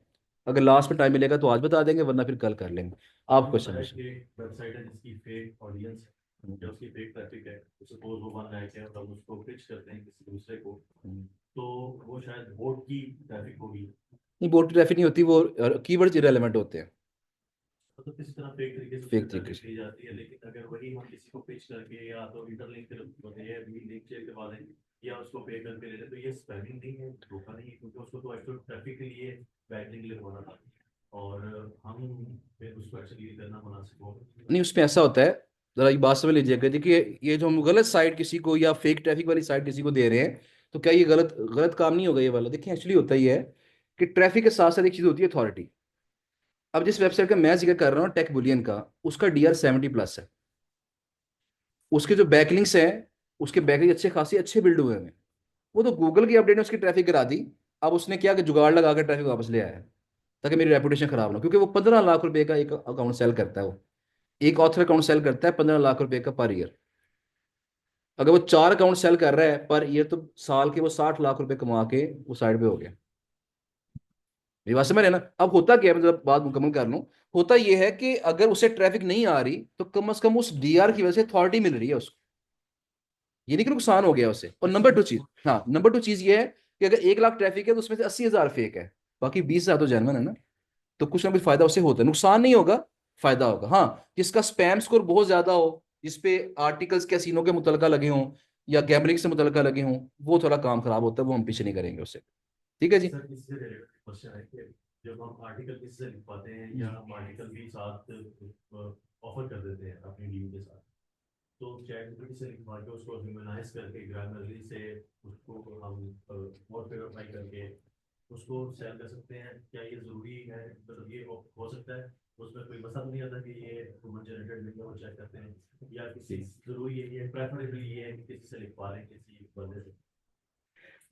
A: अगर लास्ट में टाइम मिलेगा तो आज बता देंगे, वरना फिर कल कर लेंगे। आप क्वेश्चन पूछें।
B: वेबसाइट है जिसकी फेक ऑडियंस है या उसकी फेक ट्रैफिक है, सपोज वो 1 लाख है और हम उसको पिच करते हैं किसी दूसरे को, तो वो शायद बोट की ट्रैफिक होगी।
A: नहीं, बोट ट्रैफिक नहीं होती, वो कीवर्ड्स इरेलेवेंट होते हैं,
B: तो किसी तरह फेक तरीके से उससे
A: फेक तरीके
B: ट्रैफिक
A: से।
B: ली जाती है, लेकिन अगर वही हम किसी को पिच करके या तो इंटरलिंक होते हैं लिंक शेयर करवा दें या उसको पे करके ले लें, तो ये स्पैमिंग नहीं है, धोखा नहीं है, क्योंकि उसको तो एक्चुअल ट्रैफिक के लिए बैकलिंक लगवाना था और हम फिर उसको एक्चुअली करना मुनासिब हो।
A: नहीं, उसमें ऐसा होता है, जरा ये बात समझ लीजिएगा, देखिए ये जो हम गलत साइट किसी को या फेक ट्रैफिक वाली साइट किसी को दे रहे हैं, तो क्या ये गलत गलत काम नहीं होगा ये वाला? देखिए एक्चुअली होता ही है कि ट्रैफिक के साथ साथ एक चीज होती है अथॉरिटी। अब जिस वेबसाइट का मैं जिक्र कर रहा हूँ टेक बुलियन का, उसका DR 70+ है, उसके जो बैकलिंक्स हैं, उसके बैकलिंक अच्छे खासी अच्छे बिल्ड हुए हैं। वो तो गूगल की अपडेट ने उसकी ट्रैफिक गिरा दी। अब उसने क्या कि जुगाड़ लगा कर ट्रैफिक वापस ले आया है, ताकि मेरी रेपुटेशन खराब ना हो, क्योंकि वो 15 लाख रुपए का एक अकाउंट सेल करता है, वो एक ऑथर अकाउंट सेल करता है 15 लाख रुपए का पर ईयर। अगर वो 4 अकाउंट सेल कर रहा है पर ईयर, तो साल के वो 60 लाख रुपए कमा के वो साइड पे हो गया। मेरी बात समझ रहे हैं ना? अब होता क्या है, मतलब बात मुकम्मल कर लूं, होता यह है कि अगर उसे ट्रैफिक नहीं आ रही, तो कम से कम उस DR की वजह से अथॉरिटी मिल रही है उसको, ये नहीं कि नुकसान हो गया उसे। और नंबर टू चीज, हाँ नंबर टू चीज ये है कि अगर 1 लाख ट्रैफिक है तो उसमें से 80,000 फेक है, बाकी 20,000 तो जेन्युइन है ना। तो कुछ ना कुछ फायदा उससे होता है, नुकसान नहीं होगा, फायदा होगा। हाँ, जिसका स्पैम स्कोर बहुत ज्यादा हो, जिसपे आर्टिकल्स कैसीनो के मुतलका लगे हों या गैम्बलिंग से मुतलका लगे हों, वो थोड़ा काम खराब होता है, वो हम पीछे नहीं करेंगे उससे। ठीक है जी।
B: सर इससे रिलेटेड क्वेश्चन है कि जब हम आर्टिकल किससे लिखवाते हैं या हम आर्टिकल भी साथ ऑफर कर देते हैं अपनी डील के साथ, तो चैट जीपीटी से लिखवा के उसको ह्यूमनाइज करके ग्रामरली से उसको हम और वेरीफाई करके उसको सेल कर सकते हैं, क्या ये जरूरी है? मतलब ये हो सकता है, उसमें कोई मसला नहीं आता कि ये ह्यूमन जनरेटेड वीडियो को चेक करते हैं, या किसी जरूरी है, प्रेफरेबली ये है कि किसी से लिखवा रहे हैं किसी बंदे से।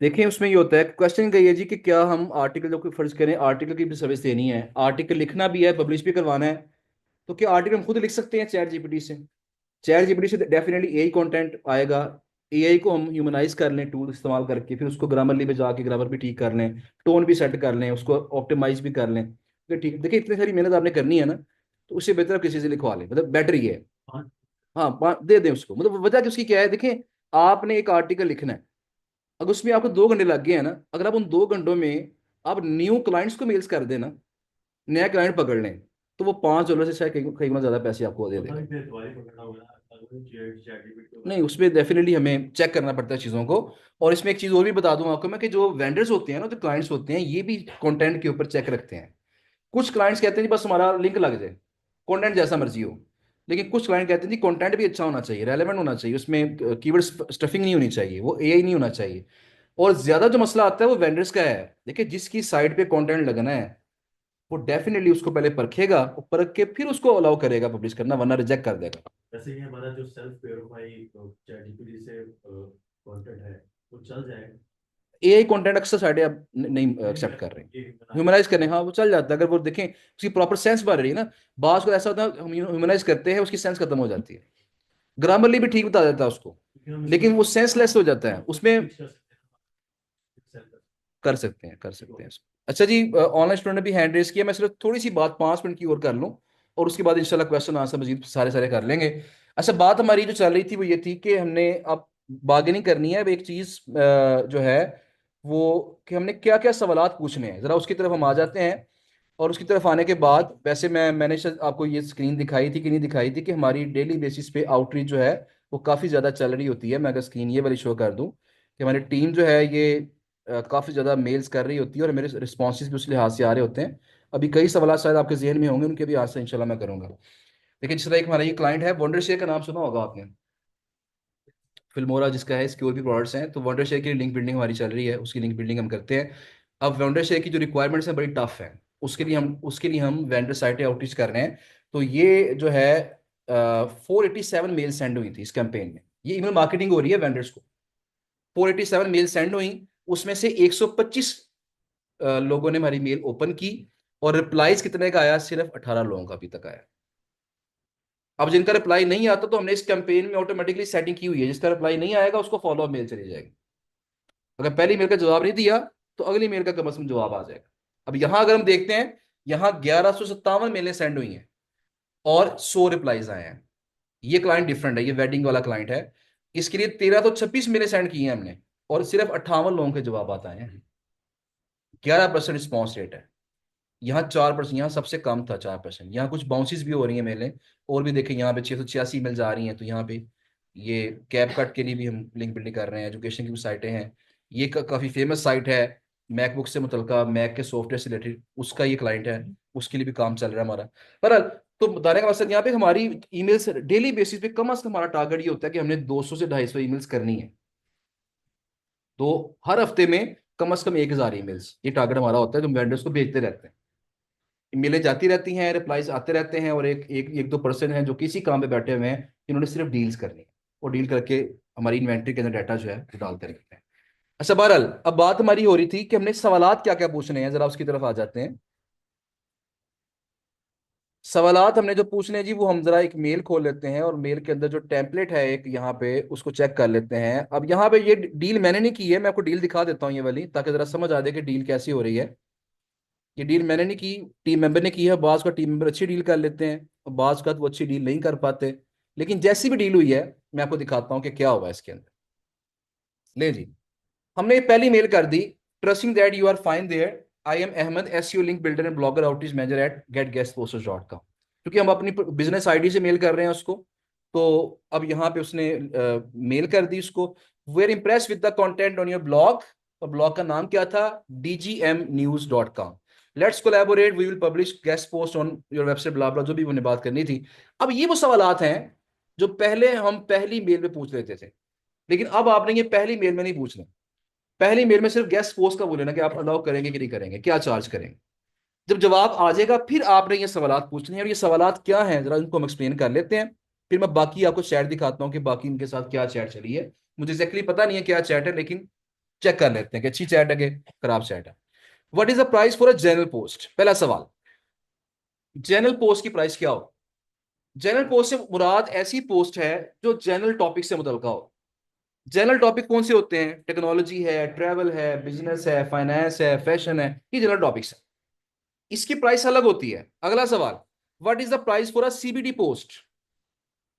A: देखिए उसमें ये होता है, क्वेश्चन का ये जी कि क्या हम आर्टिकल, जो कोई फर्ज करें आर्टिकल की भी सर्विस देनी है, आर्टिकल लिखना भी है, पब्लिश भी करवाना है, तो क्या आर्टिकल हम खुद लिख सकते हैं चैट जीपीटी से? चैट जीपीटी से डेफिनेटली AI कंटेंट आएगा। AI को हम ह्यूमनाइज कर लें टूल इस्तेमाल करके, फिर उसको ग्रामरली पे जाके ग्रामर भी ठीक कर लें, टोन भी सेट कर लें, उसको ऑप्टिमाइज भी कर लें, तो ठीक। देखिए इतनी सारी मेहनत आपने करनी है ना, तो उससे बेहतर आप किसी से लिखवा लें, मतलब बेटर ही है।
B: हाँ
A: हाँ, दे दें उसको, मतलब वजह कि उसकी क्या है, देखिए आपने एक आर्टिकल लिखना है, अगर उसमें आपको 2 घंटे लग गए हैं ना, अगर आप उन 2 घंटों में आप न्यू क्लाइंट्स को मेल्स कर देना, नया क्लाइंट पकड़ लें, तो वो $5 से शायद कई कई गुना ज्यादा पैसे आपको दे
B: पता
A: देगा।
B: नहीं फिर दोबारा पकड़ना होगा, अगर चैट चैट जीपीटी को
A: नहीं,
B: करना
A: उसमें डेफिनेटली हमें चेक करना पड़ता है चीज़ों को। और इसमें एक चीज़ और भी बता दूं आपको मैं, कि जो वेंडर्स होते हैं ना, जो क्लाइंट्स होते हैं, ये भी कंटेंट के ऊपर चेक रखते हैं। कुछ क्लाइंट्स कहते हैं जी बस हमारा लिंक लग जाए, कंटेंट जैसा मर्जी हो। लेकिन कुछ क्लाइंट कहते हैं जी कंटेंट भी अच्छा होना चाहिए, रेलेवेंट होना चाहिए, उसमें कीवर्ड स्टफिंग नहीं होनी चाहिए, वो AI नहीं होना चाहिए। और ज्यादा जो मसला आता है वो वेंडर्स का है। देखिए जिसकी साइट पे कंटेंट लगना है, वो डेफिनेटली उसको पहले परखेगा, और परख के फिर उसको अलाउ करेगा पब्लिश करना, वरना रिजेक्ट कर देगा।
B: वैसे ये हमारा जो सेल्फ वेरीफाई चैट जीपीटी से कंटेंट है वो चल जाएगा?
A: AI कंटेंट अक्सर साइटें अब नहीं
B: नहीं
A: एक्सेप्ट कर रही।
B: ये ह्यूमनाइज
A: ह्यूमनाइज करने, हाँ वो चल जाता है, अगर वो देखें उसकी प्रॉपर सेंस बन रही है ना। बात को ऐसा होता है, हम ह्यूमनाइज करते हैं, उसकी सेंस खत्म हो जाती है, ग्रामरली भी ठीक बता देता है उसको,
B: क्योंकि हम इसको
A: लेकिन वो सेंसलेस हो जाता है उसमें।
B: पिच कर सकते हैं, सेल कर
A: कर सकते हैं, कर सकते
B: सकते
A: हैं इसको। अच्छा जी, ऑनलाइन स्टूडेंट ने भी हैंड रेस किया, मैं सिर्फ थोड़ी सी बात 5 मिनट की और कर लूँ, और उसके बाद इंशाल्लाह क्वेश्चन आंसर मजीद सारे सारे कर लेंगे। अच्छा, बात हमारी जो चल रही थी वो ये थी कि हमने अब बार्गेनिंग करनी है। अब एक चीज जो है वो, कि हमने क्या क्या सवालात पूछने हैं, जरा उसकी तरफ हम आ जाते हैं। और उसकी तरफ आने के बाद वैसे मैंने शायद आपको ये स्क्रीन दिखाई थी कि नहीं दिखाई थी कि हमारी डेली बेसिस पे आउटरीच जो है वो काफ़ी ज़्यादा चल रही होती है। मैं अगर स्क्रीन ये वाली शो कर दूं कि हमारी टीम जो है ये काफ़ी ज़्यादा मेल्स कर रही होती है और मेरे रिस्पॉन्सेज भी उस लिहाज से आ रहे होते हैं। अभी कई सवाल शायद आपके जहन में होंगे, उनके भी आंसर इंशाल्लाह मैं करूंगा। लेकिन जिस तरह एक हमारा ये क्लाइंट है वंडर शेयर, का नाम सुना होगा आपने, फिल्मोरा जिसका है, सिक्योर भी प्रोडक्ट्स हैं। तो वंडर शेयर की लिंक बिल्डिंग हमारी चल रही है, उसकी लिंक बिल्डिंग हम करते हैं। अब वंडर शेयर की जो रिक्वायरमेंट्स हैं बड़ी टफ है, उसके लिए हम वेंडर साइटें आउटरीच कर रहे हैं। तो ये जो है 487 मेल सेंड हुई थी इस कैंपेन में। ये ईमेल मार्केटिंग हो रही है वेंडर्स को। 487 मेल सेंड हुई, उसमें से 125 लोगों ने हमारी मेल ओपन की, और रिप्लाईज कितने का आया? सिर्फ 18 लोगों का अभी तक आया। अब जिनका रिप्लाई नहीं आता तो हमने इस कैंपेन में ऑटोमेटिकली सेटिंग की हुई है, जिसका रिप्लाई नहीं आएगा उसको फॉलो अप मेल चली जाएगी। अगर पहली मेल का जवाब नहीं दिया तो अगली मेल का कम से कम जवाब आ जाएगा। अब यहां अगर हम देखते हैं, यहां 1157 मेलें सेंड हुई हैं और 100 रिप्लाईज आए हैं। ये क्लाइंट डिफरेंट है, ये वेडिंग वाला क्लाइंट है। इसके लिए 1326 मेलें सेंड की हैं हमने और सिर्फ 58 लोगों के जवाब आए हैं। 11% रिस्पॉन्स रेट है। यहाँ 4%, यहाँ सबसे कम था 4%। यहाँ कुछ बाउंसिस भी हो रही हैं मेलें, और भी देखें यहाँ पे 686 मेल जा रही हैं। तो यहाँ पे ये कैप कट के लिए भी हम लिंक बिल्डिंग कर रहे हैं, एजुकेशन की भी साइटें हैं। ये काफ़ी फेमस साइट है, मैकबुक से मुतलका, मैक के सॉफ्टवेयर से रिलेटेड, उसका ये क्लाइंट है, उसके लिए भी काम चल रहा है हमारा। पर तो बताने का मकसद यहाँ पे हमारी ईमेल्स डेली बेसिस पे कम अज कम हमारा टारगेट ये होता है कि हमने 200 से 250 ईमेल्स करनी है। तो हर हफ्ते में कम अज कम 1000 ईमेल्स, ये टारगेट हमारा होता है जो वेंडर्स को भेजते रहते हैं। ईमेलें जाती रहती हैं, रिप्लाईज आते रहते हैं, और एक 2% हैं जो किसी काम पे बैठे हुए हैं, इन्होंने सिर्फ डील्स करनी है, और डील करके हमारी इन्वेंट्री के अंदर डाटा जो है वो डालते रहते हैं। अच्छा बहरहाल, अब बात हमारी हो रही थी कि हमने सवालात क्या क्या पूछने हैं, जरा उसकी तरफ आ जाते हैं। सवालात हमने जो पूछने हैं जी, वो हम जरा एक मेल खोल लेते हैं, और मेल के अंदर जो टेम्पलेट है एक यहाँ पे, उसको चेक कर लेते हैं। अब यहाँ पे ये डील मैंने नहीं की है, मैं आपको डील दिखा देता हूँ ये वाली, ताकि जरा समझ आ जाए कि डील कैसी हो रही है। ये डील मैंने नहीं की, टीम मेंबर ने की है। बाज का टीम मेंबर अच्छी डील कर लेते हैं, और बाज का वो अच्छी डील नहीं कर पाते। लेकिन जैसी भी डील हुई है, मैं आपको दिखाता हूँ कि क्या हुआ इसके अंदर। ले जी, हमने पहली मेल कर दी, trusting that you are fine there, I am Ahmad, SEO link builder and blogger outreach manager at getguestposters.com। क्योंकि हम अपनी बिजनेस आईडी से मेल कर रहे हैं उसको, तो अब यहाँ पे उसने मेल कर दी उसको। We are impress with the content on your blog, और ब्लॉग का नाम क्या था? dgmnews.com। Let's collaborate, we will publish guest post on your website, blah blah, जो भी उन्हें बात करनी थी। अब ये वो सवालात हैं जो पहले हम पहली मेल में पूछ लेते थे, लेकिन अब आपने ये पहली मेल में नहीं पूछना। पहली मेल में सिर्फ गेस्ट पोस्ट का बोले ना कि आप अलाउ करेंगे कि नहीं करेंगे, क्या चार्ज करेंगे। जब जवाब आ जाएगा फिर आपने ये सवालात पूछने हैं, और ये सवालात क्या हैं जरा इनको हम एक्सप्लेन कर लेते हैं। फिर मैं बाकी आपको चैट दिखाता हूँ कि बाकी इनके साथ क्या चैट चली है। मुझे एग्जैक्टली पता नहीं है क्या चैट है, लेकिन चेक कर लेते हैं कि अच्छी चैट है कि खराब चैट है। What is the price for a general post? पहला सवाल, जनरल पोस्ट की प्राइस क्या हो? जनरल पोस्ट से मुराद ऐसी पोस्ट है जो जनरल टॉपिक से मुतल्का हो। जनरल टॉपिक कौन से होते हैं? टेक्नोलॉजी है, ट्रैवल है, बिजनेस है, फाइनेंस है, फैशन है, ये जनरल टॉपिक्स है। इसकी प्राइस अलग होती है। अगला सवाल, what is the price for a CBD post?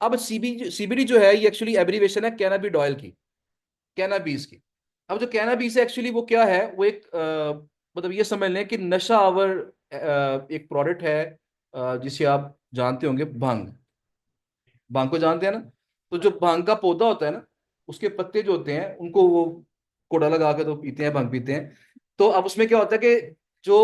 A: अब सीबीडी जो है ये एक्चुअली एब्रीवेशन है कैनाबिडॉयल की, कैनाबीज की। अब जो कैनाबीज है एक्चुअली वो क्या है? वो एक मतलब ये समझ लें कि नशा आवर एक प्रोडक्ट है, जिसे आप जानते होंगे, भांग। भांग को जानते हैं ना? तो जो भांग का पौधा होता है ना, उसके पत्ते जो होते हैं उनको वो कोड़ा लगा के तो पीते हैं, भांग पीते हैं। तो अब उसमें क्या होता है कि जो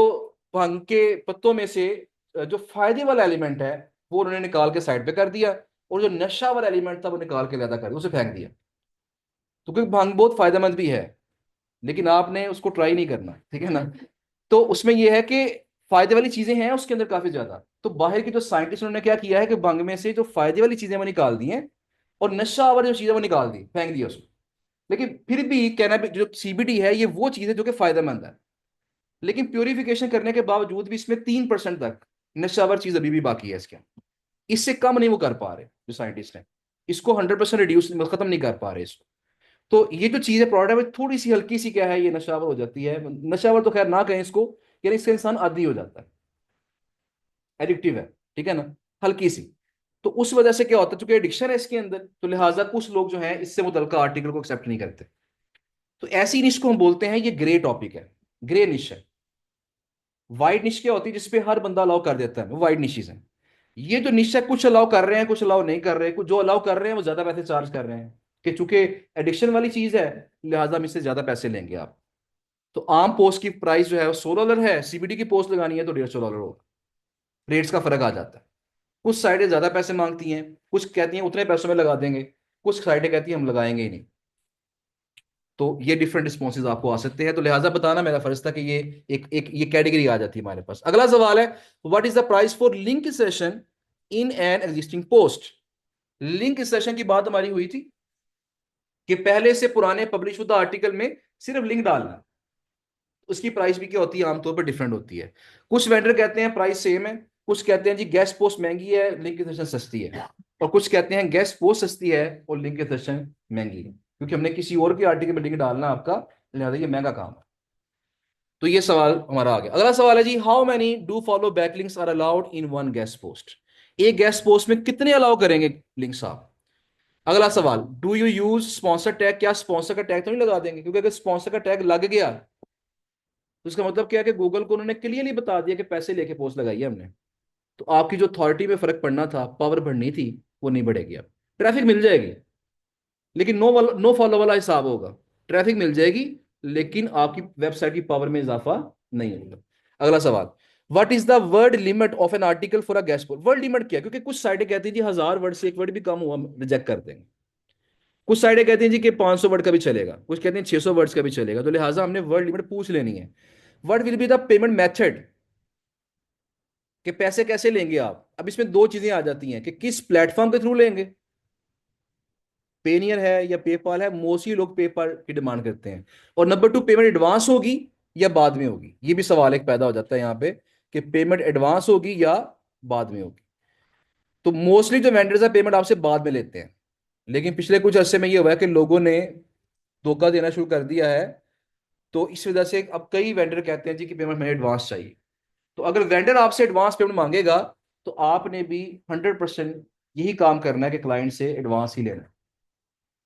A: भांग के पत्तों में से जो फायदे वाला एलिमेंट है वो उन्होंने निकाल के साइड पे कर दिया, और जो नशा वाला एलिमेंट था वो निकाल के अलग कर दिया, उसे फेंक दिया। तो क्योंकि भांग बहुत फायदेमंद भी है, लेकिन आपने उसको ट्राई नहीं करना, ठीक है ना? तो उसमें यह है कि फायदे वाली चीजें हैं उसके अंदर काफी ज्यादा। तो बाहर के जो साइंटिस्ट ने क्या किया है कि भांग में से जो फायदे वाली चीजें वो निकाल दी हैं, और नशा वाली जो चीजें वो निकाल दी, फेंक दिया उसको। लेकिन फिर भी कैनाबिस जो सीबीडी है ये वो चीज है जो कि फायदेमंद है। लेकिन प्योरिफिकेशन करने के बावजूद भी इसमें 3% तक नशावर चीज अभी भी बाकी है इसके। इससे कम नहीं वो कर पा रहे जो साइंटिस्ट हैं, इसको 100% रिड्यूस, खत्म नहीं कर पा रहे इसको। तो ये जो चीज है प्रोडक्ट में थोड़ी सी हल्की सी क्या है, ये नशावर हो जाती है। नशावर तो खैर ना कहें इसको, यानी इससे इंसान आदी हो जाता है, एडिक्टिव है, ठीक है ना, हल्की सी। तो उस वजह से क्या होता है, चूंकि एडिक्शन है इसके अंदर, तो लिहाजा कुछ लोग जो है इससे मुतल्लिका आर्टिकल को एक्सेप्ट नहीं करते। तो ऐसी निश को हम बोलते हैं ये ग्रे टॉपिक है, ग्रे निश है। वाइड निश क्या होती है, जिसपे हर बंदा अलाउ कर देता है, वो वाइड निशेज है। ये जो निश है, कुछ अलाउ कर रहे हैं, कुछ अलाउ नहीं कर रहे, कुछ जो अलाउ कर रहे हैं वो ज्यादा पैसे चार्ज कर रहे हैं, कि चूंकि एडिक्शन वाली चीज है, लिहाजा हम इससे ज्यादा पैसे लेंगे आप। तो आम पोस्ट की प्राइस जो है वो $100 है, सीबीडी की पोस्ट लगानी है तो $150 होगा। रेट्स का फर्क आ जाता है। कुछ साइटें ज्यादा पैसे मांगती हैं, कुछ कहती हैं उतने पैसों में लगा देंगे, कुछ साइटें कहती हैं हम लगाएंगे ही नहीं। तो ये डिफरेंट रिस्पॉन्सेज आपको आ सकते हैं, तो लिहाजा बताना मेरा फर्ज था कि ये एक एक ये कैटेगरी आ जाती है हमारे पास। अगला सवाल है, what is the price for link session in an existing post. Link session की बात हमारी हुई थी कि पहले से पुराने पब्लिश शुदा आर्टिकल में सिर्फ लिंक डालना है। उसकी प्राइस भी क्या होती है, आमतौर पर डिफरेंट होती है। कुछ वेंडर कहते हैं प्राइस सेम है, कुछ कहते हैं जी गेस्ट पोस्ट महंगी है, लिंक सेशन सस्ती है, और कुछ कहते हैं गेस्ट पोस्ट सस्ती है और लिंक सेशन महंगी है, क्योंकि हमने किसी और के आर्टिकल में लिंक डालना आपका, लिहाजा ये महंगा काम है। तो ये सवाल हमारा आ गया। अगला सवाल है जी, how many do follow backlinks are allowed in one guest post. एक गेस्ट पोस्ट में कितने अलाउ करेंगे लिंक्स आप। अगला सवाल, do you use sponsor tag. क्या स्पॉन्सर का टैग तो नहीं लगा देंगे, क्योंकि अगर स्पॉन्सर का टैग लग गया तो इसका मतलब क्या है कि गूगल को उन्होंने क्लियरली बता दिया कि पैसे लेके पोस्ट लगाई है हमने। तो आपकी जो अथॉरिटी में फर्क पड़ना था, पावर बढ़नी थी, वो नहीं बढ़ेगी। अब ट्रैफिक मिल जाएगी, लेकिन नो फॉलो वाला हिसाब होगा। ट्रैफिक मिल जाएगी, लेकिन आपकी वेबसाइट की पावर में इजाफा नहीं होगा। अगला सवाल, what is the word limit of an article for a guest post. Word limit क्या है, क्योंकि कुछ साइटें कहती हैं जी 1000 वर्ड से एक वर्ड भी कम हुआ हम रिजेक्ट कर देंगे, कुछ साइटें कहती हैं जी कि 500 वर्ड का भी चलेगा, कुछ कहती हैं 600 वर्ड्स का भी चलेगा। तो लिहाजा हमने वर्ड लिमिट पूछ लेनी है। What will be the payment method, कि पैसे कैसे लेंगे आप। अब इसमें दो चीजें आ जाती हैं कि किस प्लेटफॉर्म के थ्रू लेंगे, पेनियर है या पेपाल है। मोस्टली लोग पेपाल की डिमांड करते हैं। और नंबर टू, पेमेंट एडवांस होगी या बाद में होगी। ये भी सवाल एक पैदा हो जाता है यहाँ पे, कि पेमेंट एडवांस होगी या बाद में होगी। तो मोस्टली जो वेंडर्स है पेमेंट आपसे बाद में लेते हैं, लेकिन पिछले कुछ अरसे में ये हुआ है कि लोगों ने धोखा देना शुरू कर दिया है। तो इस वजह से अब कई वेंडर कहते हैं जी कि पेमेंट हमें एडवांस चाहिए। तो अगर वेंडर आपसे एडवांस पेमेंट मांगेगा, तो आपने भी 100% यही काम करना है कि क्लाइंट से एडवांस ही लेना है।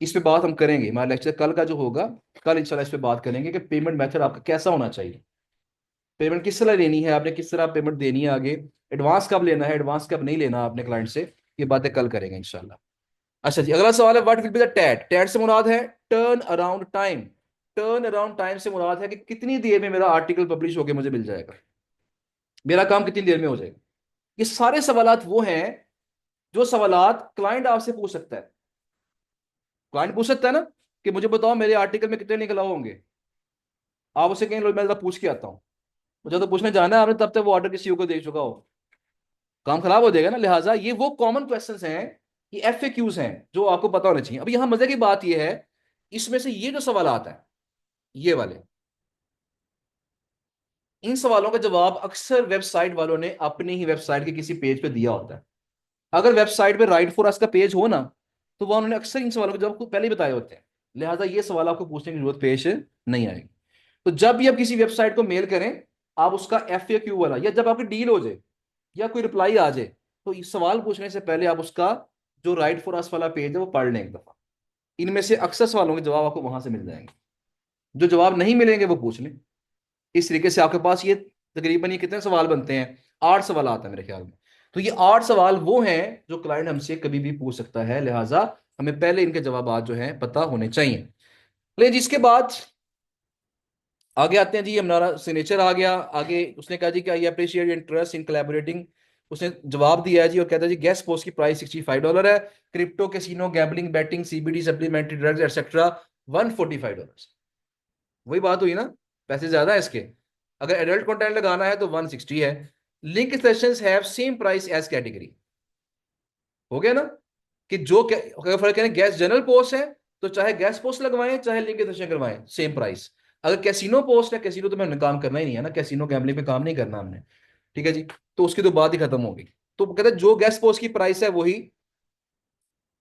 A: इस पे बात हम करेंगे, हमारा लेक्चर कल का जो होगा, कल इंशाल्लाह इस पे बात करेंगे कि पेमेंट मेथड आपका कैसा होना चाहिए, पेमेंट किस तरह लेनी है आपने, किस तरह पेमेंट देनी है आगे, एडवांस कब लेना है, एडवांस कब नहीं लेना आपने क्लाइंट से। ये बातें कल करेंगे इंशाल्लाह। अच्छा जी, अगला सवाल है, what will be the TAT. TAT से मुराद है turn around time. Turn around time से मुराद है कि कितनी देर में मेरा आर्टिकल पब्लिश होकर मुझे मिल जाएगा, मेरा काम कितनी देर में हो जाएगा। ये सारे सवालात वो हैं जो सवालात क्लाइंट आपसे पूछ सकता है। क्लाइंट पूछ सकता है ना कि मुझे बताओ मेरे आर्टिकल में कितने लिंक अलाउ होंगे। आप उसे कहें लो मैं जरा पूछ के आता हूँ, मुझे तो पूछने जाना है आपने, तब तक वो ऑर्डर किसी को दे चुका हो, काम खराब हो जाएगा ना। लिहाजा ये वो कॉमन क्वेश्चंस हैं, ये FAQs हैं जो आपको पता होने चाहिए। अब यहाँ मजे की बात ये है, इसमें से ये जो सवाल आता है, ये वाले, इन सवालों का जवाब अक्सर वेबसाइट वालों ने अपनी ही वेबसाइट के किसी पेज पे दिया होता है। अगर वेबसाइट पे राइट फॉर अस का पेज हो ना, तो वह उन्होंने अक्सर इन सवालों के जवाब पहले ही बताए होते हैं। लिहाजा ये सवाल आपको पूछने की जरूरत पेश नहीं आएगी। तो जब भी आप किसी वेबसाइट को मेल करें, आप उसका FAQ वाला, या जब आपकी डील हो जाए या कोई रिप्लाई आ जाए, तो इस सवाल पूछने से पहले आप उसका जो राइट फॉर अस वाला पेज है वो पढ़ लें एक दफा। इनमें से अक्सर सवालों के जवाब आपको वहां से मिल जाएंगे, जो जवाब नहीं मिलेंगे वो पूछ लें। इस तरीके से आपके पास ये तकरीबन ये कितने सवाल बनते हैं, 8 सवाल आता है मेरे ख्याल में। तो ये 8 सवाल वो हैं जो क्लाइंट हमसे कभी भी पूछ सकता है, लिहाजा हमें पहले इनके जवाब जो हैं पता होने चाहिए। लेकिन जिसके बाद आगे आते हैं जी, हमारा सिग्नेचर आ गया आगे। उसने कहा जी कि I appreciate interest in collaborating. उसने जवाब दिया है जी और कहता है जी गेस्ट पोस्ट की प्राइस $65 है, crypto casino gambling betting CBD supplementary drugs etcetera $145। वही बात हुई ना, पैसे ज्यादा है इसके। अगर एडल्ट कंटेंट लगाना है तो 160 है। Link sessions have same price as category. हो गया ना, कि जो अगर फर्क है गैस जनरल पोस्ट है, तो चाहे गैस पोस्ट लगवाएं चाहे लिंक सेशन करवाएं, सेम प्राइस। अगर कैसीनो पोस्ट है, कैसीनो तो मैंने काम करना ही नहीं है ना, कैसीनो गैम्बलिंग पे काम नहीं करना हमने, ठीक है जी, तो उसकी तो बात ही खत्म होगी। तो कहते हैं जो गैस पोस्ट की प्राइस है वही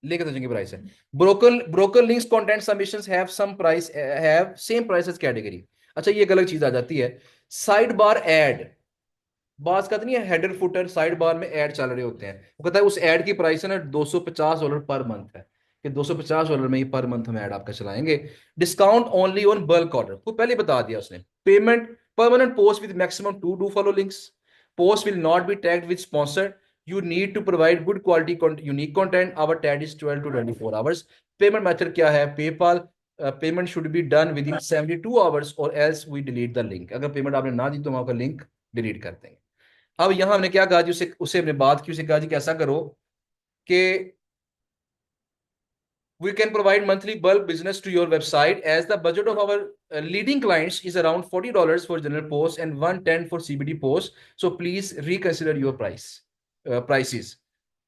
A: लिंक सेशन की प्राइस है। Broker links content submissions have some price, have same price as category. अच्छा ये एक अलग चीज आ जाती है, साइड बार एड। बात कहते नहीं है हेडर फुटर साइड बार में ऐड चल रहे होते हैं, वो कहता है उस ऐड की प्राइस है ना $250 पर मंथ है, कि $250 में ही पर मंथ हम ऐड आपका चलाएंगे। Discount only on bulk order, को पहले बता दिया उसने। Payment Permanent post with maximum 2 do follow links. Post will not be tagged with sponsor. You need to provide good quality unique content. Our tag is 12 to 24 hours. Payment method क्या है? PayPal. Payment should be done within 72 hours or else we delete the link. अगर payment आपने ना दी तो हम आपका link delete कर देंगे. अब यहां हमने क्या कहा जी, उसे उसे हमने बात की, उसे कहा जी कैसा करो कि we can provide monthly bulk business to your website as the budget of our leading clients is around $40 for general posts and 110 for CBD posts, so please reconsider your prices.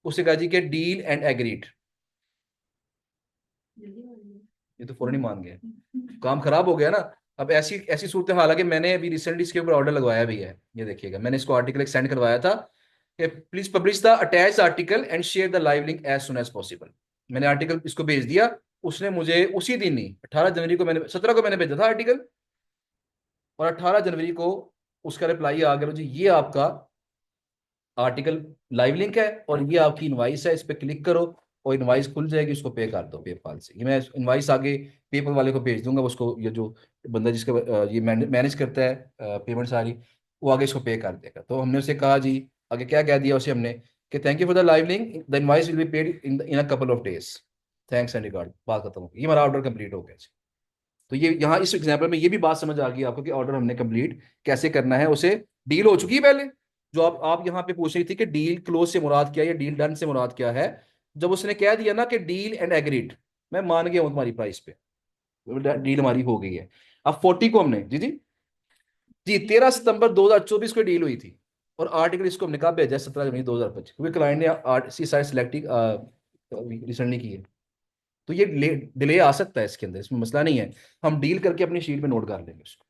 A: उसे कहा जी कि डील एंड एग्रीड. ये तो फौरन ही मान गया, काम खराब हो गया ना. अब ऐसी ऐसी सूरत हाल है कि मैंने अभी रिसेंटली इसके ऊपर ऑर्डर लगवाया भी है. ये देखिएगा, मैंने इसको आर्टिकल एक सेंड करवाया था कि please publish the attach article and share the live link as soon as possible. मैंने आर्टिकल इसको भेज दिया. उसने मुझे उसी दिन ही 18 जनवरी को, मैंने 17 को मैंने भेजा था आर्टिकल, और 18 जनवरी को उसका रिप्लाई आ गया जी, ये आपका आर्टिकल लाइव लिंक है और ये आपकी इनवाइस है, इस पर क्लिक करो और इनवाइस खुल जाएगी, उसको पे कर दो पेपाल से. ये मैं इनवाइस आगे पेपल वाले को भेज दूंगा, उसको ये जो बंदा जिसका ये मैनेज करता है पेमेंट सारी, वो आगे इसको पे कर देगा. तो हमने उसे कहा जी, आगे क्या कह दिया उसे हमने कि thank you for the live link, the invoice will be paid in a couple of days, thanks and regard. बात खत्म हो गई, ये हमारा ऑर्डर कंप्लीट हो गया जी. तो ये यहाँ इस एग्जाम्पल में ये भी बात समझ आ गई आपको कि ऑर्डर हमने कंप्लीट कैसे करना है. उसे डील हो चुकी है पहले, जो आप यहाँ पे पूछ रही थी कि डील क्लोज से मुराद क्या है या डील डन से मुराद क्या है. जब उसने कह दिया ना कि डील एंड एग्रीड, मैं मान गया हूँ तुम्हारी प्राइस पे, डील हमारी हो गई है. अब 40 को हमने जी जी जी 13 सितंबर 2024 को डील हुई थी और आर्टिकल इसको हमने कहा भेजा 17 जनवरी 2025, क्योंकि क्लाइंट ने सी साइड सेलेक्ट रिसेंटली की है. तो ये डिले आ सकता है इसके अंदर, इसमें मसला नहीं है. हम डील करके अपनी शीट में नोट कर लेंगे उसको.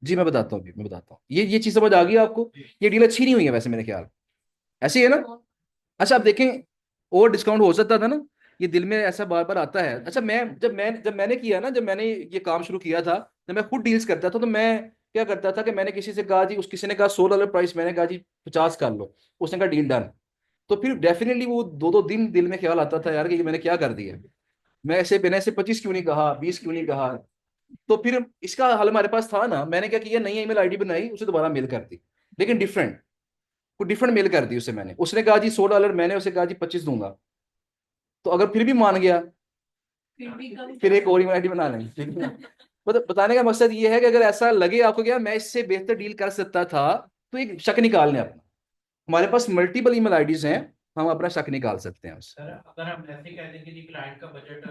A: जी मैं बताता हूँ, अभी मैं बताता हूँ. ये चीज समझ आ गई आपको? ये डील अच्छी नहीं हुई है वैसे मेरे ख्याल, ऐसी है ना? अच्छा आप देखें, और डिस्काउंट हो सकता था ना. ये दिल में ऐसा बार बार आता है. अच्छा जब मैंने किया ना, जब मैंने ये काम शुरू किया था, जब मैं खुद डील्स करता था, तो मैं क्या करता था कि मैंने किसी से कहा जी, उस किसी ने कहा $100 प्राइस, मैंने कहा जी 50 कर लो, उसने कहा डील डन. तो फिर डेफिनेटली वो 2 2 दिन दिल में ख्याल आता था यार कि ये मैंने क्या कर दिया. मैं ऐसे बिना ऐसे 25 क्यों नहीं कहा, 20 क्यों नहीं कहा. तो फिर इसका हल हमारे पास था ना. मैंने क्या किया, नई ईमेल आईडी बनाई, उसे दोबारा मेल कर दी, लेकिन डिफरेंट, को डिफरेंट मेल कर दी उसे मैंने. उसने कहा जी $100, मैंने उसे कहा जी 25 दूंगा. तो अगर फिर भी मान गया, फिर एक और ईमेल आईडी बना लेंगे, ठीक है. बताने का मकसद ये है कि अगर ऐसा लगे आपको क्या मैं इससे बेहतर डील कर सकता था, तो एक शक निकाल लें अपना. हमारे पास मल्टीपल ईमेल आईडीज हैं, हम अपना शक निकाल सकते हैं उससे.
D: सर अगर हम ऐसे कह दें कि क्लाइंट का बजट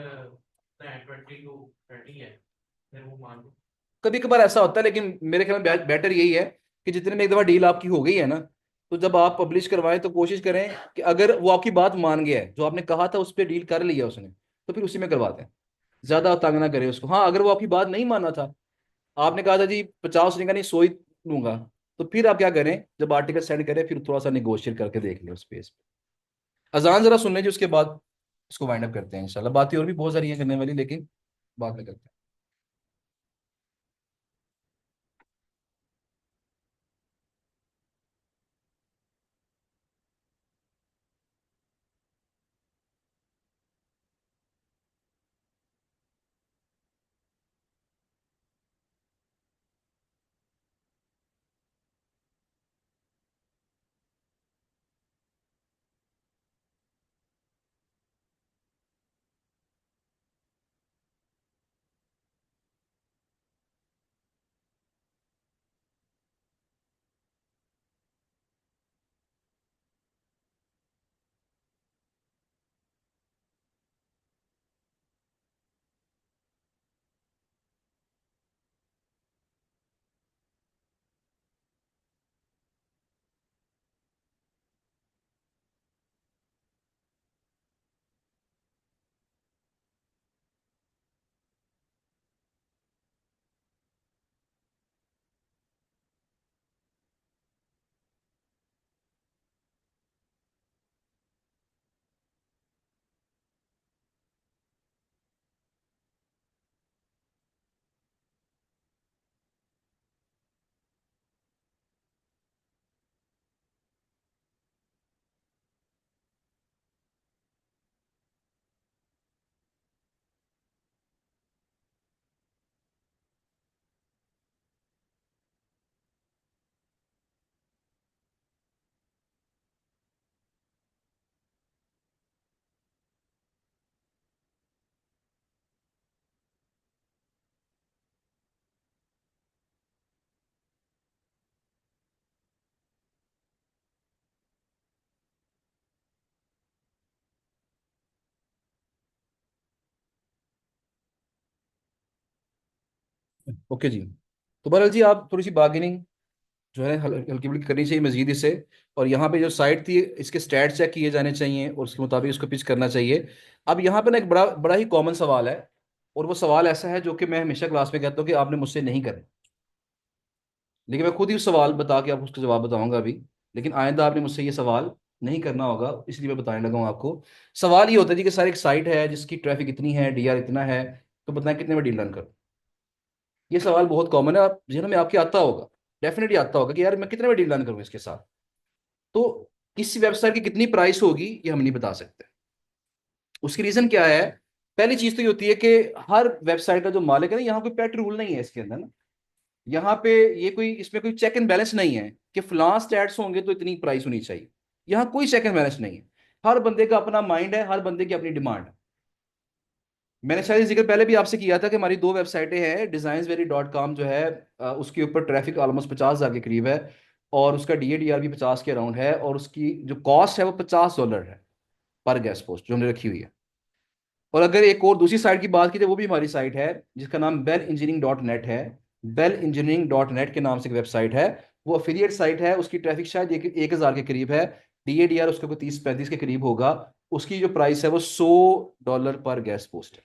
D: 20 to 30 है, फिर वो मान लो.
A: कभी कभार ऐसा होता है, लेकिन मेरे ख्याल में बेटर यही है कि जितने में एक दफा डील आपकी हो गई है ना, तो जब आप पब्लिश करवाएं तो कोशिश करें कि अगर वो आपकी बात मान गया है, जो आपने कहा था उस पर डील कर लिया उसने, तो फिर उसी में करवाते हैं. ज्यादा तंग ना करें उसको. हाँ अगर वो आपकी बात नहीं माना था, आपने कहा था जी 50 नहीं का, नहीं 100 ही लूंगा, तो फिर आप क्या करें, जब आर्टिकल सेंड करें फिर थोड़ा सा निगोशिएट करके देख लें उस पेज पे. अजान जरा सुन लें जी, उसके बाद इसको वाइंड अप करते हैं इंशाल्लाह. बातें और भी बहुत सारी हैं करने वाली, लेकिन बाद में करते हैं. ओके जी। तो बहरहाल जी आप थोड़ी सी बार्गेनिंग जो है हल्की फुल्की करनी चाहिए मजीद इससे। और यहाँ पे जो साइट थी इसके स्टैट चेक किए जाने चाहिए और उसके मुताबिक इसको पिच करना चाहिए। अब यहाँ पे ना एक बड़ा बड़ा ही कॉमन सवाल है, और वो सवाल ऐसा है जो कि मैं हमेशा क्लास में कहता हूँ कि आपने मुझसे नहीं करना, लेकिन मैं खुद ही उस सवाल बता के आपको उसका जवाब बताऊंगा अभी। लेकिन आइंदा आपने मुझसे ये सवाल नहीं करना होगा, इसलिए मैं बताने लगा हूँ आपको। सवाल ये होता है जी कि सर एक साइट है जिसकी ट्रैफिक इतनी है, डीआर इतना है, तो बताएं कितने में डील रन करूँ। ये सवाल बहुत कॉमन है, आप जिन्हें में आपके आता होगा, डेफिनेटली आता होगा कि यार मैं कितने में डील रन करूँ इसके साथ। तो किसी वेबसाइट की कितनी प्राइस होगी ये हम नहीं बता सकते। उसकी रीजन क्या है? पहली चीज तो ये होती है कि हर वेबसाइट का जो मालिक है ना, यहाँ कोई पेट रूल नहीं है इसके अंदर ना। यहाँ पे ये कोई इसमें कोई चेक एंड बैलेंस नहीं है कि फलां स्टैट्स होंगे तो इतनी प्राइस होनी चाहिए। यहाँ कोई चेक एंड बैलेंस नहीं है। हर बंदे का अपना माइंड है, हर बंदे की अपनी डिमांड है। मैंने शायद जिक्र पहले भी आपसे किया था कि हमारी दो वेबसाइटें हैं, designsvary.com जो है उसके ऊपर ट्रैफिक ऑलमोस्ट 50,000 के करीब है, और उसका DADR भी 50 के अराउंड है, और उसकी जो कॉस्ट है वो $50 है पर गेस्ट पोस्ट जो हमने रखी हुई है। और अगर एक और दूसरी साइट की बात की जाए, वो भी हमारी साइट है जिसका नाम belingineering.net है। belingineering.net के नाम से एक वेबसाइट है, वो अफिलिएट साइट है, उसकी ट्रैफिक शायद 1,000 के करीब है। DADR उसका कोई 30-35 के करीब होगा। उसकी जो प्राइस है वो $100 पर गेस्ट पोस्ट है।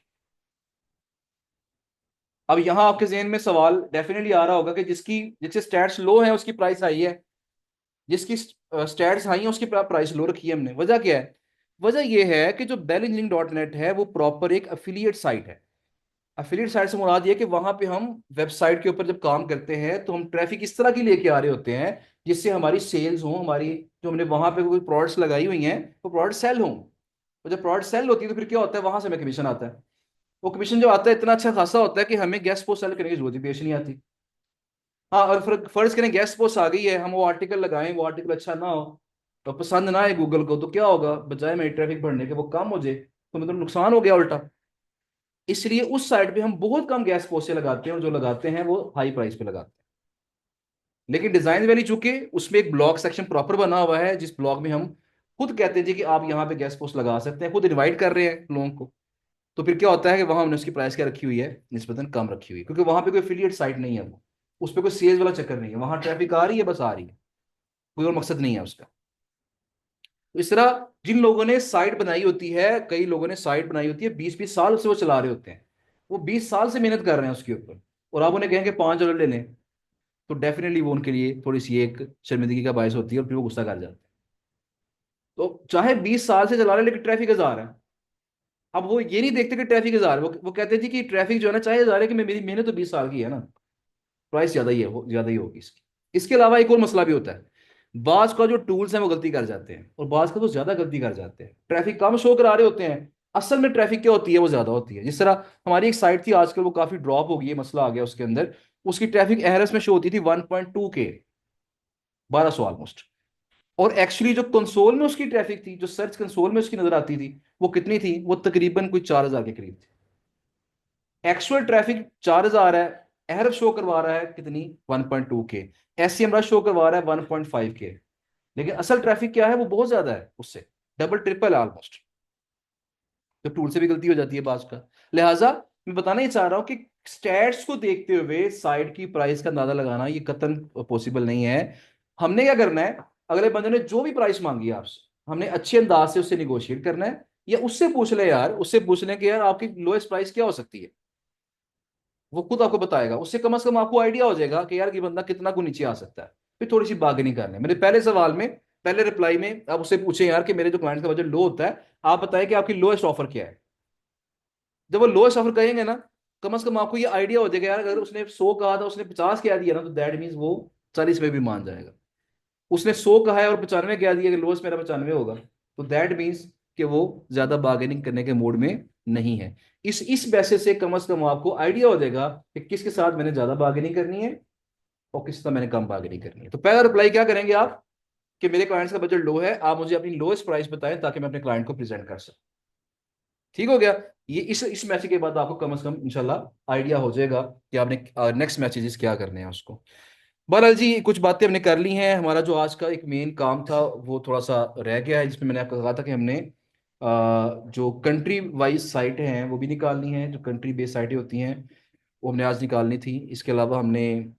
A: अब यहां आपके जहन में सवाल डेफिनेटली आ रहा होगा कि जिसके स्टैट्स लो हैं उसकी प्राइस हाई है, जिसकी स्टैट्स हाई है उसकी प्राइस लो रखी है हमने। वजह क्या है? वजह यह है कि जो belingineering.net है वो प्रॉपर एक अफिलिएट साइट है। अफिलिएट साइट से मुराद ये है कि वहां पे हम वेबसाइट के ऊपर जब काम करते हैं तो हम ट्रैफिक इस तरह की लेके आ रहे होते हैं जिससे हमारी सेल्स हो, हमारी जो हमने वहां पे कोई प्रोडक्ट्स लगाई हुई हैं वो प्रोडक्ट सेल हों। और जब प्रोडक्ट सेल होती है तो फिर क्या होता है, वहां से हमें कमीशन आता है। वो कमीशन जो आता है इतना अच्छा खासा होता है कि हमें गेस्ट पोस्ट सेल करने की जरूरत ही पेश नहीं आती। हाँ, और फर्ज करें गेस्ट पोस्ट आ गई है, हम वो आर्टिकल लगाएं, वो आर्टिकल अच्छा ना हो तो पसंद ना आए गूगल को, तो क्या होगा, बजाय मेरी ट्रैफिक बढ़ने के वो कम हो जाए, तो मतलब नुकसान हो गया उल्टा। इसलिए उस साइड पे हम बहुत कम गेस्ट पोस्ट लगाते हैं, और जो लगाते हैं वो हाई प्राइस पे लगाते हैं। लेकिन डिजाइन वैली चूंकि उसमें एक ब्लॉग सेक्शन प्रॉपर बना हुआ है, जिस ब्लॉग में हम खुद कहते हैं जी कि आप यहाँ पे गेस्ट पोस्ट लगा सकते हैं, खुद इनवाइट कर रहे हैं लोगों को, तो फिर क्या होता है कि वहां हमने उसकी प्राइस क्या रखी हुई है, निस्बतन कम रखी हुई है, क्योंकि वहां पे कोई एफिलिएट साइट नहीं है, वो उस पर कोई सेल्स वाला चक्कर नहीं है, वहां ट्रैफिक आ रही है, बस आ रही है, कोई और मकसद नहीं है उसका। तो इस तरह जिन लोगों ने साइट बनाई होती है, कई लोगों ने साइट बनाई होती है 20-20 साल से वो चला रहे होते हैं, वो 20 साल से मेहनत कर रहे हैं उसके ऊपर, और आप उन्हें कहेंगे $5 ले लें, तो डेफिनेटली वो उनके लिए थोड़ी सी एक शर्मिंदगी का बायस होती है, और फिर वो गुस्सा कर जाते हैं। तो चाहे 20 साल से चला रहे हैं, लेकिन ट्रैफिक 1,000 है। अब वो ये नहीं देखते कि ट्रैफिक 1,000, वो कहते हैं जी कि ट्रैफिक जो है ना, चाहे 1,000 है, कि मेरी मेहनत तो 20 साल की है ना, प्राइस ज्यादा ही है, वो ज्यादा ही होगी इसकी। इसके अलावा एक और मसला भी होता है, बाज का जो टूल्स हैं वो गलती कर जाते हैं, और बाज का तो ज्यादा गलती कर जाते हैं, ट्रैफिक कम शो करा रहे होते हैं, असल में ट्रैफिक क्या होती है वो ज्यादा होती है। जिस तरह हमारी एक साइट थी आजकल, वो काफी ड्रॉप हो गई है, मसला आ गया उसके अंदर। उसकी ट्रैफिक एहरस में शो होती थी 1.2 के, 1200 ऑलमोस्ट। और एक्चुअली जो कंसोल में उसकी ट्रैफिक थी, जो सर्च कंसोल में उसकी नजर आती थी, वो कितनी थी, वो तकरीबन कोई 4,000 के करीब थी। एक्चुअल ट्रैफिक 4,000 है, एहरफ शो करवा रहा है कितनी, 1.2 के। SEMrush शो करवा रहा है 1.5 के। लेकिन असल ट्रैफिक क्या है, वो बहुत ज्यादा है उससे, डबल ट्रिपल है ऑलमोस्ट। तो टूल से भी गलती हो जाती है बाज का। लिहाजा मैं बताना ही चाह रहा हूं कि स्टैट्स को देखते हुए साइट की प्राइस का अंदाजा लगाना ये कतई पॉसिबल नहीं है। हमने क्या करना है, अगले बंदे ने जो भी प्राइस मांगी है आपसे, हमने अच्छे अंदाज से उससे निगोशिएट करना है, या उससे पूछ ले यार, उससे पूछ लें कि यार आपकी लोएस्ट प्राइस क्या हो सकती है, वो खुद आपको बताएगा। उससे कम से कम आपको आइडिया हो जाएगा कि यार ये बंदा कितना को नीचे आ सकता है। फिर थोड़ी सी बार्गेनिंग कर लें। मेरे पहले सवाल में, पहले रिप्लाई में आप उससे पूछे यार कि मेरे जो क्लाइंट का बजट लो होता है, आप बताएं कि आपकी लोएस्ट ऑफर क्या है। जब वो लोएस्ट ऑफर कहेंगे ना, कम से कम आपको ये आइडिया हो जाएगा यार, अगर उसने 100 कहा था, उसने 50 कह दिया ना, तो दैट मीन्स वो 40 में भी मान जाएगा। उसने 100 कहा है और 95 कह दिया कि लोएस्ट मेरा 95 होगा, तो दैट मीन्स कि वो ज्यादा बार्गेनिंग करने के मूड में नहीं है। इस पैसे से कम आपको आइडिया हो जाएगा कि किसके साथ मैंने ज्यादा बार्गेनिंग करनी है और किस साथ मैंने कम बार्गेनिंग करनी है। तो पहला रिप्लाई क्या करेंगे आप, कि मेरे क्लाइंट्स का बजट लो है, आप मुझे अपनी लोएस्ट प्राइस बताएं ताकि मैं अपने क्लाइंट को प्रेजेंट कर सकूं। ठीक हो गया। ये इस मैसेज के बाद आपको कम से कम इंशाल्लाह आइडिया हो जाएगा कि आपने नेक्स्ट मैसेजेस क्या करने हैं उसको। बहरहाल जी कुछ बातें हमने कर ली हैं, हमारा जो आज का एक मेन काम था वो थोड़ा सा रह गया है, जिसमें मैंने आपको कहा था कि हमने जो कंट्री वाइज साइटें हैं वो भी निकालनी है, जो कंट्री बेस्ड साइटें होती हैं वो हमने आज निकालनी थी। इसके अलावा हमने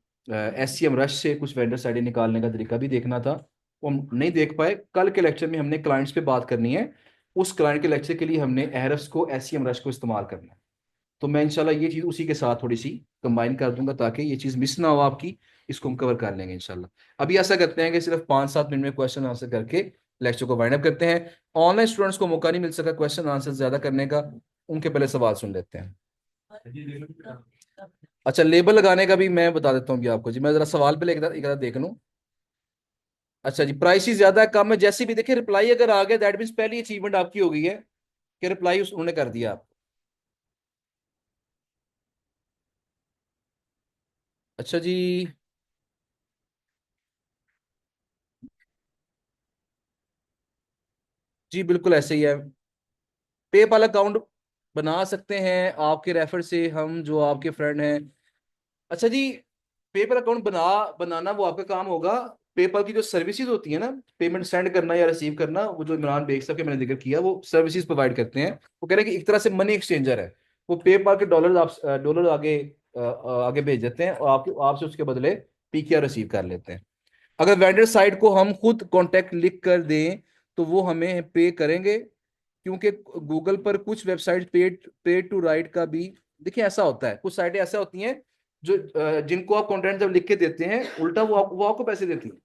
A: SCM रश से कुछ वेंडर आईडी निकालने का तरीका भी देखना था, वो हम नहीं देख पाए। कल के लेक्चर में हमने क्लाइंट्स पे बात करनी है, उस क्लाइंट के लेक्चर के लिए हमने एहरफ्स को SCM रश को इस्तेमाल करना है। तो मैं इंशाल्लाह ये चीज़ उसी के साथ थोड़ी सी कंबाइन कर दूंगा ताकि ये चीज़ मिस ना हो आपकी। इसको हम कवर कर लेंगे इंशाल्लाह। अभी ऐसा करते हैं कि सिर्फ 5-7 मिनट में क्वेश्चन आंसर करके लेक्चर को वाइंड अप करते हैं। ऑनलाइन स्टूडेंट्स को मौका नहीं मिल सका क्वेश्चन आंसर ज्यादा करने का, उनके पहले सवाल सुन लेते हैं।
B: जी देखो
A: अच्छा, लेबल लगाने का भी मैं बता देता हूँ कि आपको जी, मैं जरा सवाल पहले एक बार देख लूँ। अच्छा जी, प्राइस ही ज्यादा है कम है, जैसे भी देखिए रिप्लाई अगर आ गया दैट मीन्स पहली अचीवमेंट आपकी हो गई है कि रिप्लाई उन्होंने कर दिया आप। अच्छा जी, जी बिल्कुल ऐसे ही है। पेपाल अकाउंट बना सकते हैं आपके रेफर से, हम जो आपके फ्रेंड हैं। अच्छा जी, पेपर अकाउंट बनाना वो आपका काम होगा। पेपल की जो सर्विसेज होती है ना, पेमेंट सेंड करना या रिसीव करना, वो जो इमरान बेग साहब के मैंने जिक्र किया, वो सर्विसेज प्रोवाइड करते हैं। वो कह रहे हैं कि एक तरह से मनी एक्सचेंजर है। वो पेपाल के डॉलर आगे आगे भेज देते हैं और आपसे उसके बदले PKR रिसीव कर लेते हैं। अगर वेंडर साइड को हम खुद कॉन्टेक्ट लिख कर दें तो वो हमें पे करेंगे, क्योंकि गूगल पर कुछ वेबसाइट पेड टू राइट का भी, देखिए ऐसा होता है, कुछ साइटें ऐसा होती हैं जो जिनको आप कंटेंट जब लिख के देते हैं उल्टा वो आपको पैसे देती हैं,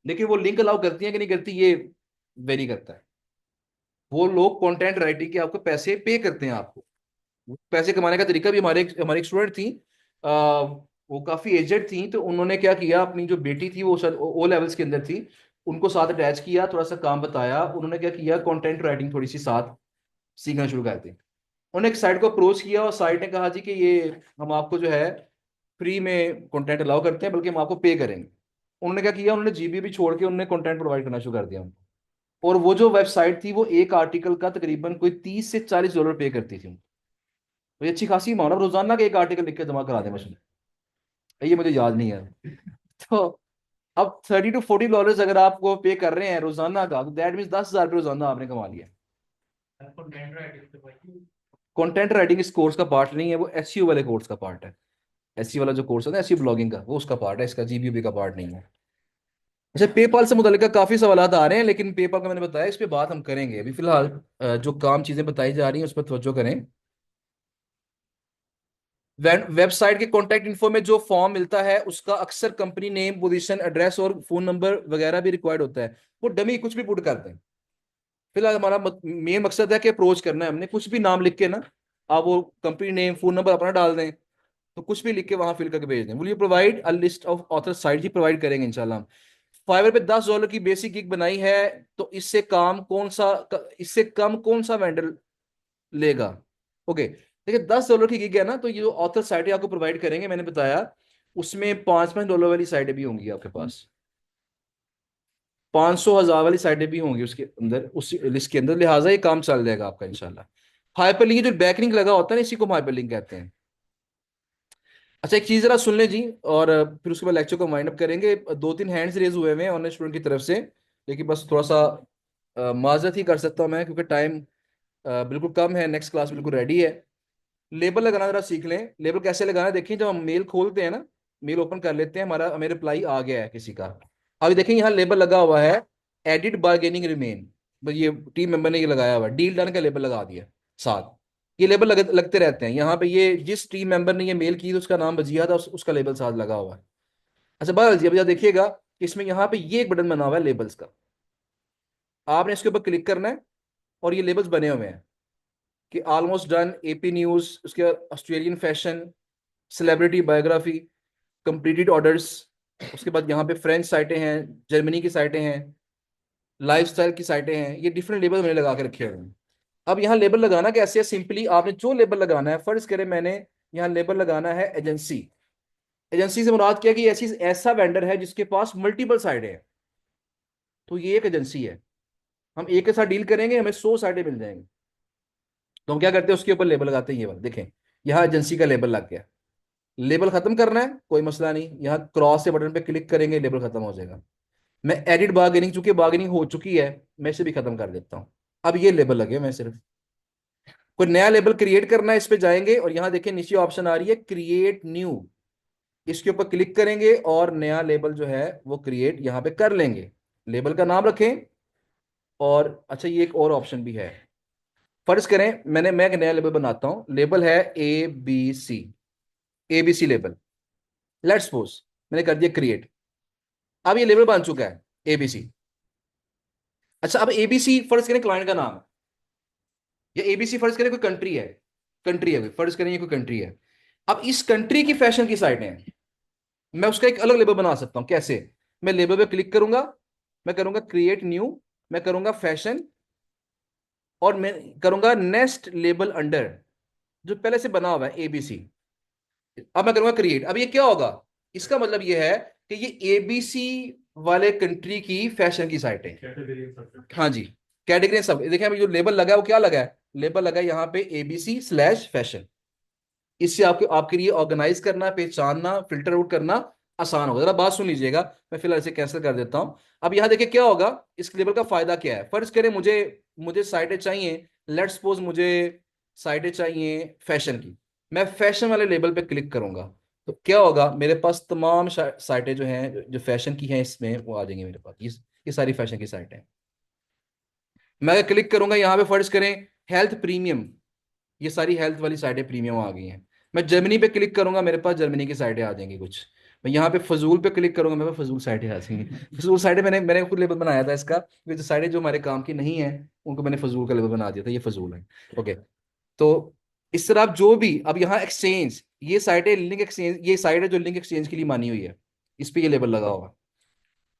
A: लेकिन वो लिंक अलाउ करती हैं कि नहीं करती ये वेरी करता है। वो लोग कंटेंट राइटिंग के आपको पैसे पे करते हैं आपको। पैसे कमाने का तरीका भी हमारी एक स्टूडेंट थी, वो काफी एजेड थी, तो उन्होंने क्या किया, अपनी जो बेटी थी वो शायद O लेवल्स के अंदर थी, उनको साथ अटैच किया, थोड़ा सा काम बताया, उन्होंने क्या किया, कंटेंट राइटिंग थोड़ी सी साथ सीखना शुरू कर दी। उन्होंने एक साइट को अप्रोच किया और साइट ने कहा जी कि ये हम आपको जो है फ्री में कंटेंट अलाउ करते हैं, बल्कि हम आपको पे करेंगे। उन्होंने क्या किया, उन्होंने जीबी भी छोड़ के उन्होंने कंटेंट प्रोवाइड करना शुरू कर दिया उनको। और वो जो वेबसाइट थी वो एक आर्टिकल का तकरीबन कोई $30 से $40 पे करती थी। तो ये अच्छी खासी अमाउंट है, रोजाना का एक आर्टिकल लिख के जमा करा दे मशीन। ये मुझे याद नहीं है। तो अब $30 to $40 अगर आपको पे कर रहे हैं रोजाना का, तो दैट मीन $10,000 रोजाना आपने कमा लिया।
D: कंटेंट राइटिंग तो भाई
A: कंटेंट राइटिंग इस कोर्स का पार्ट नहीं है, वो SEO वाले कोर्स का पार्ट है। SEO वाला जो कोर्स है ना, SEO ब्लॉगिंग का, वो उसका पार्ट है, इसका GBB का पार्ट नहीं है। अच्छा, पेपाल से मुतालिक काफी सवाल आ रहे हैं, लेकिन पेपाल का मैंने बताया इस पे बात हम करेंगे। अभी फिलहाल जो काम चीजें बताई जा रही हैं उस पर तवज्जो करें। वेबसाइट के कॉन्टैक्ट इन्फो में जो फॉर्म मिलता है उसका अक्सर कंपनी नेम, पोजीशन, एड्रेस और फोन नंबर वगैरह भी रिक्वायर्ड होता है। वो डमी कुछ भी पुट करते हैं। फिलहाल हमारा मेन मकसद है कि अप्रोच करना है हमने, कुछ भी नाम लिख के ना, आप वो कंपनी नेम, फोन नंबर अपना डाल दें, तो कुछ भी लिख के वहां फिल करके भेज दें। Will you provide a list of author site, he provide करेंगे इंशाल्लाह हम। फाइवर पे $10 की बेसिक गिग बनाई है, तो इससे कम कौन सा वेंडर लेगा? ओके, देखिए $10 की गिग है ना, तो ये जो ऑथर साइटें आपको प्रोवाइड करेंगे, मैंने बताया उसमें $5-5 वाली साइटें भी होंगी आपके पास, 500-1000 वाली साइटें भी होंगी उसके अंदर, उस लिस्ट के अंदर, लिहाजा ये काम चल जाएगा आपका इंशाल्लाह। हाइपरलिंक, जो बैकलिंक लगा होता है ना, इसी को हम हाइपरलिंक कहते हैं। अच्छा, एक चीज जरा सुन लें जी, और फिर उसके बाद लेक्चर को वाइंड अप करेंगे। 2-3 हैंड्स रेज हुए हुए हैं ऑनलाइन स्टूडेंट की तरफ से, लेकिन बस थोड़ा सा माजरत ही कर सकता हूँ मैं, क्योंकि टाइम बिल्कुल कम है, नेक्स्ट क्लास बिल्कुल रेडी है। लेबल लगाना जरा सीख लें। लेबल कैसे लगाना है, देखिए जब हम मेल खोलते हैं ना, मेल ओपन कर लेते हैं, हमारा हमें रिप्लाई आ गया है किसी का। अभी देखें यहाँ लेबल लगा हुआ है, एडिट बार्गेनिंग रिमेन, ये टीम मेंबर ने ये लगाया हुआ है, डील डन का लेबल लगा दिया साथ। ये लेबल लगते रहते हैं यहाँ पे, ये जिस टीम मेंबर ने ये मेल की तो उसका नाम बजिया था, उसका लेबल साथ लगा हुआ है। अच्छा बहरहाल जी, अभी आप देखिएगा कि इसमें यहाँ पे ये एक बटन बना हुआ है लेबल्स का, आपने इसके ऊपर क्लिक करना है और ये लेबल्स बने हुए हैं कि ऑलमोस्ट डन, AP न्यूज, उसके बाद Australian fashion, celebrity biography, completed orders, उसके बाद यहाँ पे फ्रेंच साइटें हैं, जर्मनी की साइटें हैं, लाइफस्टाइल की साइटें हैं, ये डिफरेंट लेबल मैंने लगा के रखे हुए हैं। अब यहाँ लेबल लगाना कैसे है, सिंपली आपने जो लेबल लगाना है, फर्ज करें मैंने यहाँ लेबल लगाना है एजेंसी। एजेंसी से मुराद क्या है कि ऐसा वेंडर है जिसके पास मल्टीपल साइटें हैं, तो ये एक एजेंसी है। हम एक के साथ डील करेंगे, हमें 100 साइटें मिल जाएंगी। तो हम क्या करते हैं, उसके ऊपर लेबल लगाते हैं, ये वाला देखें, यहाँ एजेंसी का लेबल लग गया। लेबल खत्म करना है कोई मसला नहीं, यहाँ क्रॉस से बटन पे क्लिक करेंगे, लेबल खत्म हो जाएगा। मैं एडिट बार्गेनिंग, चूंकि बार्गेनिंग हो चुकी है, मैं इसे भी खत्म कर देता हूँ। अब ये लेबल लगे मैं सिर्फ, कोई नया लेबल क्रिएट करना है, इस पे जाएंगे और यहां देखिए नीचे ऑप्शन आ रही है क्रिएट न्यू, इसके ऊपर क्लिक करेंगे और नया लेबल जो है वो क्रिएट यहां पे कर लेंगे। लेबल का नाम रखें। और अच्छा, ये एक और ऑप्शन भी है। फर्ज करें मैं एक नया लेबल बनाता हूं, लेबल है ABC, ABC label. Let's suppose मैंने कर दिया क्रिएट, अब ये लेबल बन चुका है ABC। अच्छा, अब ABC फर्ज करें क्लाइंट का नाम है, या ABC फर्ज करें कोई कंट्री है, कंट्री है कोई, फर्ज करें ये कोई कंट्री है। अब इस कंट्री की फैशन की साइटें हैं, मैं उसका एक अलग लेबल बना सकता हूं। कैसे? मैं लेबल पे क्लिक करूंगा, मैं करूंगा क्रिएट न्यू, मैं करूंगा फैशन, और मैं करूंगा नेक्स्ट लेबल अंडर जो पहले से बना हुआ है ABC। अब मैं करूंगा क्रिएट। अब ये क्या होगा? इसका मतलब ये है कि ये ABC वाले कंट्री की फैशन की साइट है।
B: कैटेगरी सब।
A: हाँ जी, कैटेगरी सब देखिए। अभी जो लेबल लगा है वो क्या लगा है? लेबल लगा है यहाँ पे ABC/फैशन। इससे आपके आपके लिए ऑर्गेनाइज करना, पहचानना, फिल्टर आउट करना आसान होगा। जरा बात सुन लीजिएगा, मैं फिलहाल इसे कैंसिल कर देता हूं। अब यहाँ देखिए क्या होगा, इस लेबल का फायदा क्या है। फर्ज करें मुझे मुझे साइटें चाहिए, लेट्स सपोज मुझे साइटें चाहिए फैशन की, मैं फैशन वाले लेबल पे क्लिक करूंगा तो क्या होगा, मेरे पास तमाम साइटें जो हैं जो फैशन की हैं इसमें वो आ जाएंगी मेरे पास। ये सारी फैशन की साइटें हैं। मैं अगर क्लिक करूंगा यहाँ पे, फर्ज करें हेल्थ प्रीमियम, ये सारी हेल्थ वाली साइटें प्रीमियम आ गई हैं। मैं जर्मनी पे क्लिक करूंगा, मेरे पास जर्मनी की साइटें आ जाएंगी कुछ। मैं यहाँ पे फजूल पे क्लिक करूंगा, मेरे पास फजूल साइटें आ जाएंगी। फजूल साइटें मैंने मैंने खुद लेबल बनाया था इसका, क्योंकि जो साइटें जो हमारे काम की नहीं है उनको मैंने फजूल का लेबल बना दिया था, ये फजूल है। ओके, तो इस तरह आप जो भी, अब यहाँ एक्सचेंज, ये साइटें लिंक एक्सचेंज, ये साइट है जो लिंक एक्सचेंज के लिए मानी हुई है, इस पे ये लेबल लगा हुआ है।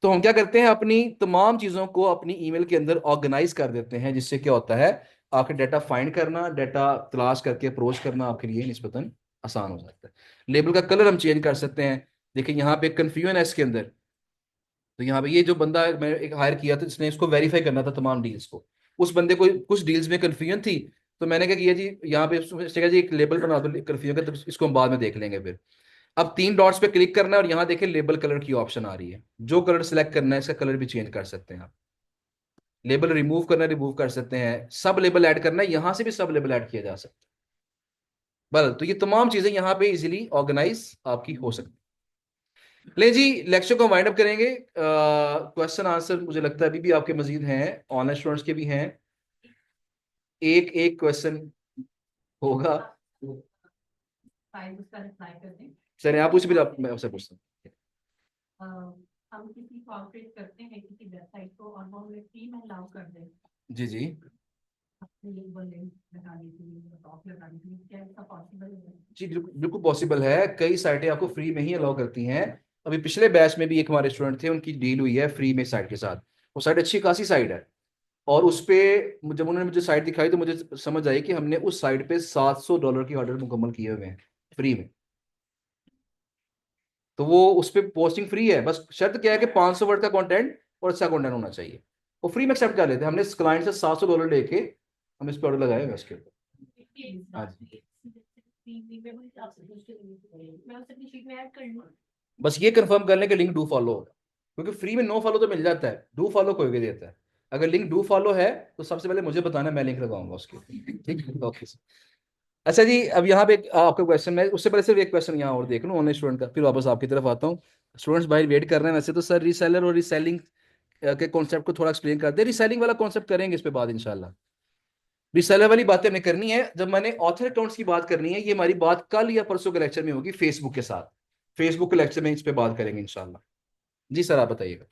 A: तो हम क्या करते हैं, अपनी तमाम चीज़ों को अपनी ईमेल के अंदर ऑर्गेनाइज कर देते हैं, जिससे क्या होता है, आपके डाटा फाइंड करना, डाटा तलाश करके अप्रोच करना आपके लिए निस्बतन आसान हो जाता है। लेबल का कलर हम चेंज कर सकते हैं। देखिए यहाँ पे कन्फ्यूजन है इसके अंदर, तो यहाँ पे ये जो बंदा मैं एक हायर किया था जिसने इसको वेरीफाई करना था तमाम डील्स को, उस बंदे को कुछ डील्स में कन्फ्यूजन थी। तो मैंने क्या किया जी, यहाँ पे उसने कहा जी एक लेबल बना दो कन्फ्यूजन का, तो इसको हम बाद में देख लेंगे फिर। अब 3 डॉट्स पे क्लिक करना है और यहाँ देखिए लेबल कलर की ऑप्शन आ रही है। जो कलर सिलेक्ट करना है इसका कलर भी चेंज कर सकते हैं आप। लेबल रिमूव करना है, रिमूव कर सकते हैं। सब लेबल ऐड करना है, यहाँ से भी सब लेबल ऐड किया जा सकता है। बस, तो ये तमाम चीजें यहाँ पे इजीली ऑर्गेनाइज आपकी हो सकती है। ले जी, लेक्चर को वाइंड अप करेंगे। क्वेश्चन आंसर मुझे लगता है अभी भी आपके मजीद हैं, ऑनलाइन स्टूडेंट्स के भी हैं। एक एक क्वेश्चन होगा।
C: फाइल उसका रिप्लाई कर दें।
A: सर आप पूछ भी, मैं आपसे पूछता हूँ।
C: हम किसी को ऑपरेट करते हैं किसी वेबसाइट को और वो हमें फ्री में अलाउ कर दें
A: जी जी
C: अपने लेबल लिंक लगाने के लिए, टॉप लगाने के लिए, क्या ऐसा पॉसिबल है?
A: जी, बिल्कुल बिल्कुल पॉसिबल है। कई साइटें आपको फ्री में ही अलाउ करती हैं। अभी पिछले बैच में भी एक हमारे स्टूडेंट थे, उनकी डील हुई है फ्री में साइट के साथ। वो साइट अच्छी खासी साइट है, और उस पे जब उन्होंने मुझे साइट दिखाई तो मुझे समझ आई कि हमने उस साइट पे $700 की ऑर्डर मुकम्मल किए हुए हैं फ्री में। तो वो उस पे पोस्टिंग फ्री है, बस शर्त क्या है कि 500 वर्ड का कंटेंट और अच्छा कंटेंट होना चाहिए। वो फ्री में एक्सेप्ट कर लेते हैं। हमने इस क्लाइंट से $700 लेके हम इस पे ऑर्डर लगाए हुए हैं उसके ऊपर। हाँ जी,
C: मैं उसे अपनी शीट में ऐड कर लूँ।
A: बस ये कंफर्म कर लें कि लिंक डू फॉलो होगा, क्योंकि फ्री में नो फॉलो तो मिल जाता है, डू फॉलो कोई भी देता है। अगर लिंक डू फॉलो है तो सबसे पहले मुझे बताना, मैं लिंक लगाऊंगा उसके ऊपर। ठीक है, ओके। अच्छा जी, अब यहाँ पे आपका क्वेश्चन, मैं उससे पहले सिर्फ एक क्वेश्चन यहाँ और देख लूँ ऑनलाइन स्टूडेंट का, फिर वापस आपकी तरफ आता हूँ। स्टूडेंट्स बाहर वेट कर रहे हैं वैसे तो। सर रीसेलर और रीसेलिंग के कॉन्सेप्ट को थोड़ा एक्सप्लेन कर दे। रीसेलिंग वाला कॉन्सेप्ट करेंगे इस पे बाद इंशाल्लाह। रीसेलर वाली बातें हमने करनी है जब मैंने ऑथर अकाउंट्स की बात करनी है। ये हमारी बात कल या परसों के लेक्चर में होगी फेसबुक के साथ। फेसबुक के लेक्चर में इस पे बात करेंगे इंशाल्लाह। जी सर, आप बताइएगा।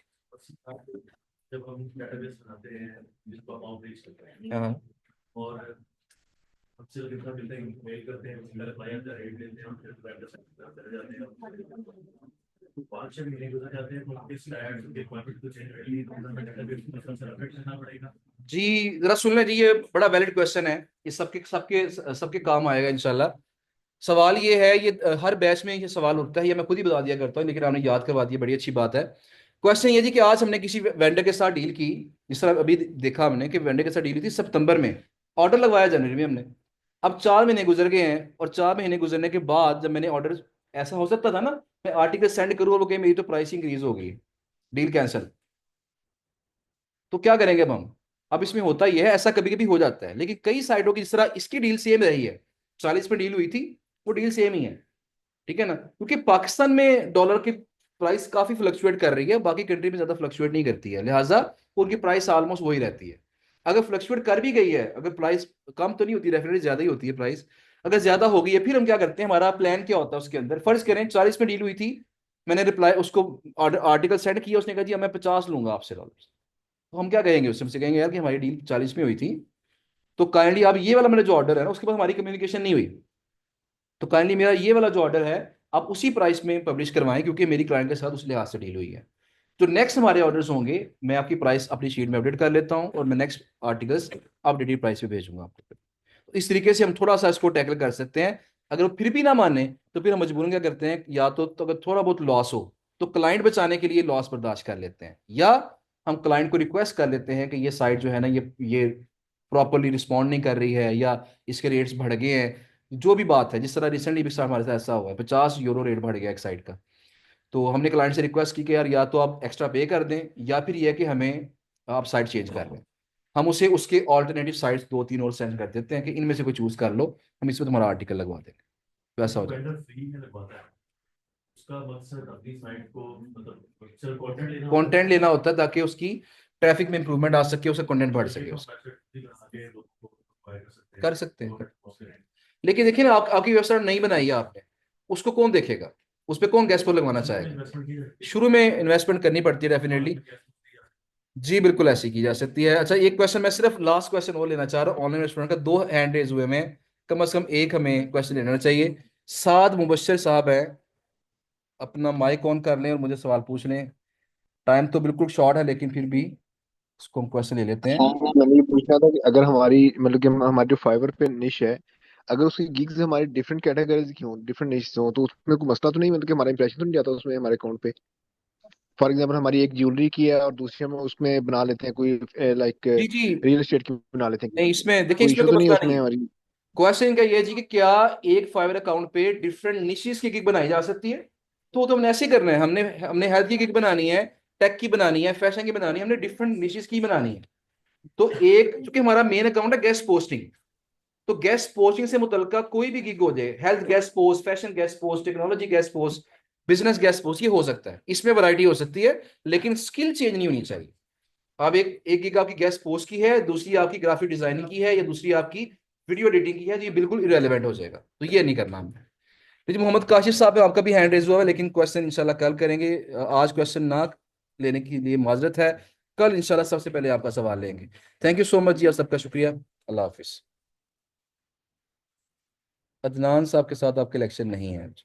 B: जब हम डेटाबेस बनाते हैं जिसको हम आउटरीच करते हैं
A: हाँ
B: और हमसे जो कितना मिलता है मेल करते हैं, उसमें क्लाइंट का रेट लेते हैं, फिर वेंडर से चले जाते हैं, 5-6 महीने गुजर जाते हैं, तो इस टाइम के रिक्वायरमेंट को चेंज करने के लिए हमें डेटाबेस में सेपरेट करना पड़ेगा।
A: जी, जरा सुन लें जी, ये बड़ा वैलिड क्वेश्चन है। ये सबके सबके सबके काम आएगा इंशाल्लाह। सवाल ये है, ये हर बैच में ये सवाल उठता है, ये मैं खुद ही बता दिया करता हूँ लेकिन आपने याद करवा दिया, बड़ी अच्छी बात है। क्वेश्चन ये जी कि आज हमने किसी वेंडर के साथ डील की, जिस तरह अभी देखा हमने कि वेंडर के साथ डील थी सितंबर में, ऑर्डर लगवाया जनवरी में हमने। अब 4 महीने गुजर गए हैं, और 4 महीने गुजरने के बाद जब मैंने ऑर्डर, ऐसा हो सकता था ना मैं आर्टिकल सेंड करूँ और वो कहे मेरी तो प्राइस इंक्रीज हो गई, डील कैंसिल, तो क्या करेंगे अब हम? अब इसमें होता ही है, ऐसा कभी कभी हो जाता है, लेकिन कई साइटों की, जिस तरह इसकी डील सेम रही है, 40 में डील हुई थी, वो डील सेम ही है। ठीक है ना, क्योंकि पाकिस्तान में डॉलर की प्राइस काफी फ्लक्चुएट कर रही है, बाकी कंट्री में ज्यादा फ्लक्चुएट नहीं करती है, लिहाजा उनकी प्राइस ऑलमोस्ट वही रहती है। अगर फ्लक्चुएट कर भी गई है, अगर प्राइस कम तो नहीं होती, डेफिनेटली ज्यादा ही होती है प्राइस। अगर ज्यादा हो गई है, फिर हम क्या करते हैं, हमारा प्लान क्या होता है उसके अंदर, फर्ज करें 40 में डील हुई थी, मैंने रिप्लाई उसको आर्टिकल सेंड किया, उसने कहा जी मैं 50 लूंगा आपसे डॉलर। तो हम क्या कहेंगे उससे, हमसे कहेंगे यार कि हमारी डील 40 में हुई थी, तो काइंडली अब ये वाला मेरा जो ऑर्डर है ना, उसके बाद हमारी कम्युनिकेशन नहीं हुई, तो काइंडली मेरा ये वाला जो ऑर्डर है आप उसी प्राइस में पब्लिश करवाएं, क्योंकि मेरी क्लाइंट के साथ उस लिहाज से डील हुई है। जो नेक्स्ट हमारे ऑर्डर्स होंगे, मैं आपकी प्राइस अपनी शीट में अपडेट कर लेता हूँ, और मैं नेक्स्ट आर्टिकल्स अपडेटेड प्राइस पे भेजूंगा आपको। तो इस तरीके से हम थोड़ा सा इसको टैकल कर सकते हैं। अगर वो फिर भी ना माने, तो फिर हम मजबूरन क्या करते हैं, या तो अगर थोड़ा बहुत लॉस हो, तो क्लाइंट बचाने के लिए लॉस बर्दाश्त कर लेते हैं, या हम क्लाइंट को रिक्वेस्ट कर लेते हैं कि ये साइट जो है ना, ये प्रॉपरली रिस्पॉन्ड नहीं कर रही है, या इसके रेट्स बढ़ गए हैं, जो भी बात है। जिस तरह रिसेंटली भी हमारे साथ ऐसा हुआ है, 50 यूरो रेट बढ़ गया एक साइड का, तो हमने क्लाइंट से रिक्वेस्ट की कि यार या तो आप एक्स्ट्रा पे कर दें, या फिर ये है कि हमें आप साइट चेंज कर लें। हम उसे उसके ऑल्टरनेटिव साइट्स 2 3 और सेंड कर देते हैं कि इनमें से कोई चूज कर लो, हम इसमें तुम्हारा आर्टिकल लगवा देंगे, तो ऐसा हो जाए।
B: वेंडर फ्री में लगवाता है, उसका मकसद अपनी साइट को मतलब सिर्फ कंटेंट लेना होता
A: कंटेंट लेना होता है ताकि उसकी ट्रैफिक में इंप्रूवमेंट आ सके, उसका कंटेंट बढ़ सके, उसका
B: आगे लोगों को acquire कर सकते
A: कर
B: हैं
A: सकते हैं।
B: और उसके
A: लेकिन देखिए ना, आपकी वेबसाइट नहीं बनाई है आपने, उसको कौन देखेगा, उस पर कौन गैस पर लगवाना चाहेगा।
B: इन्वेस्टमेंट की जाती
A: शुरू में इन्वेस्टमेंट करनी पड़ती है डेफिनेटली।
B: है।
A: जी बिल्कुल ऐसी की जा सकती है। अच्छा, एक क्वेश्चन मैं सिर्फ लास्ट क्वेश्चन वो लेना चाह रहा हूँ, ऑनलाइन रेस्टोरेंट का 2 हैंड रेज हुए में, कम से कम एक हमें क्वेश्चन लेना चाहिए। साद मुबशर साहब हैं, अपना माइक ऑन कर लें और मुझे सवाल पूछ लें। टाइम तो बिल्कुल शॉर्ट है, लेकिन फिर भी इसको हम क्वेश्चन ले लेते हैं।
E: हाँ हाँ, मैंने ये पूछना था कि अगर हमारी मतलब कि हमारे जो फाइवर पे निश है, अगर उसकी गिग्स हमारी डिफरेंट कैटेगरीज की हों, डिफरेंट निश हो, तो उसमें कोई मसला तो नहीं, मतलब कि हमारा इंप्रेशन तो नहीं जाता उसमें हमारे अकाउंट पे। फॉर एग्जाम्पल हमारी एक ज्वेलरी की है और दूसरी हम उसमें बना लेते हैं कोई लाइक
A: जी जी,
E: रियल एस्टेट की बना लेते हैं,
A: नहीं इसमें देखिए,
E: कोई
A: इसमें
E: इशू
A: कोई
E: तो नहीं है
A: मसला नहीं
E: उसमें
A: है।
E: हमारी?
A: क्वेश्चन का ये है जी कि क्या एक फाइवर अकाउंट पे डिफरेंट निशेस की गिग बनाई जा सकती है, तो हमने ऐसे ही करना है। हमने हमने हेल्थ की गिग बनानी है, टेक की बनानी है, फैशन की बनानी है, हमने डिफरेंट निशेस की बनानी है। तो एक चूंकि हमारा मेन अकाउंट है गेस्ट पोस्टिंग, तो गेस्ट पोस्टिंग से मुतलका कोई भी गिग हो जाए, health guest post, fashion guest post, technology guest post, business guest post, ये हो सकता है, इसमें वैरायटी हो सकती है, लेकिन स्किल चेंज नहीं होनी चाहिए। अब एक एक गिग आपकी गेस्ट पोस्ट की है, दूसरी आपकी ग्राफिक डिजाइनिंग की है, या दूसरी आपकी वीडियो एडिटिंग की है, तो ये बिल्कुल इरेलीवेंट हो जाएगा, तो ये नहीं करना हमने। तो जी मोहम्मद काशिफ साहब है, आपका भी हैंड रेज हुआ है, लेकिन क्वेश्चन इंशाल्लाह कल करेंगे। आज क्वेश्चन ना लेने के लिए माजरत है, कल इंशाल्लाह सबसे पहले आपका सवाल लेंगे। थैंक यू सो मच जी, आप सबका शुक्रिया। अल्लाह हाफिज। अदनान साहब के साथ आपके इलेक्शन नहीं है आज।